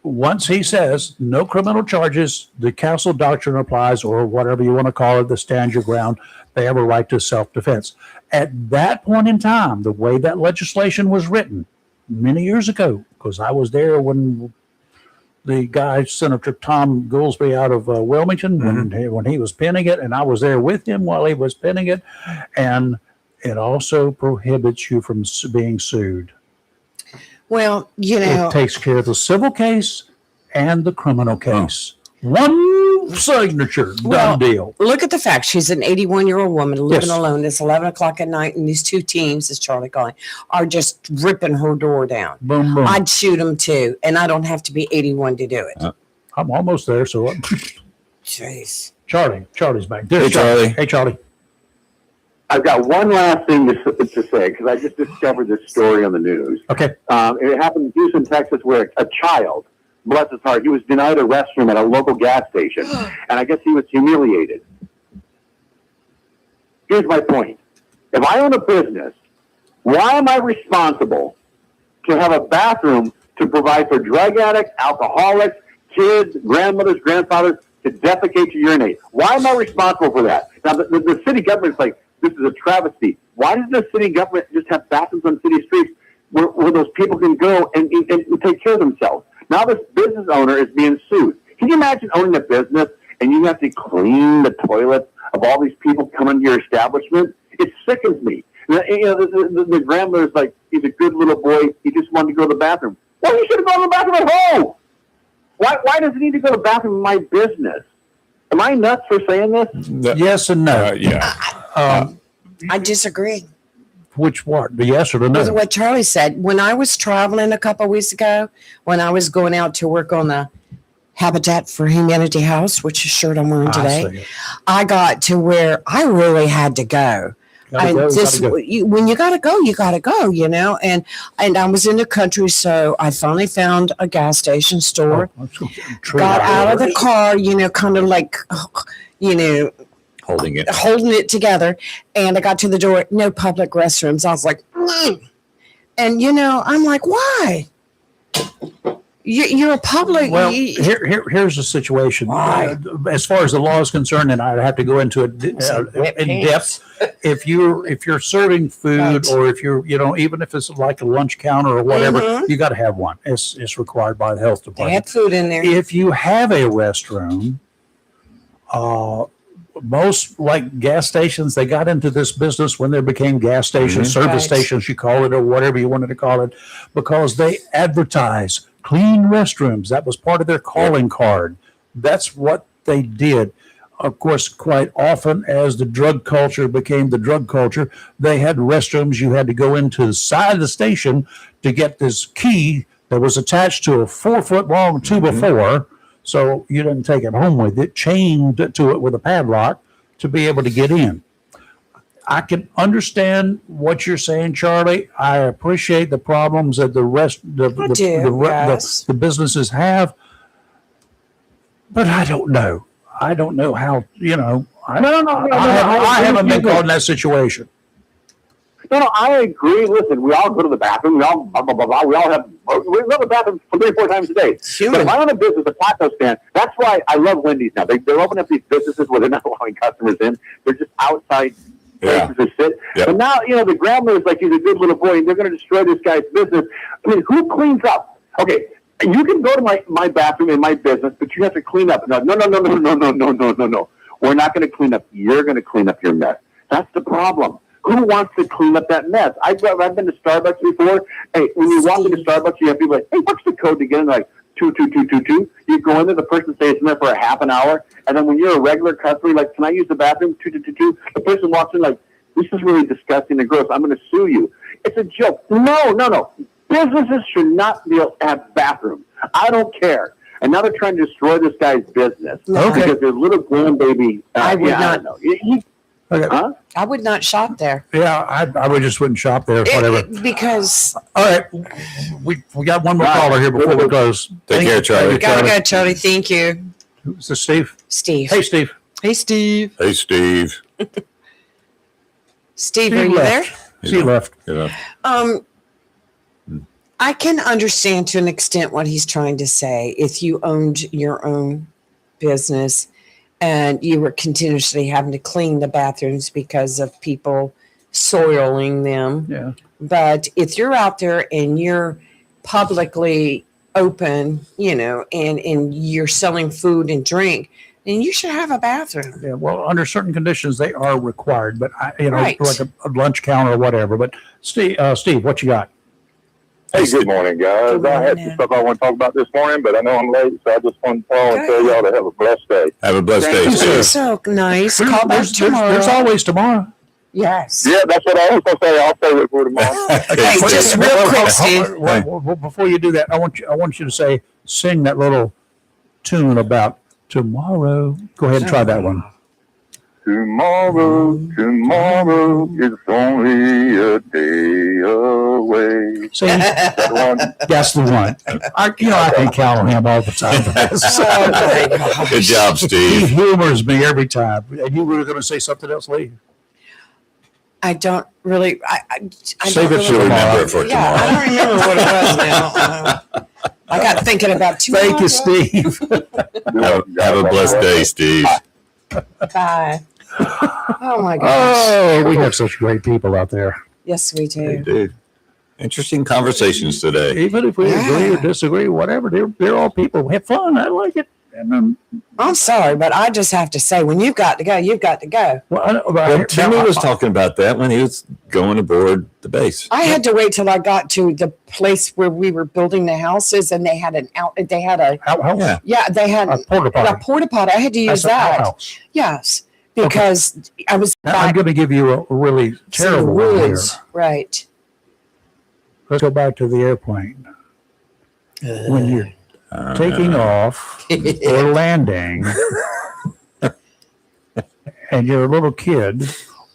once he says no criminal charges, the Castle Doctrine applies, or whatever you want to call it, the stand your ground, they have a right to self-defense. At that point in time, the way that legislation was written many years ago, because I was there when the guy, Senator Tom Goolsbee out of Wilmington, when he was penning it, and I was there with him while he was penning it, and it also prohibits you from being sued. Well, you know, It takes care of the civil case and the criminal case. One signature, Well, done deal. look at the fact. She's an 81-year-old woman living Yes. alone. It's 11 o'clock at night, and these two teams, as Charlie calling, are just ripping her door down. Boom, boom. I'd shoot them too, and I don't have to be 81 to do it. I'm almost there. So, Jeez. Charlie's back. There's Hey, Charlie. Hey, Charlie. I've got one last thing to say because I just discovered this story on the news. Okay. It happened in Houston, Texas, where a child, bless his heart, he was denied a restroom at a local gas station, and I guess he was humiliated. Here's my point. If I own a business, why am I responsible to have a bathroom to provide for drug addicts, alcoholics, kids, grandmothers, grandfathers to defecate, to urinate? Why am I responsible for that? Now, the city government's like, this is a travesty. Why does the city government just have bathrooms on city streets where those people can go and take care of themselves? Now this business owner is being sued. Can you imagine owning a business and you have to clean the toilets of all these people coming to your establishment? It sickens me. You know, the grandmother's like, he's a good little boy. He just wanted to go to the bathroom. Well, he should have gone to the bathroom at home. Why does he need to go to the bathroom in my business? Am I nuts for saying this? Yes and no. Yeah. I disagree Which part? The yes or the with no? what Charlie said. When I was traveling a couple of weeks ago, when I was going out to work on the Habitat for Humanity house, which is shirt I'm wearing I today, see it. I got to where I really had to go. Gotta And go, just gotta go. when you gotta go, you know. And I was in the country, so I finally found a gas station store. Oh, that's true. Got out of the car, you know, kind of like, you know, Holding it. holding it together. And I got to the door, no public restrooms. I was like, and you know, I'm like, why? You're a public. Well, here's the situation. Why? As far as the law is concerned, and I'd have to go into it in depth. If you're serving food, Right. or if you're, you know, even if it's like a lunch counter or whatever, Mhm. you got to have one. It's required by the health They department. had food in there. If you have a restroom, most like gas stations, they got into this business when there became gas stations, service Right. stations, you call it, or whatever you wanted to call it, because they advertise clean restrooms. That was part of their calling card. That's what they did. Of course, quite often as the drug culture became the drug culture, they had restrooms you had to go into the side of the station to get this key that was attached to a 4-foot long 2x4. So you didn't take it home with it, chained to it with a padlock to be able to get in. I can understand what you're saying, Charlie. I appreciate the problems that the businesses have, but I don't know. I don't know how, you know. I haven't been caught in that situation. No, I agree. Listen, we all go to the bathroom. We all blah, blah, blah, blah. We go to the bathroom 3-4 times a day. But if I own a business, a taco stand, that's why I love Wendy's now. They're opening up these businesses where they're not allowing customers in. They're just outside places to sit. Yeah. But now, the grandmother's like, he's a good little boy, and they're going to destroy this guy's business. I mean, who cleans up? Okay, you can go to my bathroom in my business, but you have to clean up. No. We're not going to clean up. You're going to clean up your mess. That's the problem. Who wants to clean up that mess? I've been to Starbucks before. Hey, when you walk into Starbucks, you have people like, hey, what's the code to get in? Like, 22222. You go in there, the person stays in there for a half an hour, and then when you're a regular customer, like, can I use the bathroom? 2222. The person walks in like, this is really disgusting and gross. I'm going to sue you. It's a joke. No. Businesses should not be able to have bathrooms. I don't care. And now they're trying to destroy this guy's business because their little grandbaby. I would not. I don't know. Okay. Huh? I would not shop there. Yeah, I would just wouldn't shop there, whatever. Because All right, we got one more caller here before we close. Take care, Charlie. gotta go, Charlie. Thank you, Is this Steve? Steve. Hey, Steve. Hey, Steve. Hey, Steve. Steve, are you there? He left. I can understand to an extent what he's trying to say. If you owned your own business and you were continuously having to clean the bathrooms because of people soiling them. Yeah. But if you're out there and you're publicly open, and you're selling food and drink, then you should have a bathroom. Yeah. Well, under certain conditions, they are required, but Right. like a lunch counter or whatever. But Steve, what you got? Hey, good morning, guys. Good I had morning. some stuff I want to talk about this morning, but I know I'm late, so I just want to call and tell y'all to have a blessed day. Have a blessed day, This is Steve. so nice. Call back tomorrow. There's always tomorrow. Yes. Yeah, that's what I was going to say. I'll save it for tomorrow. Okay, just real quick, Steve. Well, before you do that, I want you to sing that little tune about tomorrow. Go ahead and try that one. Tomorrow is only a day away. See, That one? that's the one. I can count on him all the time for this. Oh, my gosh. Good job, He Steve. humors me every time. And you were going to say something else, Lee? I don't really. I Save don't it really, She'll remember it for Yeah, tomorrow. I don't remember what it was now. I got thinking about tomorrow. Thank you, Steve. Have a blessed day, Steve. Bye. Oh my gosh. Oh, we have such great people out there. Yes, we Hey, do. dude. Interesting conversations today. Even if we agree or Yeah. disagree, whatever, they're all people. Have fun. I like it. And I'm sorry, but I just have to say, when you've got to go, you've got to go. Well, Timmy was talking about that when he was going aboard the base. I had to wait till I got to the place where we were building the houses, and they had Yeah. they had a porta a potty. porta potty. I had to use That's an that. outhouse. Yes, because I was Now, I'm back going to give you a really in the terrible one here. woods. Right. Let's go back to the airplane. When you're taking off or landing, and you're a little kid,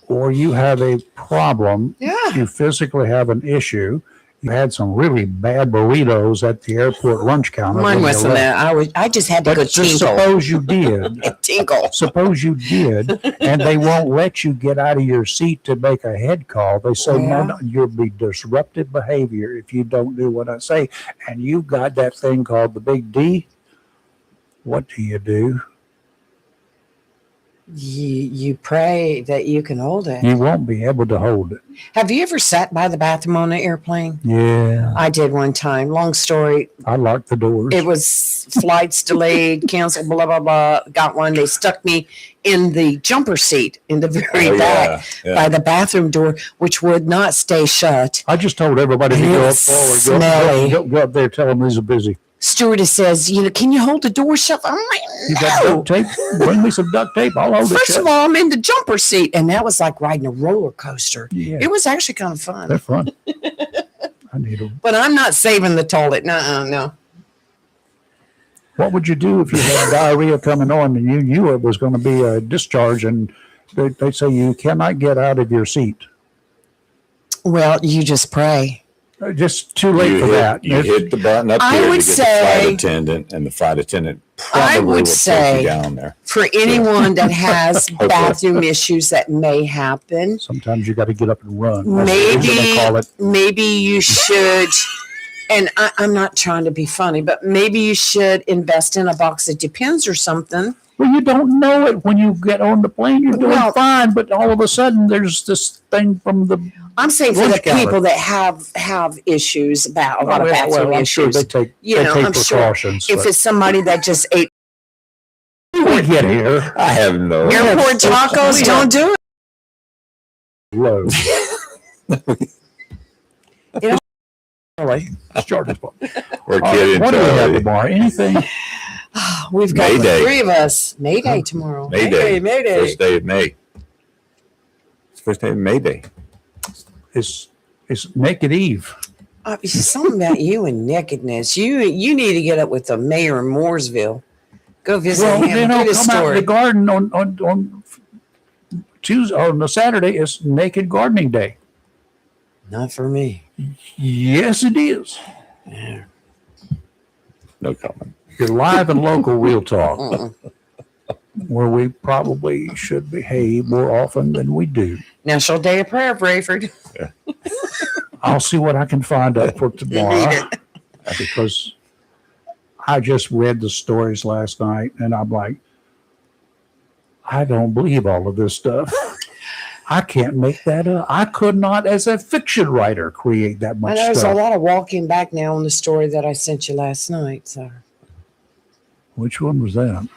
or you have a problem, Yeah. you physically have an issue, you had some really bad burritos at the airport lunch counter. Mine when you wasn't left. that. I just had to But go just tinkle. suppose you did. Tinkle. Suppose you did, and they won't let you get out of your seat to make a head call. They say, no, you'll be disruptive behavior if you don't do what I say. And you've got that thing called the big D. What do? You pray that you can hold it. You won't be able to hold it. Have you ever sat by the bathroom on an airplane? Yeah. I did one time. Long story. I locked the doors. It was flights delayed, canceled, blah, blah, blah. Got one. They stuck me in the jumper seat in the very back by the bathroom door, which would not stay shut. I just told everybody to go up forward. Smelly. Go up there, tell them these are busy. Stewardess says, can you hold the door shut? I'm You like, got no. duct tape? Bring me some duct tape. I'll hold it First shut. of all, I'm in the jumper seat, and that was like riding a roller coaster. Yeah. It was actually kind of fun. They're fun. I need them. But I'm not saving the toilet. No. What would you do if you had diarrhea coming on and you knew it was going to be a discharge and they say you cannot get out of your seat? Well, you just pray. Just too late for that. You hit the button up I here to would get the say- flight attendant, and the flight attendant I probably would will say- take you down there. For anyone that has Hopefully. bathroom issues that may happen, Sometimes you got to get up and run. That's the reason they call it. maybe you should, and I'm not trying to be funny, but maybe you should invest in a box of Depends or something Well, you don't know it when you get on the plane. You're doing Well- fine, but all of a sudden there's this thing from the. I'm saying for the Lunch counter. people that have issues about a lot of bathroom I'm sure issues. they take I'm sure precautions. if it's somebody that just ate we get here, I have no. airport tacos, don't do it. low. Really. Started. We're kidding, What do we have Charlie. tomorrow? Anything? We've got May the Day. three of us. May Day tomorrow. May Day. May Day. First day of May. It's first day of May Day. It's Naked Eve. It's something about you and nakedness. You need to get up with the mayor of Mooresville. Go visit Well, him. Get his come out in the story. garden on Tuesday, on a Saturday. It's Naked Gardening Day. Not for me. Yes, it is. Yeah. No comment. You're live and local real talk, Mm-mm. where we probably should behave more often than we do. National Day of Prayer, Brayford. I'll see what I can find out for tomorrow because I just read the stories last night and I'm like, I don't believe all of this stuff. I can't make that up. I could not, as a fiction writer, create that And much there's a stuff. lot of walking back now on the story that I sent you last night. So Which one was that?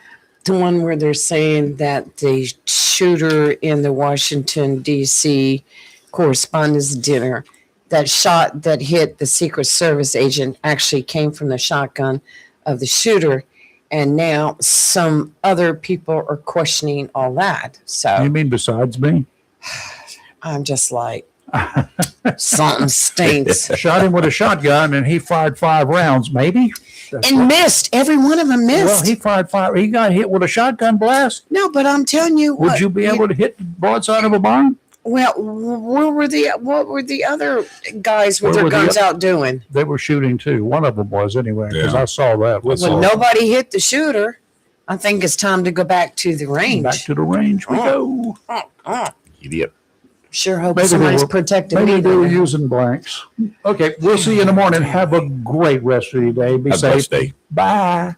the one where they're saying that the shooter in the Washington, D.C. Correspondents' Dinner, that shot that hit the Secret Service agent actually came from the shotgun of the shooter. And now some other people are questioning all that. You So mean besides me? I'm just like, something stinks. Shot him with a shotgun and he fired 5 rounds, maybe? That's And what- missed. Every one of them missed. Well, he fired 5. He got hit with a shotgun blast. No, but I'm telling you, Would you be able to hit the broadside of a barn? Well, what were the other guys with Where their were the guns out doing? They were shooting too. One of them was anyway, because Yeah. I saw that. Well, nobody hit the shooter. I think it's time to go back to the range. Back to the range we go. Idiot. Sure hope Maybe they somebody's were- protecting Maybe me. they were then. using blanks. Okay, we'll see you in the morning. Have a great rest of your day. Be Have a blessed safe. day. Bye.